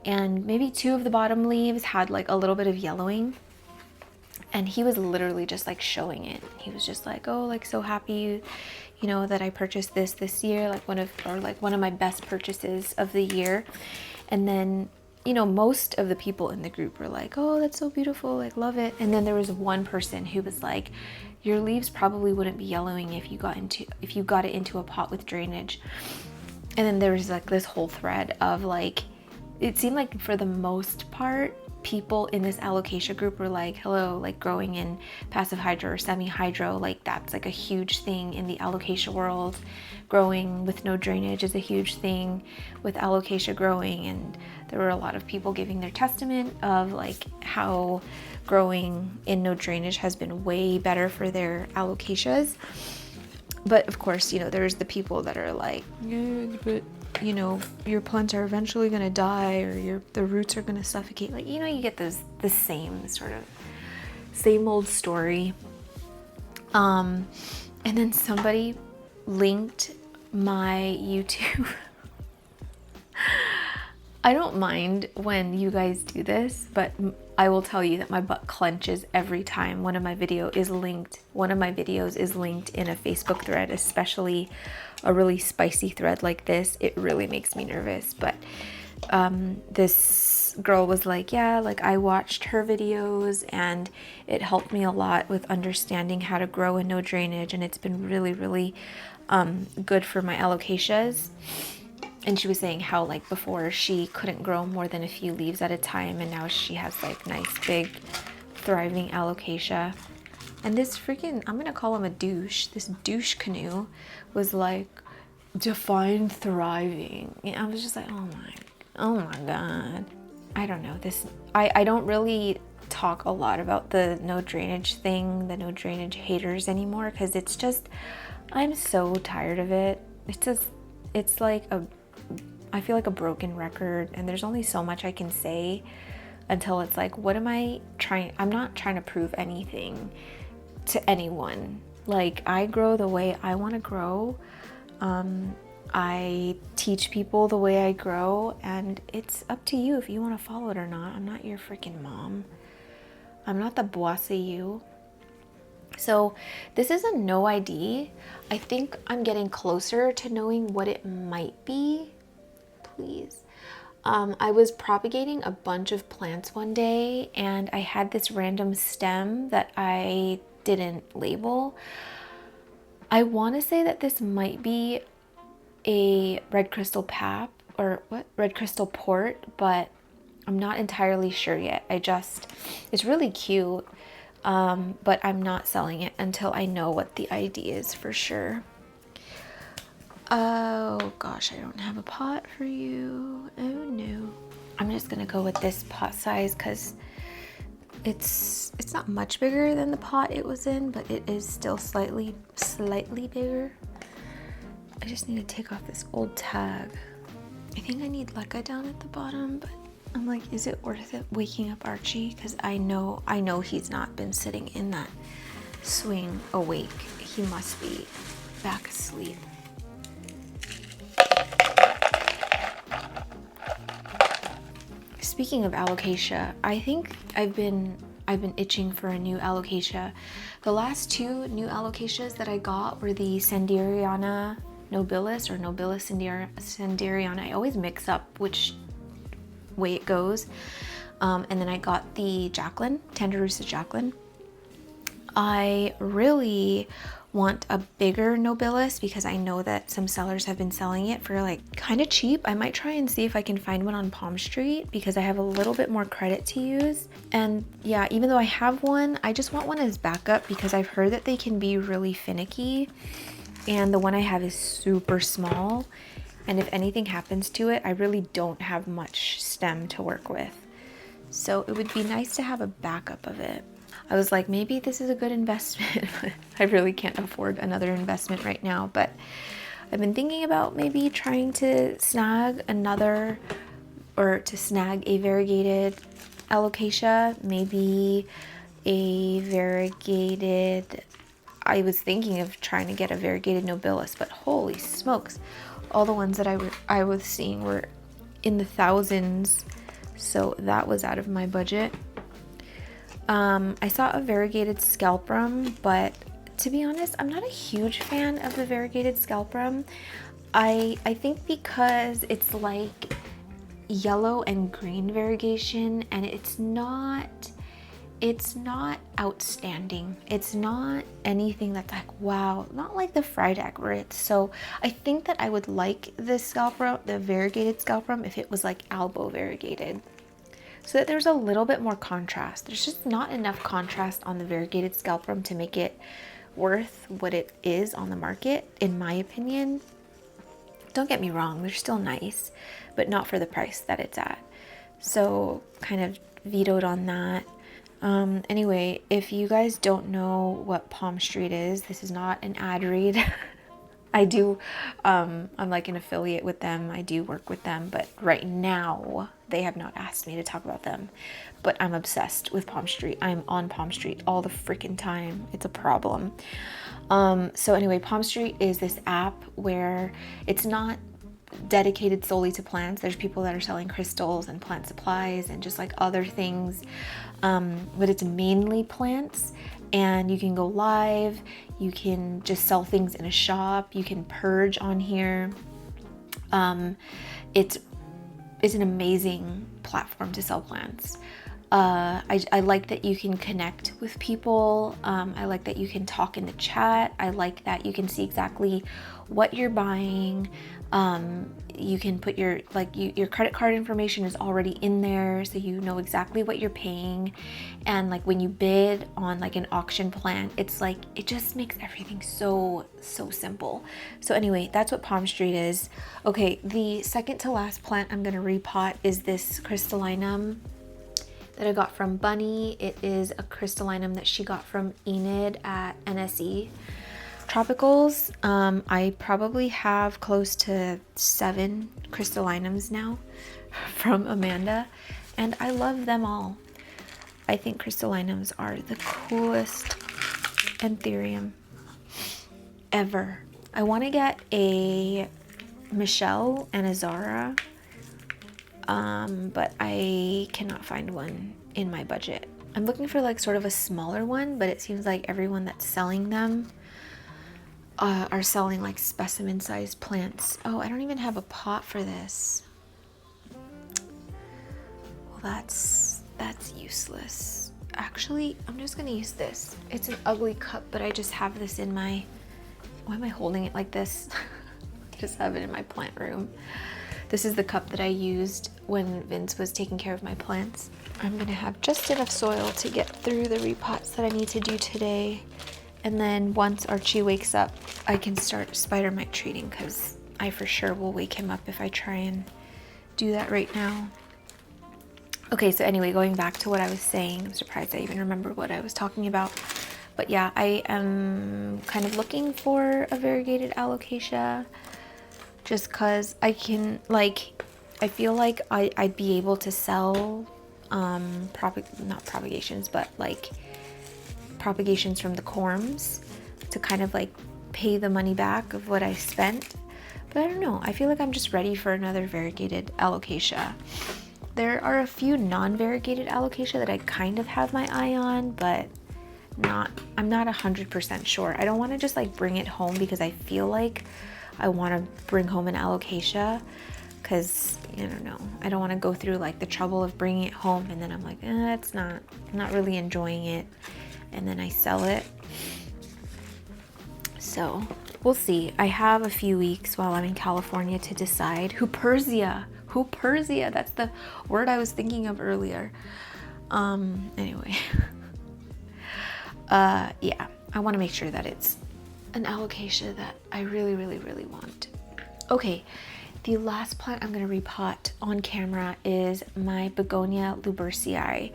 and maybe 2 of the bottom leaves had like a little bit of yellowing, and he was literally just like showing it. He was just like, oh, like so happy, you know, that I purchased this year, like one of my best purchases of the year. And then, you know, most of the people in the group were like, oh, that's so beautiful, like love it. And then there was one person who was like, your leaves probably wouldn't be yellowing if you got it into a pot with drainage. And then there was like this whole thread of like, it seemed like for the most part people in this alocasia group were like, hello, like growing in passive hydro or semi-hydro, like that's like a huge thing in the alocasia world. Growing with no drainage is a huge thing with alocasia growing, and there were a lot of people giving their testament of like how growing in no drainage has been way better for their alocasias. But of course, you know, there's the people that are like, yeah, but you know, your plants are eventually going to die, or the roots are going to suffocate. Like, you know, you get the same sort of same old story. And then somebody linked my YouTube. I don't mind when you guys do this, but I will tell you that my butt clenches every time one of my videos is linked in a Facebook thread, especially a really spicy thread like this. It really makes me nervous. But this girl was like, yeah, like I watched her videos and it helped me a lot with understanding how to grow in no drainage, and it's been really, really good for my alocasias. And she was saying how like before she couldn't grow more than a few leaves at a time, and now she has like nice big thriving alocasia. And this freaking, I'm gonna call him a douche, this douche canoe was like, define thriving. And I was just like, oh my god. I don't know, this, I don't really talk a lot about the no drainage thing, the no drainage haters anymore, because it's just, I'm so tired of it. It's just, it's like I feel like a broken record, and there's only so much I can say until it's like, what am I trying? I'm not trying to prove anything to anyone. Like, I grow the way I want to grow. I teach people the way I grow, and it's up to you if you want to follow it or not. I'm not your freaking mom. I'm not the boss of you. So this is a no ID. I think I'm getting closer to knowing what it might be. Please. I was propagating a bunch of plants one day, and I had this random stem that I didn't label. I want to say that this might be a red crystal pap, or what, red crystal port, but I'm not entirely sure yet. It's really cute, but I'm not selling it until I know what the ID is for sure. Oh gosh, I don't have a pot for you. Oh no. I'm just gonna go with this pot size because it's not much bigger than the pot it was in, but it is still slightly bigger. I just need to take off this old tag. I think I need Lekka down at the bottom, but I'm like, is it worth it waking up Archie? Because I know he's not been sitting in that swing awake. He must be back asleep. Speaking of alocasia, I think I've been itching for a new alocasia. The last two new alocasias that I got were the Sanderiana nobilis or Nobilis Sanderiana. I always mix up which way it goes. And then I got the Jacqueline, Tenderusa Jacqueline. I really want a bigger Nobilis because I know that some sellers have been selling it for like kind of cheap. I might try and see if I can find one on Palm Street because I have a little bit more credit to use. And yeah, even though I have one, I just want one as backup because I've heard that they can be really finicky. And the one I have is super small. And if anything happens to it, I really don't have much stem to work with. So it would be nice to have a backup of it. I was like, maybe this is a good investment. I really can't afford another investment right now, but I've been thinking about maybe trying to snag a variegated alocasia, maybe a variegated, I was thinking of trying to get a variegated nobilis, but holy smokes, all the ones that I was seeing were in the thousands, so that was out of my budget. I saw a variegated scalprum, but to be honest, I'm not a huge fan of the variegated scalprum. I think because it's like yellow and green variegation, and it's not outstanding. It's not anything that's like, wow, not like the fried egg where it's so, I think that I would like the scalprum, the variegated scalprum, if it was like albo variegated. so that there's a little bit more contrast. There's just not enough contrast on the variegated scalprum to make it worth what it is on the market, in my opinion. Don't get me wrong, they're still nice, but not for the price that it's at. So kind of vetoed on that. Anyway, if you guys don't know what Palm Street is, this is not an ad read. I do, I'm like an affiliate with them. I do work with them, but right now they have not asked me to talk about them. But I'm obsessed with Palm Street. I'm on Palm Street all the freaking time. It's a problem. So anyway, Palm Street is this app where it's not dedicated solely to plants. There's people that are selling crystals and plant supplies and just like other things, but it's mainly plants. And you can go live, you can just sell things in a shop, you can purge on here. It's an amazing platform to sell plants. I like that you can connect with people. I like that you can talk in the chat. I like that you can see exactly what you're buying. You can put your credit card information is already in there, so you know exactly what you're paying. And like when you bid on like an auction plant, it's like it just makes everything so simple. So anyway, that's what Palm Street is. Okay, the second to last plant I'm gonna repot is this crystallinum that I got from Bunny. It is a crystallinum that she got from Enid at NSE Tropicals. I probably have close to 7 crystallinums now from Amanda, and I love them all. I think crystallinums are the coolest anthurium ever. I want to get a Michelle and a Zara, but I cannot find one in my budget. I'm looking for like sort of a smaller one, but it seems like everyone that's selling them are selling like specimen sized plants. Oh, I don't even have a pot for this. Well, that's useless. Actually, I'm just gonna use this. It's an ugly cup, but I just have this in my, why am I holding it like this? Just have it in my plant room. This is the cup that I used when Vince was taking care of my plants. I'm gonna have just enough soil to get through the repots that I need to do today. And then once Archie wakes up, I can start spider mite treating, because I for sure will wake him up if I try and do that right now. Okay, so anyway, going back to what I was saying, I'm surprised I even remember what I was talking about. But yeah, I am kind of looking for a variegated alocasia, just because I can, like, I feel like I'd be able to sell, not propagations, but like propagations from the corms to kind of like pay the money back of what I spent. But I don't know, I feel like I'm just ready for another variegated alocasia. There are a few non-variegated alocasia that I kind of have my eye on, but I'm not 100% sure. I don't want to just like bring it home because I feel like I want to bring home an alocasia, because I don't know, I don't want to go through like the trouble of bringing it home and then I'm like, I'm not really enjoying it, and then I sell it. So we'll see. I have a few weeks while I'm in California to decide. Hupersia, that's the word I was thinking of earlier. Anyway. Yeah, I want to make sure that it's an alocasia that I really want. Okay, the last plant I'm going to repot on camera is my Begonia lubersii.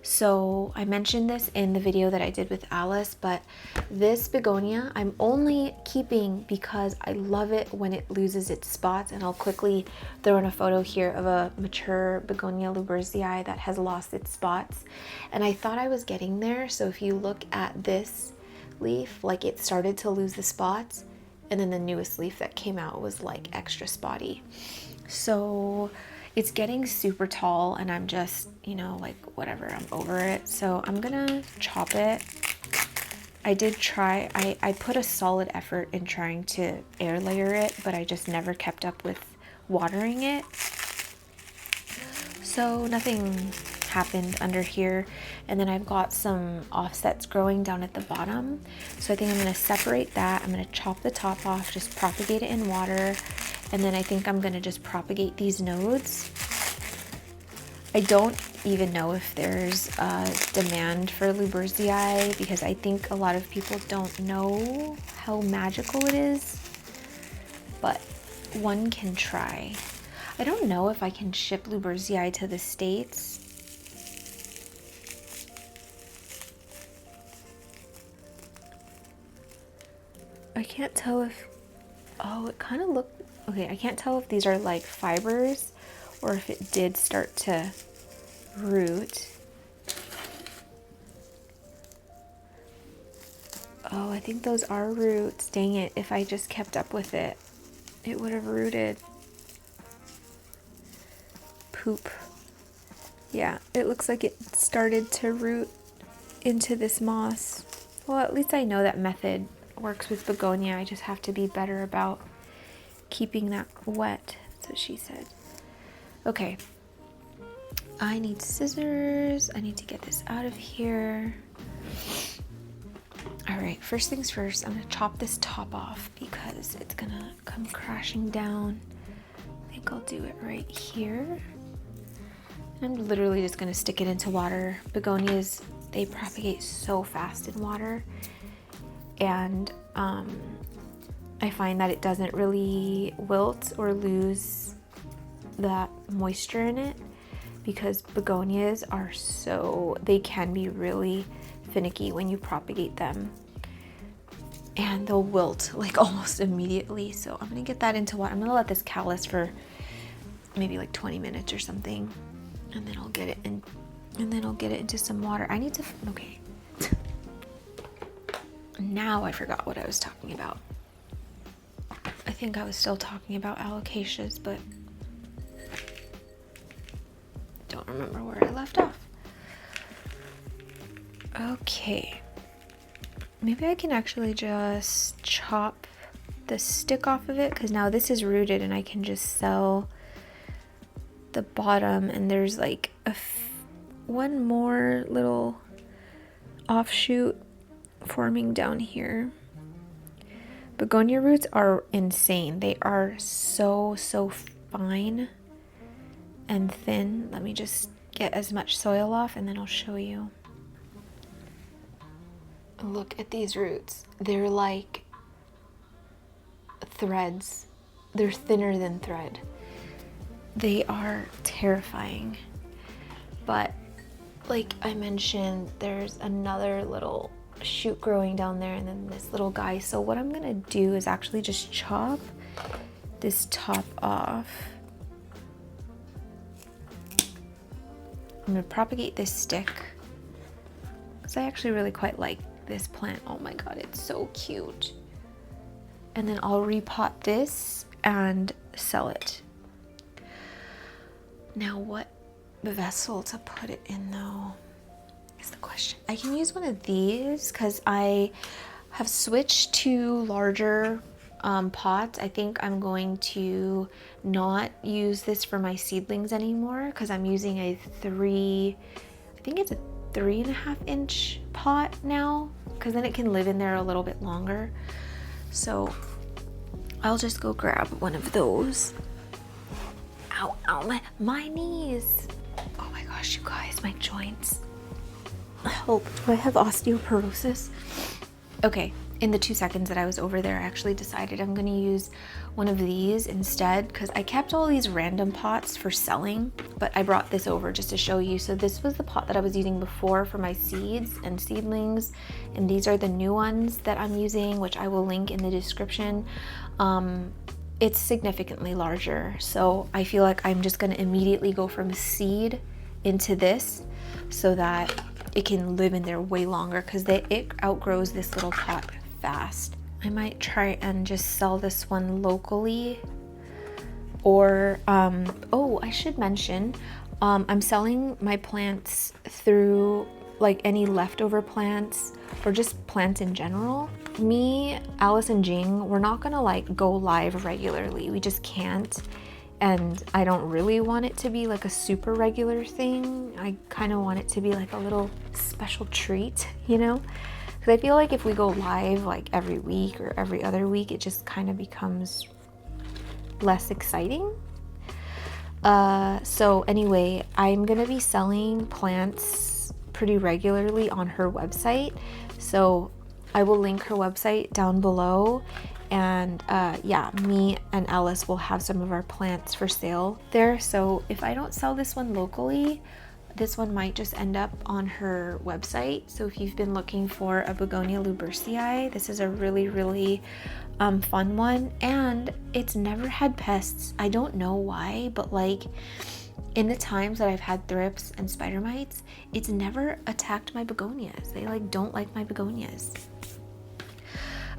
So I mentioned this in the video that I did with Alice, but this begonia I'm only keeping because I love it when it loses its spots, and I'll quickly throw in a photo here of a mature Begonia lubersii that has lost its spots. And I thought I was getting there, so if you look at this leaf, like it started to lose the spots, and then the newest leaf that came out was like extra spotty. So it's getting super tall and I'm just, like whatever, I'm over it. So I'm gonna chop it. I did try, I put a solid effort in trying to air layer it, but I just never kept up with watering it. So nothing happened under here. And then I've got some offsets growing down at the bottom. So I think I'm gonna separate that. I'm gonna chop the top off, just propagate it in water. And then I think I'm gonna just propagate these nodes. I don't even know if there's a demand for Luberzii, because I think a lot of people don't know how magical it is, but one can try. I don't know if I can ship Luberzii to the States. I can't tell if, oh, it kind of looked, okay, I can't tell if these are like fibers or if it did start to root. Oh, I think those are roots. Dang it, if I just kept up with it, it would have rooted. Poop. Yeah, it looks like it started to root into this moss. Well, at least I know that method works with begonia. I just have to be better about keeping that wet. That's what she said. Okay. I need scissors. I need to get this out of here. All right, first things first, I'm gonna chop this top off because it's gonna come crashing down. I think I'll do it right here. I'm literally just gonna stick it into water. Begonias, they propagate so fast in water. And I find that it doesn't really wilt or lose that moisture in it, because begonias are they can be really finicky when you propagate them, and they'll wilt like almost immediately. So I'm gonna get that into water. I'm gonna let this callus for maybe like 20 minutes or something, and then I'll get it in, and then I'll get it into some water. I need to, okay. Now I forgot what I was talking about. I think I was still talking about alocasias, but don't remember where I left off. Okay. Maybe I can actually just chop the stick off of it, because now this is rooted and I can just sell the bottom, and there's like one more little offshoot forming down here. Begonia roots are insane. They are so fine and thin. Let me just get as much soil off and then I'll show you. Look at these roots. They're like threads. They're thinner than thread. They are terrifying. But like I mentioned, there's another little shoot growing down there, and then this little guy. So what I'm gonna do is actually just chop this top off. I'm gonna propagate this stick because I actually really quite like this plant. Oh my god, it's so cute. And then I'll repot this and sell it. Now what vessel to put it in though is the question. I can use one of these because I have switched to larger pots. I think I'm going to not use this for my seedlings anymore because I'm using a I think it's a 3.5 inch pot now, because then it can live in there a little bit longer. So I'll just go grab one of those. Ow, ow, my knees. Oh my gosh, you guys, my joints. Help, do I have osteoporosis? Okay, in the 2 seconds that I was over there, I actually decided I'm gonna use one of these instead, because I kept all these random pots for selling, but I brought this over just to show you. So this was the pot that I was using before for my seeds and seedlings, and these are the new ones that I'm using, which I will link in the description. It's significantly larger, so I feel like I'm just gonna immediately go from seed into this so that it can live in there way longer, because it outgrows this little pot fast. I might try and just sell this one locally, or oh, I should mention, I'm selling my plants through like any leftover plants or just plants in general. Me, Alice, and Jing, we're not gonna like go live regularly. We just can't. And I don't really want it to be like a super regular thing. I kind of want it to be like a little special treat, you know? Because I feel like if we go live like every week or every other week, it just kind of becomes less exciting. So anyway, I'm gonna be selling plants pretty regularly on her website. So I will link her website down below. And yeah, me and Alice will have some of our plants for sale there. So if I don't sell this one locally, this one might just end up on her website. So if you've been looking for a Begonia lubersii, this is a really fun one, and it's never had pests. I don't know why, but like in the times that I've had thrips and spider mites, it's never attacked my begonias. They like don't like my begonias.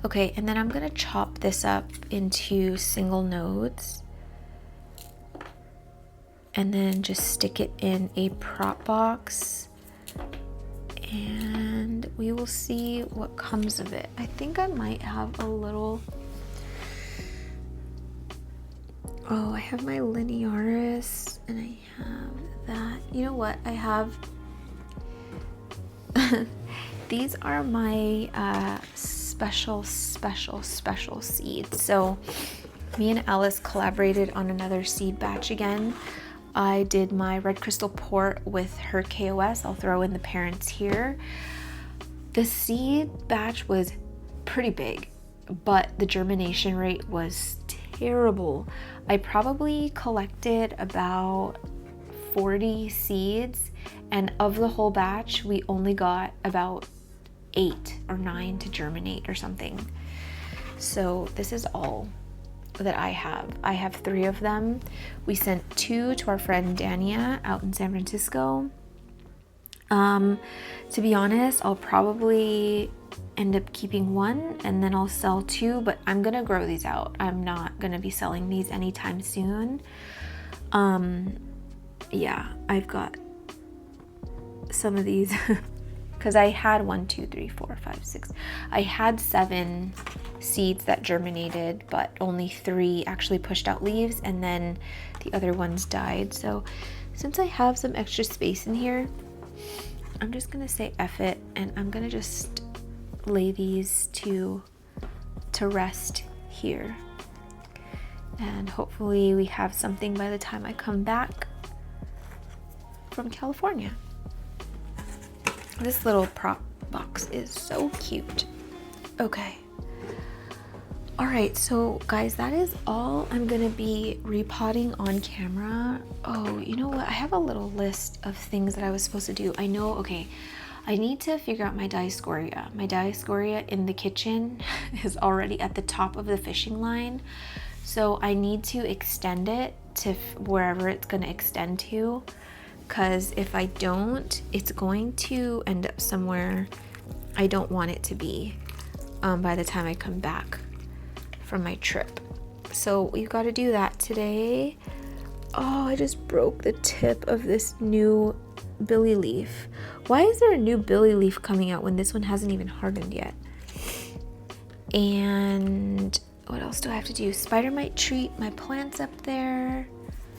Okay, and then I'm gonna chop this up into single nodes and then just stick it in a prop box, and we will see what comes of it. I think I might have a little, oh, I have my linearis and I have that. You know what? I have, these are my special seeds. So me and Alice collaborated on another seed batch again. I did my red crystal port with her KOS. I'll throw in the parents here. The seed batch was pretty big, but the germination rate was terrible. I probably collected about 40 seeds, and of the whole batch, we only got about 8 or 9 to germinate or something. So this is all that I have. I have 3 of them. We sent 2 to our friend Dania out in San Francisco. To be honest, I'll probably end up keeping 1 and then I'll sell 2, but I'm gonna grow these out. I'm not gonna be selling these anytime soon. Yeah, I've got some of these because I had 1, 2, 3, 4, 5, 6. I had 7 seeds that germinated, but only 3 actually pushed out leaves, and then the other ones died. So since I have some extra space in here, I'm just gonna say F it, and I'm gonna just lay these to rest here. And hopefully we have something by the time I come back from California. This little prop box is so cute. Okay. All right, so guys, that is all I'm gonna be repotting on camera. Oh, you know what? I have a little list of things that I was supposed to do. I know, okay, I need to figure out my diascorea. My diascorea in the kitchen is already at the top of the fishing line. So I need to extend it to wherever it's gonna extend to, because if I don't, it's going to end up somewhere I don't want it to be by the time I come back from my trip. So we've got to do that today. Oh, I just broke the tip of this new billy leaf. Why is there a new billy leaf coming out when this one hasn't even hardened yet? And what else do I have to do? Spider mite treat my plants up there.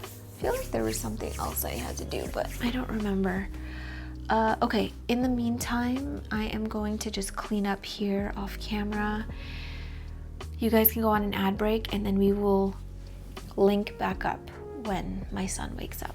I feel like there was something else I had to do, but I don't remember. Okay, in the meantime, I am going to just clean up here off camera. You guys can go on an ad break, and then we will link back up when my son wakes up.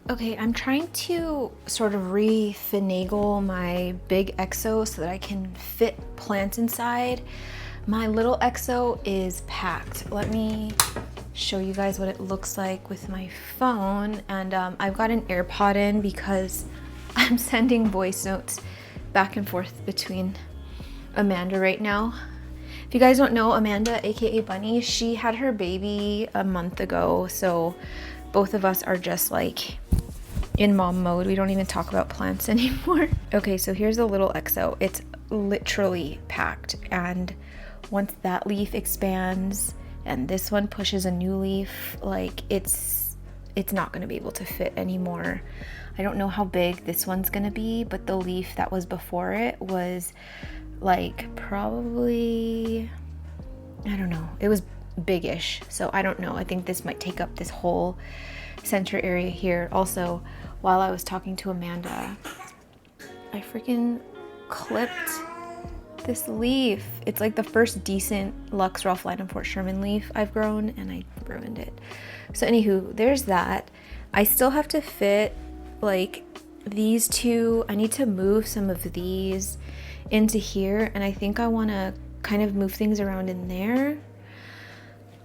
Okay, I'm trying to sort of re-finagle my big EXO so that I can fit plants inside. My little EXO is packed. Let me show you guys what it looks like with my phone. And I've got an AirPod in because I'm sending voice notes back and forth between Amanda right now. If you guys don't know, Amanda, aka Bunny, she had her baby a month ago, so both of us are just like in mom mode. We don't even talk about plants anymore. Okay, so here's the little EXO. It's literally packed, and once that leaf expands and this one pushes a new leaf, like it's not gonna be able to fit anymore. I don't know how big this one's gonna be, but the leaf that was before it was like probably, I don't know, it was biggish. So I don't know, I think this might take up this whole center area here. Also, while I was talking to Amanda, I freaking clipped this leaf. It's like the first decent Lux Ralph-Lauren Fort Sherman leaf I've grown, and I ruined it. So anywho, there's that. I still have to fit like these two. I need to move some of these into here, and I think I want to kind of move things around in there.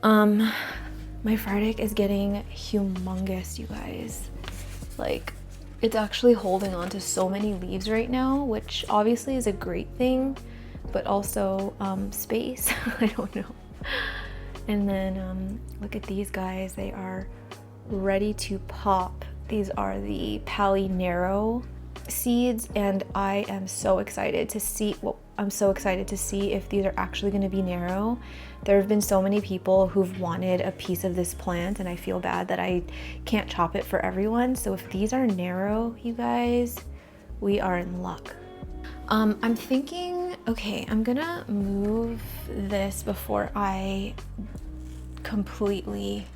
My Friday is getting humongous, you guys. Like, it's actually holding on to so many leaves right now, which obviously is a great thing, but also space. I don't know. And then look at these guys. They are ready to pop. These are the Pali Narrow seeds, and I am so excited to see, well, I'm so excited to see if these are actually going to be narrow. There have been so many people who've wanted a piece of this plant, and I feel bad that I can't chop it for everyone. So if these are narrow, you guys, we are in luck. I'm thinking, okay, I'm gonna move this before I completely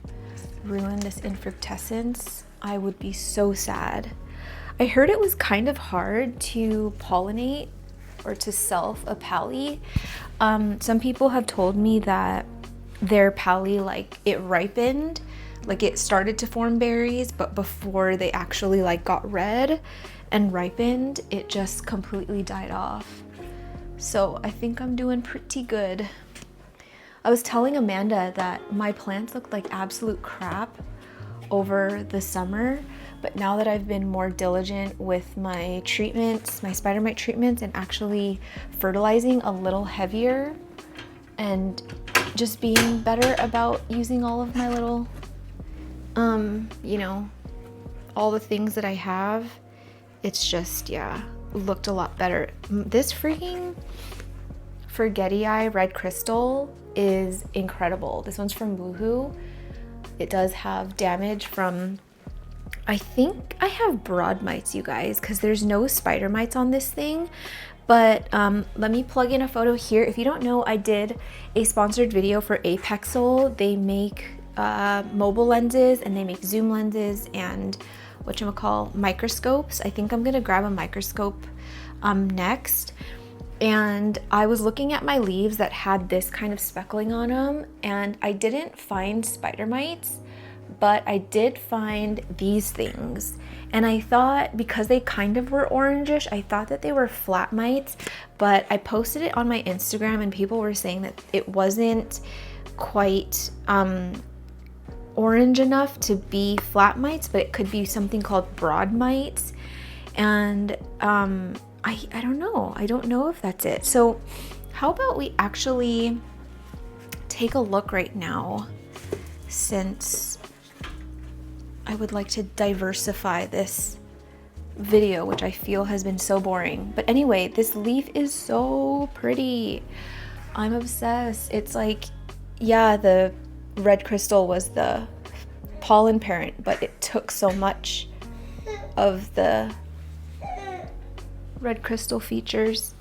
ruin this infructescence. I would be so sad. I heard it was kind of hard to pollinate or to self a pali. Some people have told me that their pali, like, it ripened, like it started to form berries, but before they actually like got red and ripened, it just completely died off. So I think I'm doing pretty good. I was telling Amanda that my plants looked like absolute crap over the summer, but now that I've been more diligent with my treatments, my spider mite treatments, and actually fertilizing a little heavier and just being better about using all of my little, you know, all the things that I have, it's just, yeah, looked a lot better. This freaking Forgetii red crystal is incredible. This one's from Woohoo. It does have damage from, I think I have broad mites, you guys, because there's no spider mites on this thing. But let me plug in a photo here. If you don't know, I did a sponsored video for Apexel. They make mobile lenses, and they make zoom lenses and whatchamacall, microscopes. I think I'm gonna grab a microscope next. And I was looking at my leaves that had this kind of speckling on them, and I didn't find spider mites, but I did find these things. And I thought, because they kind of were orangish, I thought that they were flat mites, but I posted it on my Instagram and people were saying that it wasn't quite orange enough to be flat mites, but it could be something called broad mites. And I don't know. I don't know if that's it. So how about we actually take a look right now, since I would like to diversify this video, which I feel has been so boring. But anyway, this leaf is so pretty. I'm obsessed. It's like, yeah, the red crystal was the pollen parent, but it took so much of the red crystal features.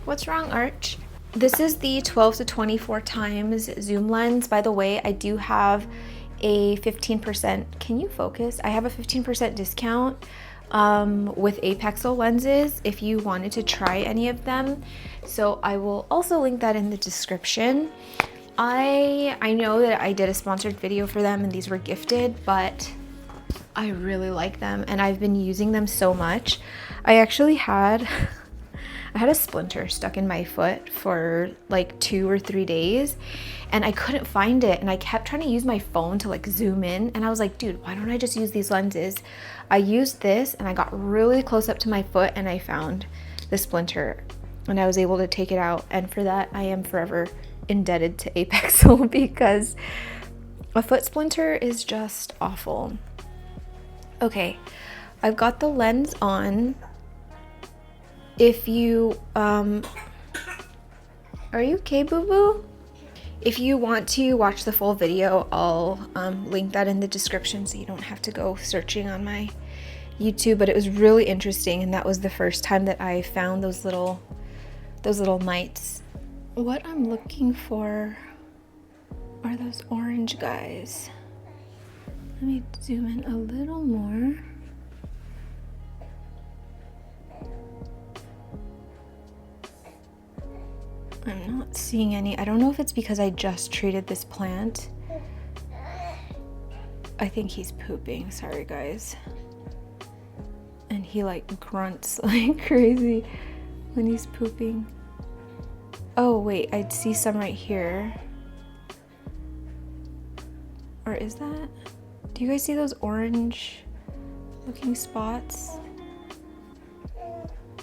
What's wrong, Arch? This is the 12 to 24 times zoom lens. By the way, I do have a 15%, can you focus? I have a 15% discount with Apexel lenses if you wanted to try any of them. So I will also link that in the description. I know that I did a sponsored video for them and these were gifted, but I really like them and I've been using them so much. I actually had a splinter stuck in my foot for like 2 or 3 days and I couldn't find it, and I kept trying to use my phone to like zoom in, and I was like, dude, why don't I just use these lenses? I used this and I got really close up to my foot and I found the splinter and I was able to take it out, and for that I am forever indebted to Apexel because a foot splinter is just awful. Okay, I've got the lens on. If you, are you okay, boo-boo? If you want to watch the full video, I'll link that in the description so you don't have to go searching on my YouTube, but it was really interesting, and that was the first time that I found those little mites. What I'm looking for are those orange guys. Let me zoom in a little more. I'm not seeing any. I don't know if it's because I just treated this plant. I think he's pooping, sorry guys. And he like grunts like crazy when he's pooping. Oh wait, I see some right here. Or is that? Do you guys see those orange looking spots?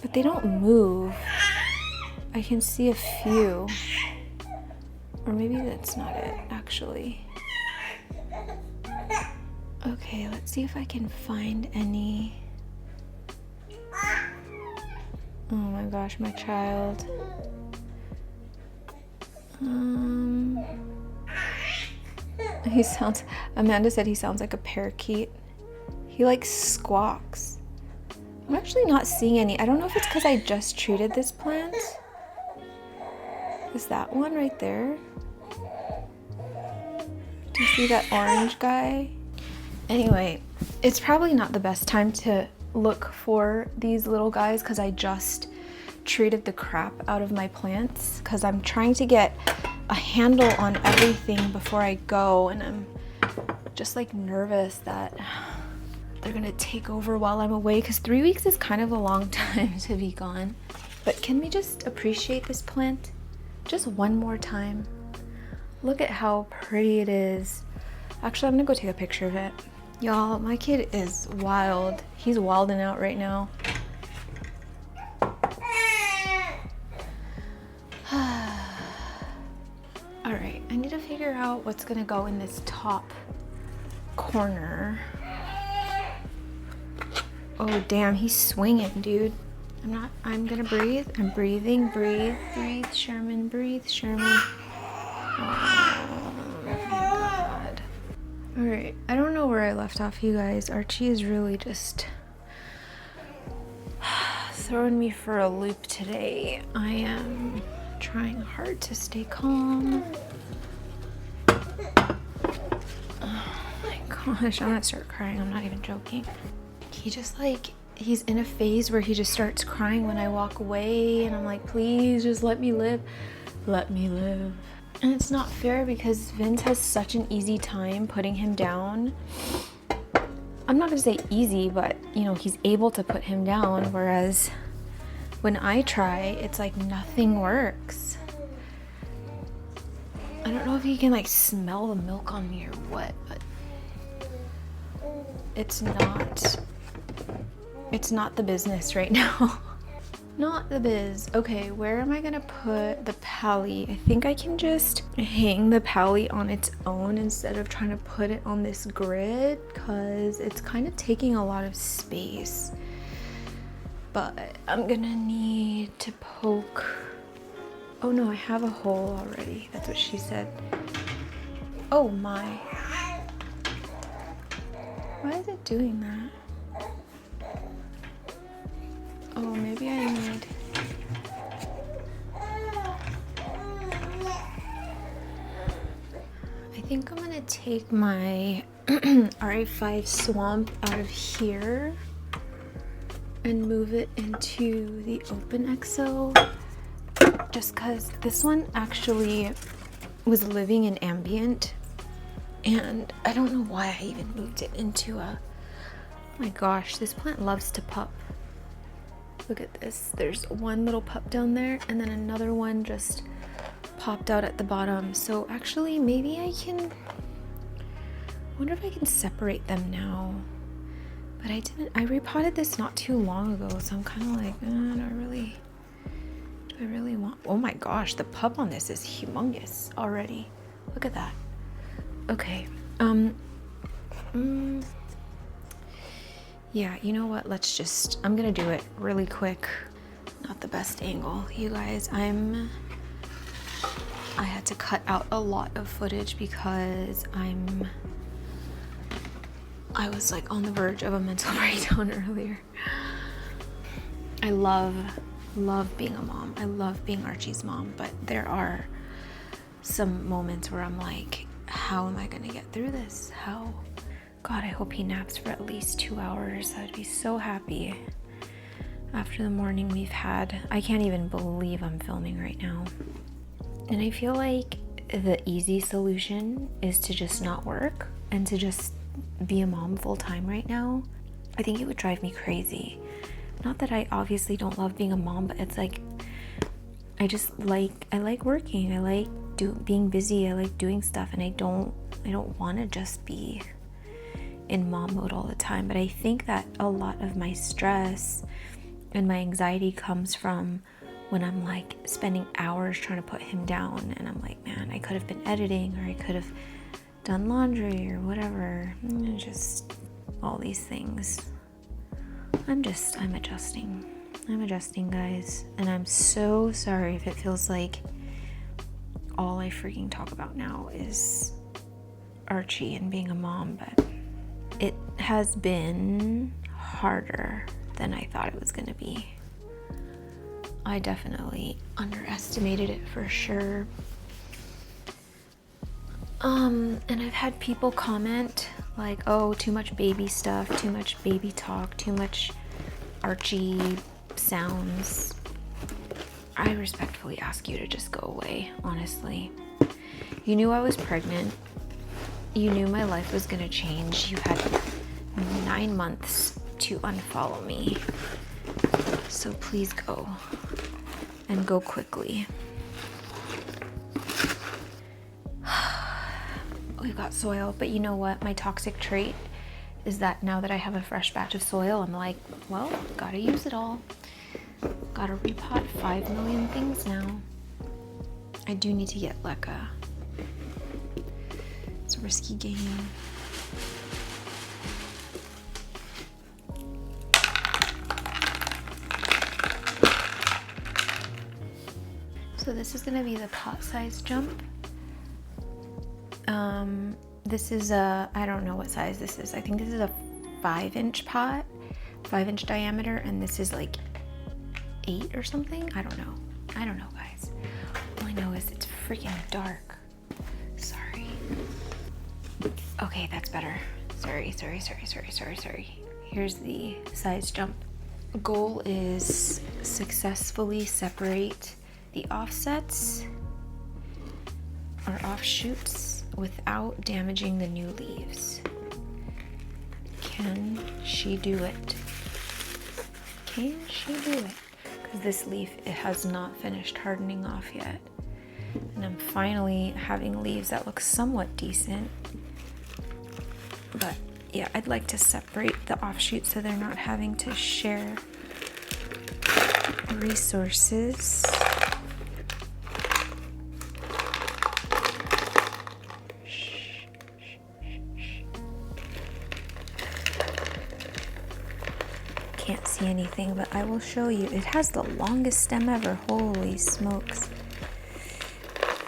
But they don't move. I can see a few. Or maybe that's not it, actually. Okay, let's see if I can find any. Oh my gosh, my child. He sounds, Amanda said he sounds like a parakeet. He like squawks. I'm actually not seeing any. I don't know if it's because I just treated this plant. Is that one right there? Do you see that orange guy? Anyway, it's probably not the best time to look for these little guys because I just treated the crap out of my plants because I'm trying to get a handle on everything before I go, and I'm just like nervous that they're gonna take over while I'm away because 3 weeks is kind of a long time to be gone. But can we just appreciate this plant just one more time? Look at how pretty it is. Actually, I'm gonna go take a picture of it. Y'all, my kid is wild. He's wilding out right now. All right, I need to figure out what's gonna go in this top corner. Oh damn, he's swinging, dude. I'm gonna breathe. I'm breathing, breathe, Sherman, breathe, Sherman. Oh my God. All right, I don't know where I left off, you guys. Archie is really just throwing me for a loop today. I am trying hard to stay calm. Oh my gosh, I'm gonna start crying. I'm not even joking. He just like, he's in a phase where he just starts crying when I walk away, and I'm like, please just let me live. Let me live. And it's not fair because Vince has such an easy time putting him down. I'm not gonna say easy, but you know, he's able to put him down, whereas when I try, it's like nothing works. I don't know if he can like smell the milk on me or what, but it's not the business right now. Not the biz. Okay, where am I gonna put the pally? I think I can just hang the pally on its own instead of trying to put it on this grid because it's kind of taking a lot of space. But I'm gonna need to poke. Oh no, I have a hole already. That's what she said. Oh my. Why is it doing that? Oh, maybe I need... I think I'm gonna take my RA5 swamp out of here and move it into the open exo, just because this one actually was living in ambient, and I don't know why I even moved it into a My gosh, this plant loves to pup. Look at this. There's one little pup down there and then another one just popped out at the bottom. So actually maybe I wonder if I can separate them now. But I didn't. I repotted this not too long ago, so I'm kind of like, do I really want? Oh my gosh, the pup on this is humongous already. Look at that. Okay. Yeah, you know what? I'm gonna do it really quick. Not the best angle, you guys. I had to cut out a lot of footage because I was like on the verge of a mental breakdown earlier. I love being a mom. I love being Archie's mom, but there are some moments where I'm like, how am I gonna get through this? How? God, I hope he naps for at least 2 hours. I'd be so happy after the morning we've had. I can't even believe I'm filming right now. And I feel like the easy solution is to just not work and to just be a mom full time right now. I think it would drive me crazy. Not that I obviously don't love being a mom, but it's like I like working. I like being busy. I like doing stuff, and I don't want to just be in mom mode all the time. But I think that a lot of my stress and my anxiety comes from when I'm like spending hours trying to put him down, and I'm like, man, I could have been editing, or I could have done laundry or whatever. Just all these things. I'm adjusting, guys, and I'm so sorry if it feels like all I freaking talk about now is Archie and being a mom, but it has been harder than I thought it was gonna be. I definitely underestimated it for sure. And I've had people comment like, oh, too much baby stuff, too much baby talk, too much Archie sounds. I respectfully ask you to just go away, honestly. You knew I was pregnant. You knew my life was gonna change. You had 9 months to unfollow me. So please go, and go quickly. We've got soil, but you know what? My toxic trait is that now that I have a fresh batch of soil, I'm like, well, gotta use it all. Gotta repot 5 million things now. I do need to get Lekka. It's a risky game. So this is gonna be the pot size jump. This is I don't know what size this is. I think this is a 5-inch pot, 5-inch diameter, and this is like 8 or something. I don't know, guys. All I know is it's freaking dark. Sorry. Okay, that's better. Sorry. Here's the size jump. Goal is successfully separate the offsets or offshoots without damaging the new leaves. Can she do it? Can she do it? Because this leaf, it has not finished hardening off yet. And I'm finally having leaves that look somewhat decent. But yeah, I'd like to separate the offshoots so they're not having to share resources. Can't see anything, but I will show you. It has the longest stem ever. Holy smokes.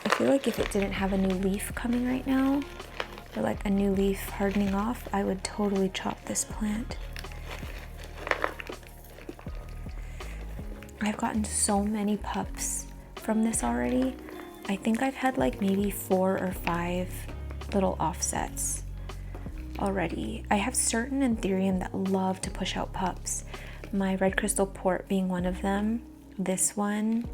I feel like if it didn't have a new leaf coming right now, or like a new leaf hardening off, I would totally chop this plant. I've gotten so many pups from this already. I think I've had like maybe 4 or 5 little offsets already. I have certain Anthurium that love to push out pups. My red crystal port being one of them. This one.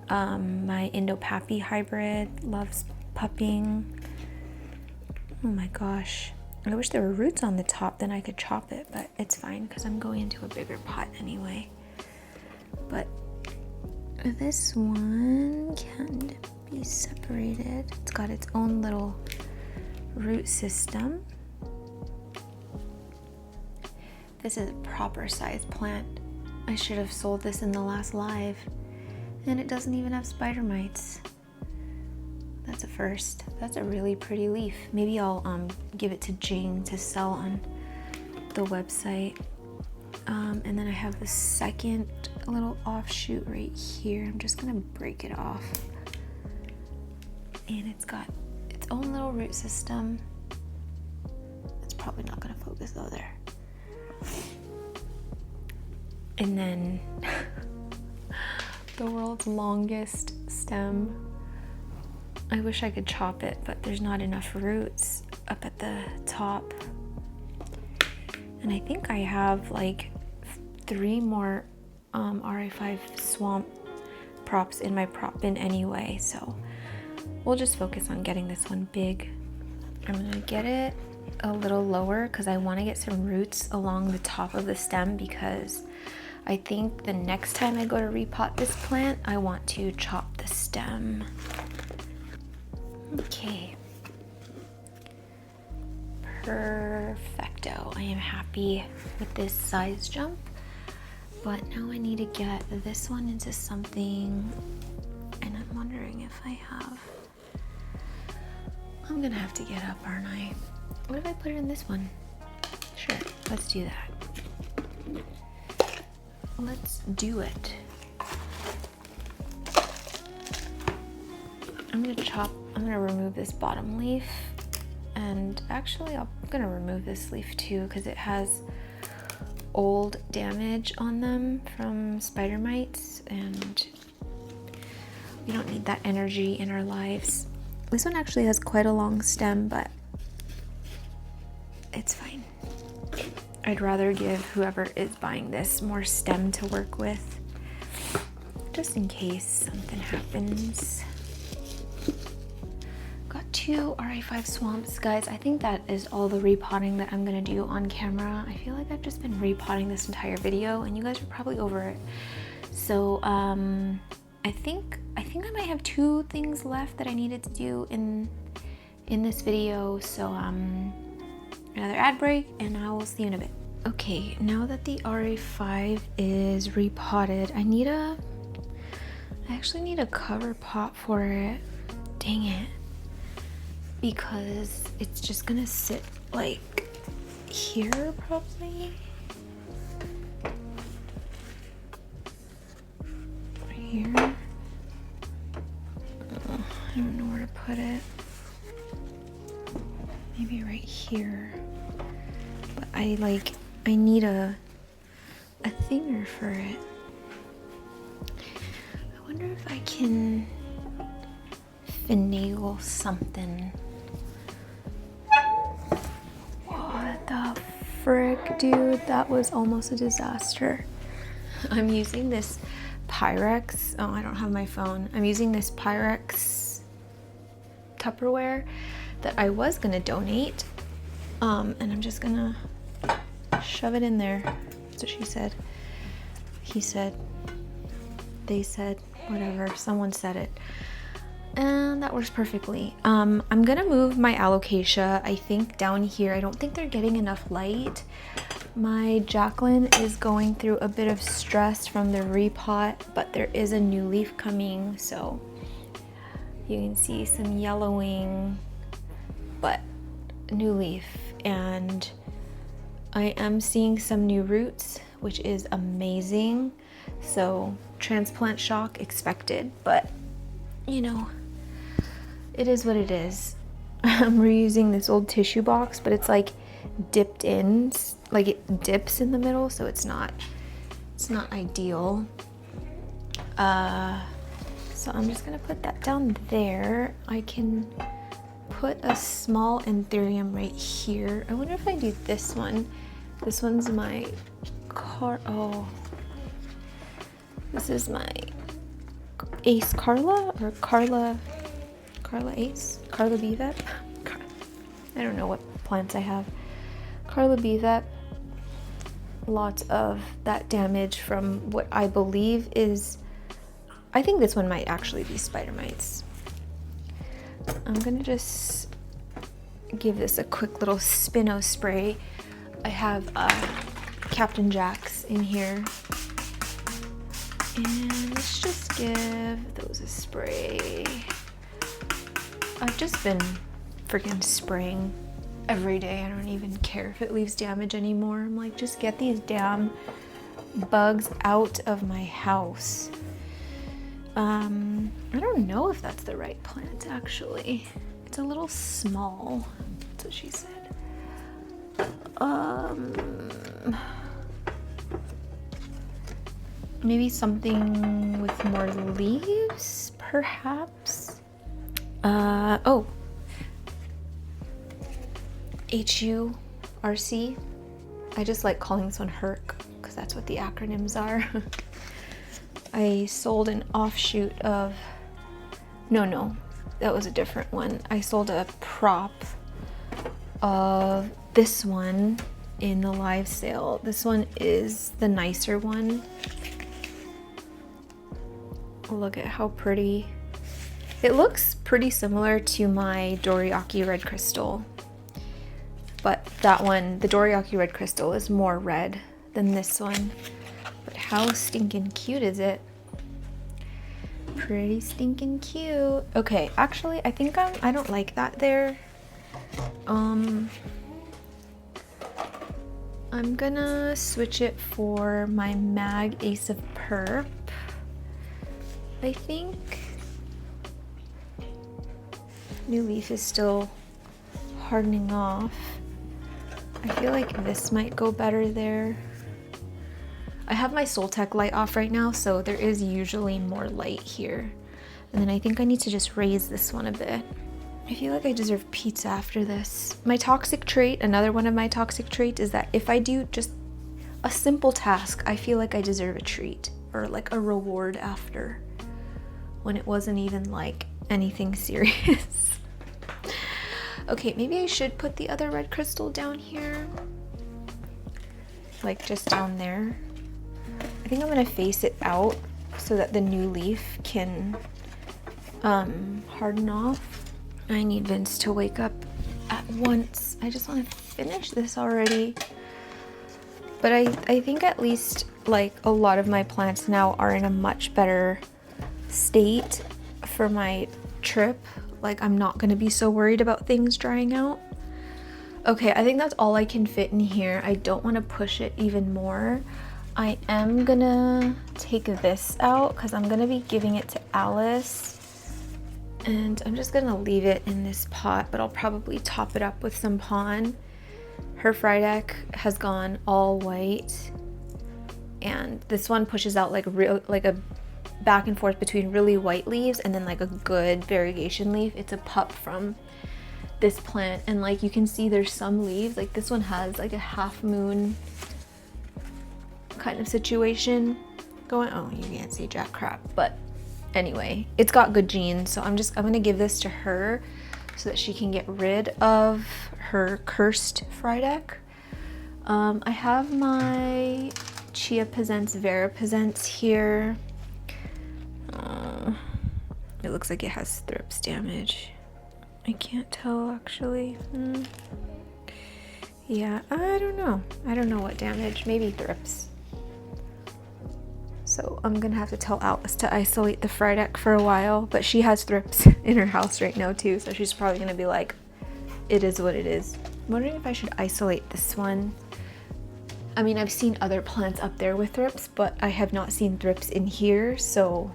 My Indo-Pappy hybrid loves pupping. Oh my gosh. I wish there were roots on the top, then I could chop it, but it's fine because I'm going into a bigger pot anyway. But this one can be separated. It's got its own little root system. This is a proper size plant. I should have sold this in the last live, and it doesn't even have spider mites. That's a first. That's a really pretty leaf. Maybe I'll give it to Jing to sell on the website. And then I have the second little offshoot right here. I'm just gonna break it off. And it's got its own little root system. It's probably not gonna focus though there. And then the world's longest stem. I wish I could chop it, but there's not enough roots up at the top. And I think I have like 3 more RA5 swamp props in my prop bin anyway, so we'll just focus on getting this one big. I'm gonna get it a little lower because I want to get some roots along the top of the stem, because I think the next time I go to repot this plant, I want to chop the stem. Okay. Perfecto. I am happy with this size jump, but now I need to get this one into something, and I'm wondering if I have. I'm gonna have to get up, aren't I? What if I put it in this one? Sure, let's do that. Let's do it. I'm gonna remove this bottom leaf, and actually I'm gonna remove this leaf too because it has old damage on them from spider mites, and we don't need that energy in our lives. This one actually has quite a long stem, but it's fine. I'd rather give whoever is buying this more stem to work with, just in case something happens. Got 2 RA5 swamps, guys. I think that is all the repotting that I'm gonna do on camera. I feel like I've just been repotting this entire video, and you guys are probably over it. So I think I might have 2 things left that I needed to do in this video. So another ad break, and I will see you in a bit. Okay, now that the RA5 is repotted, I actually need a cover pot for it. Dang it. Because it's just gonna sit like here probably. Right here. I don't know where to put it. Maybe right here. But I need a thinger for it. I wonder if I can finagle something. What the frick, dude? That was almost a disaster. I'm using this Pyrex. Oh, I don't have my phone. I'm using this Pyrex Tupperware that I was gonna donate. And I'm just gonna shove it in there. That's what she said. He said. They said. Whatever. Someone said it. And that works perfectly. I'm gonna move my alocasia, I think, down here. I don't think they're getting enough light. My Jacqueline is going through a bit of stress from the repot, but there is a new leaf coming, so you can see some yellowing, but new leaf. And I am seeing some new roots, which is amazing. So transplant shock expected, but you know, it is what it is. I'm reusing this old tissue box, but it's like dipped in, like it dips in the middle, so it's not ideal. So I'm just gonna put that down there. I can put a small anthurium right here. I wonder if I do this one. This one's my this is my Ace Carla, or Carla Ace? Carla Bvet? I don't know what plants I have. Carla Bethep, lots of that damage from what I believe is, I think this one might actually be spider mites. I'm gonna just give this a quick little spino spray. I have Captain Jack's in here. And let's just give those a spray. I've just been freaking spraying every day. I don't even care if it leaves damage anymore. I'm like, just get these damn bugs out of my house. I don't know if that's the right plant actually. It's a little small. That's what she said. Maybe something with more leaves, perhaps? Oh. HURC. I just like calling this one HERC because that's what the acronyms are. I sold an offshoot of, no, that was a different one. I sold a prop of this one in the live sale. This one is the nicer one. Look at how pretty. It looks pretty similar to my Dorayaki red crystal, but that one, the Dorayaki red crystal, is more red than this one. But how stinking cute is it? Pretty stinking cute. Okay, actually, I think I don't like that there. I'm gonna switch it for my Mag Ace of Perp. I think new leaf is still hardening off. I feel like this might go better there. I have my Soltec light off right now, so there is usually more light here. And then I think I need to just raise this one a bit. I feel like I deserve pizza after this. My toxic trait, another one of my toxic traits, is that if I do just a simple task, I feel like I deserve a treat or like a reward after, when it wasn't even like anything serious. Okay, maybe I should put the other red crystal down here, like just down there. I think I'm gonna face it out so that the new leaf can harden off. I need Vince to wake up at once. I just want to finish this already. But I think at least like a lot of my plants now are in a much better state for my trip. Like I'm not gonna be so worried about things drying out. Okay, I think that's all I can fit in here. I don't want to push it even more. I am gonna take this out because I'm gonna be giving it to Alice. And I'm just gonna leave it in this pot, but I'll probably top it up with some pon. Her Frydek has gone all white, and this one pushes out like a back and forth between really white leaves and then like a good variegation leaf. It's a pup from this plant, and like you can see there's some leaves, like this one has like a half moon kind of situation going. Oh, you can't see jack crap, but anyway, it's got good genes, so I'm gonna give this to her so that she can get rid of her cursed Frydek. I have my Chia Presents Vera Presents here. It looks like it has thrips damage. I can't tell actually. Yeah, I don't know. I don't know what damage, maybe thrips. So I'm gonna have to tell Alice to isolate the Frydek for a while, but she has thrips in her house right now too, so she's probably gonna be like, it is what it is. I'm wondering if I should isolate this one. I mean, I've seen other plants up there with thrips, but I have not seen thrips in here, so.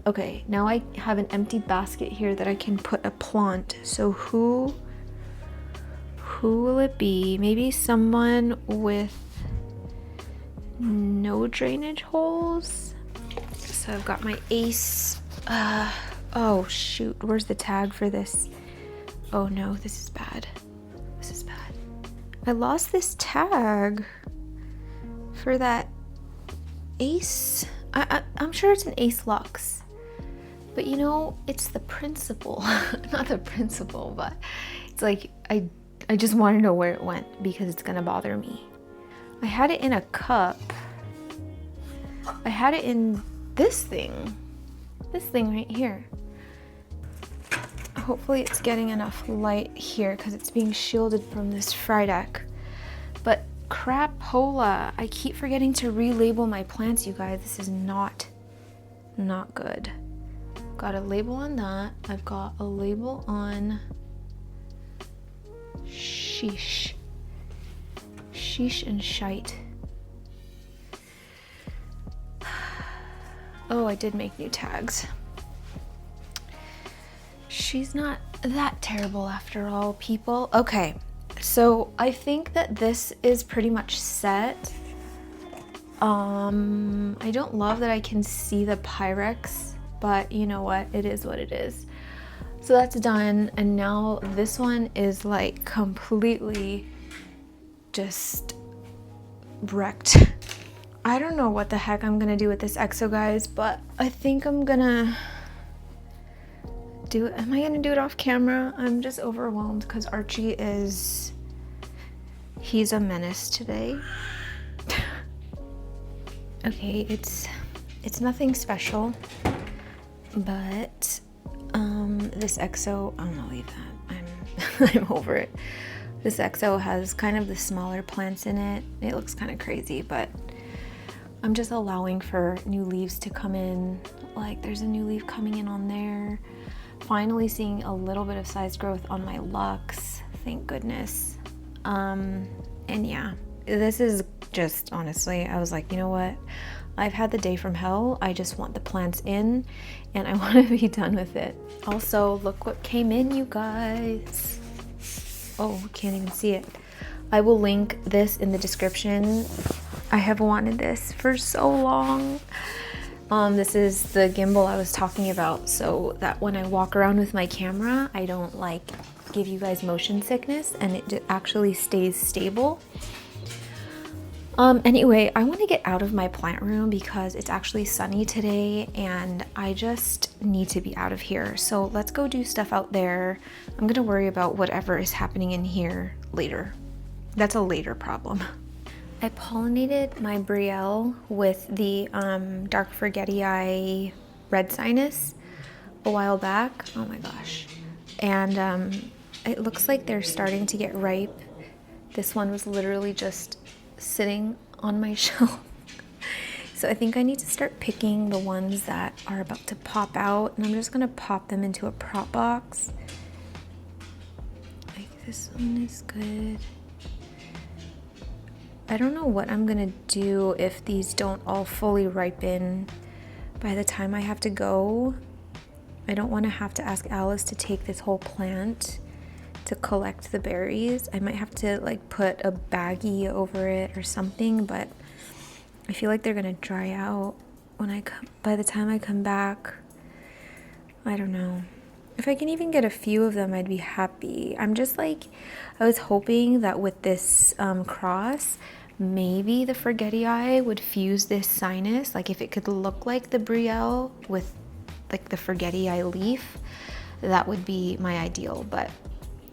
Okay, now I have an empty basket here that I can put a plant. So who will it be? Maybe someone with no drainage holes. So I've got my ace. Oh shoot, where's the tag for this? Oh no, this is bad. This is bad. I lost this tag for that ace. I'm sure it's an ace lux, but you know, it's the principle. Not the principle, but It's like, I just want to know where it went because it's gonna bother me. I had it in a cup. I had it in this thing right here. Hopefully it's getting enough light here because it's being shielded from this fry deck. But crapola, I keep forgetting to relabel my plants, you guys. This is not good. Got a label on that. I've got a label on sheesh and shite. Oh, I did make new tags. She's not that terrible after all, people. Okay, so I think that this is pretty much set. I don't love that I can see the Pyrex, but you know what? It is what it is. So that's done, and now this one is like completely just wrecked. I don't know what the heck I'm gonna do with this exo, guys, but I think I'm gonna do it. Am I gonna do it off camera? I'm just overwhelmed because Archie he's a menace today. Okay, it's nothing special, but this exo, I'm gonna leave that. I'm over it. This exo has kind of the smaller plants in it. It looks kind of crazy, but I'm just allowing for new leaves to come in. Like there's a new leaf coming in on there. Finally seeing a little bit of size growth on my Lux, thank goodness. And yeah, this is just, honestly, I was like, you know what? I've had the day from hell. I just want the plants in and I want to be done with it. Also, look what came in, you guys. Oh, can't even see it. I will link this in the description. I have wanted this for so long. This is the gimbal I was talking about, so that when I walk around with my camera, I don't like give you guys motion sickness and it actually stays stable. Anyway, I want to get out of my plant room because it's actually sunny today and I just need to be out of here. So let's go do stuff out there. I'm gonna worry about whatever is happening in here later. That's a later problem. I pollinated my Brielle with the dark forgetti red sinus a while back. Oh my gosh. And it looks like they're starting to get ripe. This one was literally just sitting on my shelf. So I think I need to start picking the ones that are about to pop out, and I'm just gonna pop them into a prop box. Like this one is good. I don't know what I'm gonna do if these don't all fully ripen by the time I have to go. I don't want to have to ask Alice to take this whole plant to collect the berries. I might have to like put a baggie over it or something, but I feel like they're gonna dry out when by the time I come back. I don't know. If I can even get a few of them, I'd be happy. I'm just like, I was hoping that with this cross, maybe the forgetti would fuse this sinus. Like if it could look like the Brielle with like the forgetti leaf, that would be my ideal, but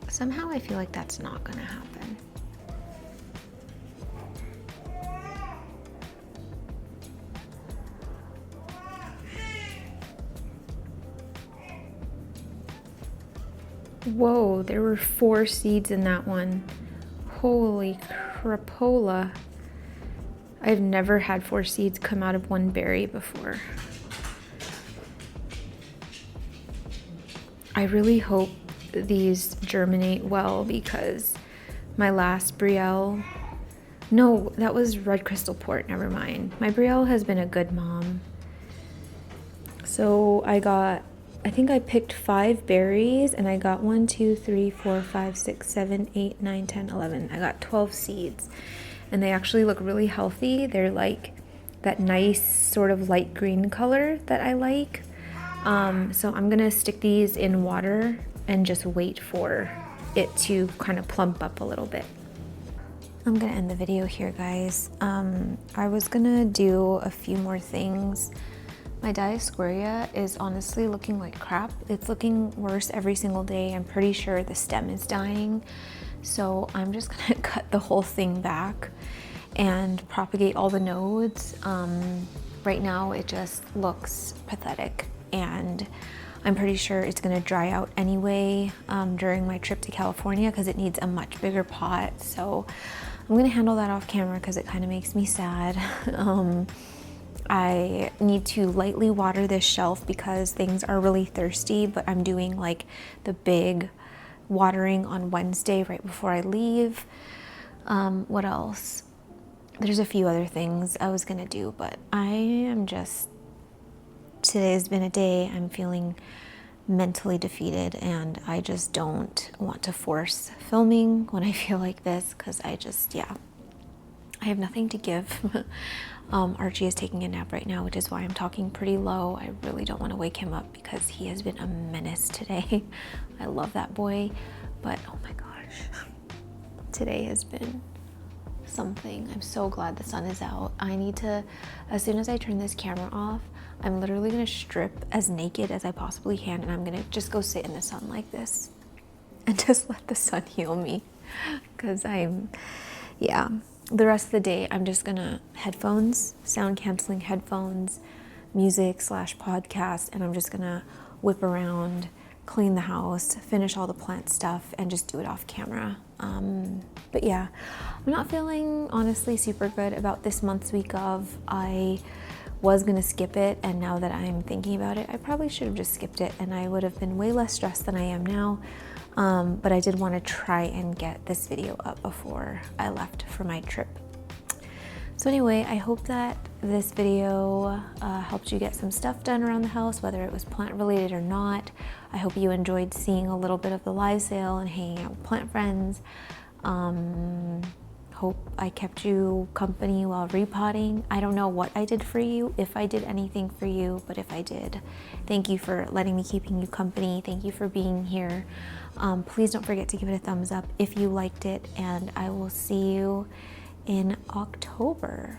somehow I feel like that's not gonna happen. Whoa, there were 4 seeds in that one. Holy crapola. I've never had 4 seeds come out of one berry before. I really hope these germinate well because my last Brielle, no, that was red crystal port, never mind. My Brielle has been a good mom. So I think I picked 5 berries and I got 1, 2, 3, 4, 5, 6, 7, 8, 9, 10, 11. I got 12 seeds and they actually look really healthy. They're like that nice sort of light green color that I like. So I'm gonna stick these in water and just wait for it to kind of plump up a little bit. I'm gonna end the video here, guys. I was gonna do a few more things, My Dioscorea is honestly looking like crap. It's looking worse every single day. I'm pretty sure the stem is dying. So I'm just gonna cut the whole thing back and propagate all the nodes. Right now it just looks pathetic, and I'm pretty sure it's gonna dry out anyway during my trip to California because it needs a much bigger pot. So I'm gonna handle that off camera because it kind of makes me sad. I need to lightly water this shelf because things are really thirsty, but I'm doing like the big watering on Wednesday right before I leave. What else? There's a few other things I was gonna do, but I am just, today has been a day I'm feeling mentally defeated, and I just don't want to force filming when I feel like this because I just, yeah, I have nothing to give. Archie is taking a nap right now, which is why I'm talking pretty low. I really don't want to wake him up because he has been a menace today. I love that boy, but oh my gosh, today has been something. I'm so glad the sun is out. I need to, as soon as I turn this camera off, I'm literally gonna strip as naked as I possibly can, and I'm gonna just go sit in the sun like this and just let the sun heal me, because yeah. The rest of the day, I'm just gonna headphones, sound canceling headphones, music / podcast, and I'm just gonna whip around, clean the house, finish all the plant stuff, and just do it off camera. But yeah, I'm not feeling honestly super good about this month's week of. I was gonna skip it, and now that I'm thinking about it, I probably should have just skipped it, and I would have been way less stressed than I am now. But I did want to try and get this video up before I left for my trip. So anyway, I hope that this video helped you get some stuff done around the house, whether it was plant related or not. I hope you enjoyed seeing a little bit of the live sale and hanging out with plant friends. Hope I kept you company while repotting. I don't know what I did for you, if I did anything for you, but if I did, thank you for letting me keeping you company. Thank you for being here. Please don't forget to give it a thumbs up if you liked it, and I will see you in October.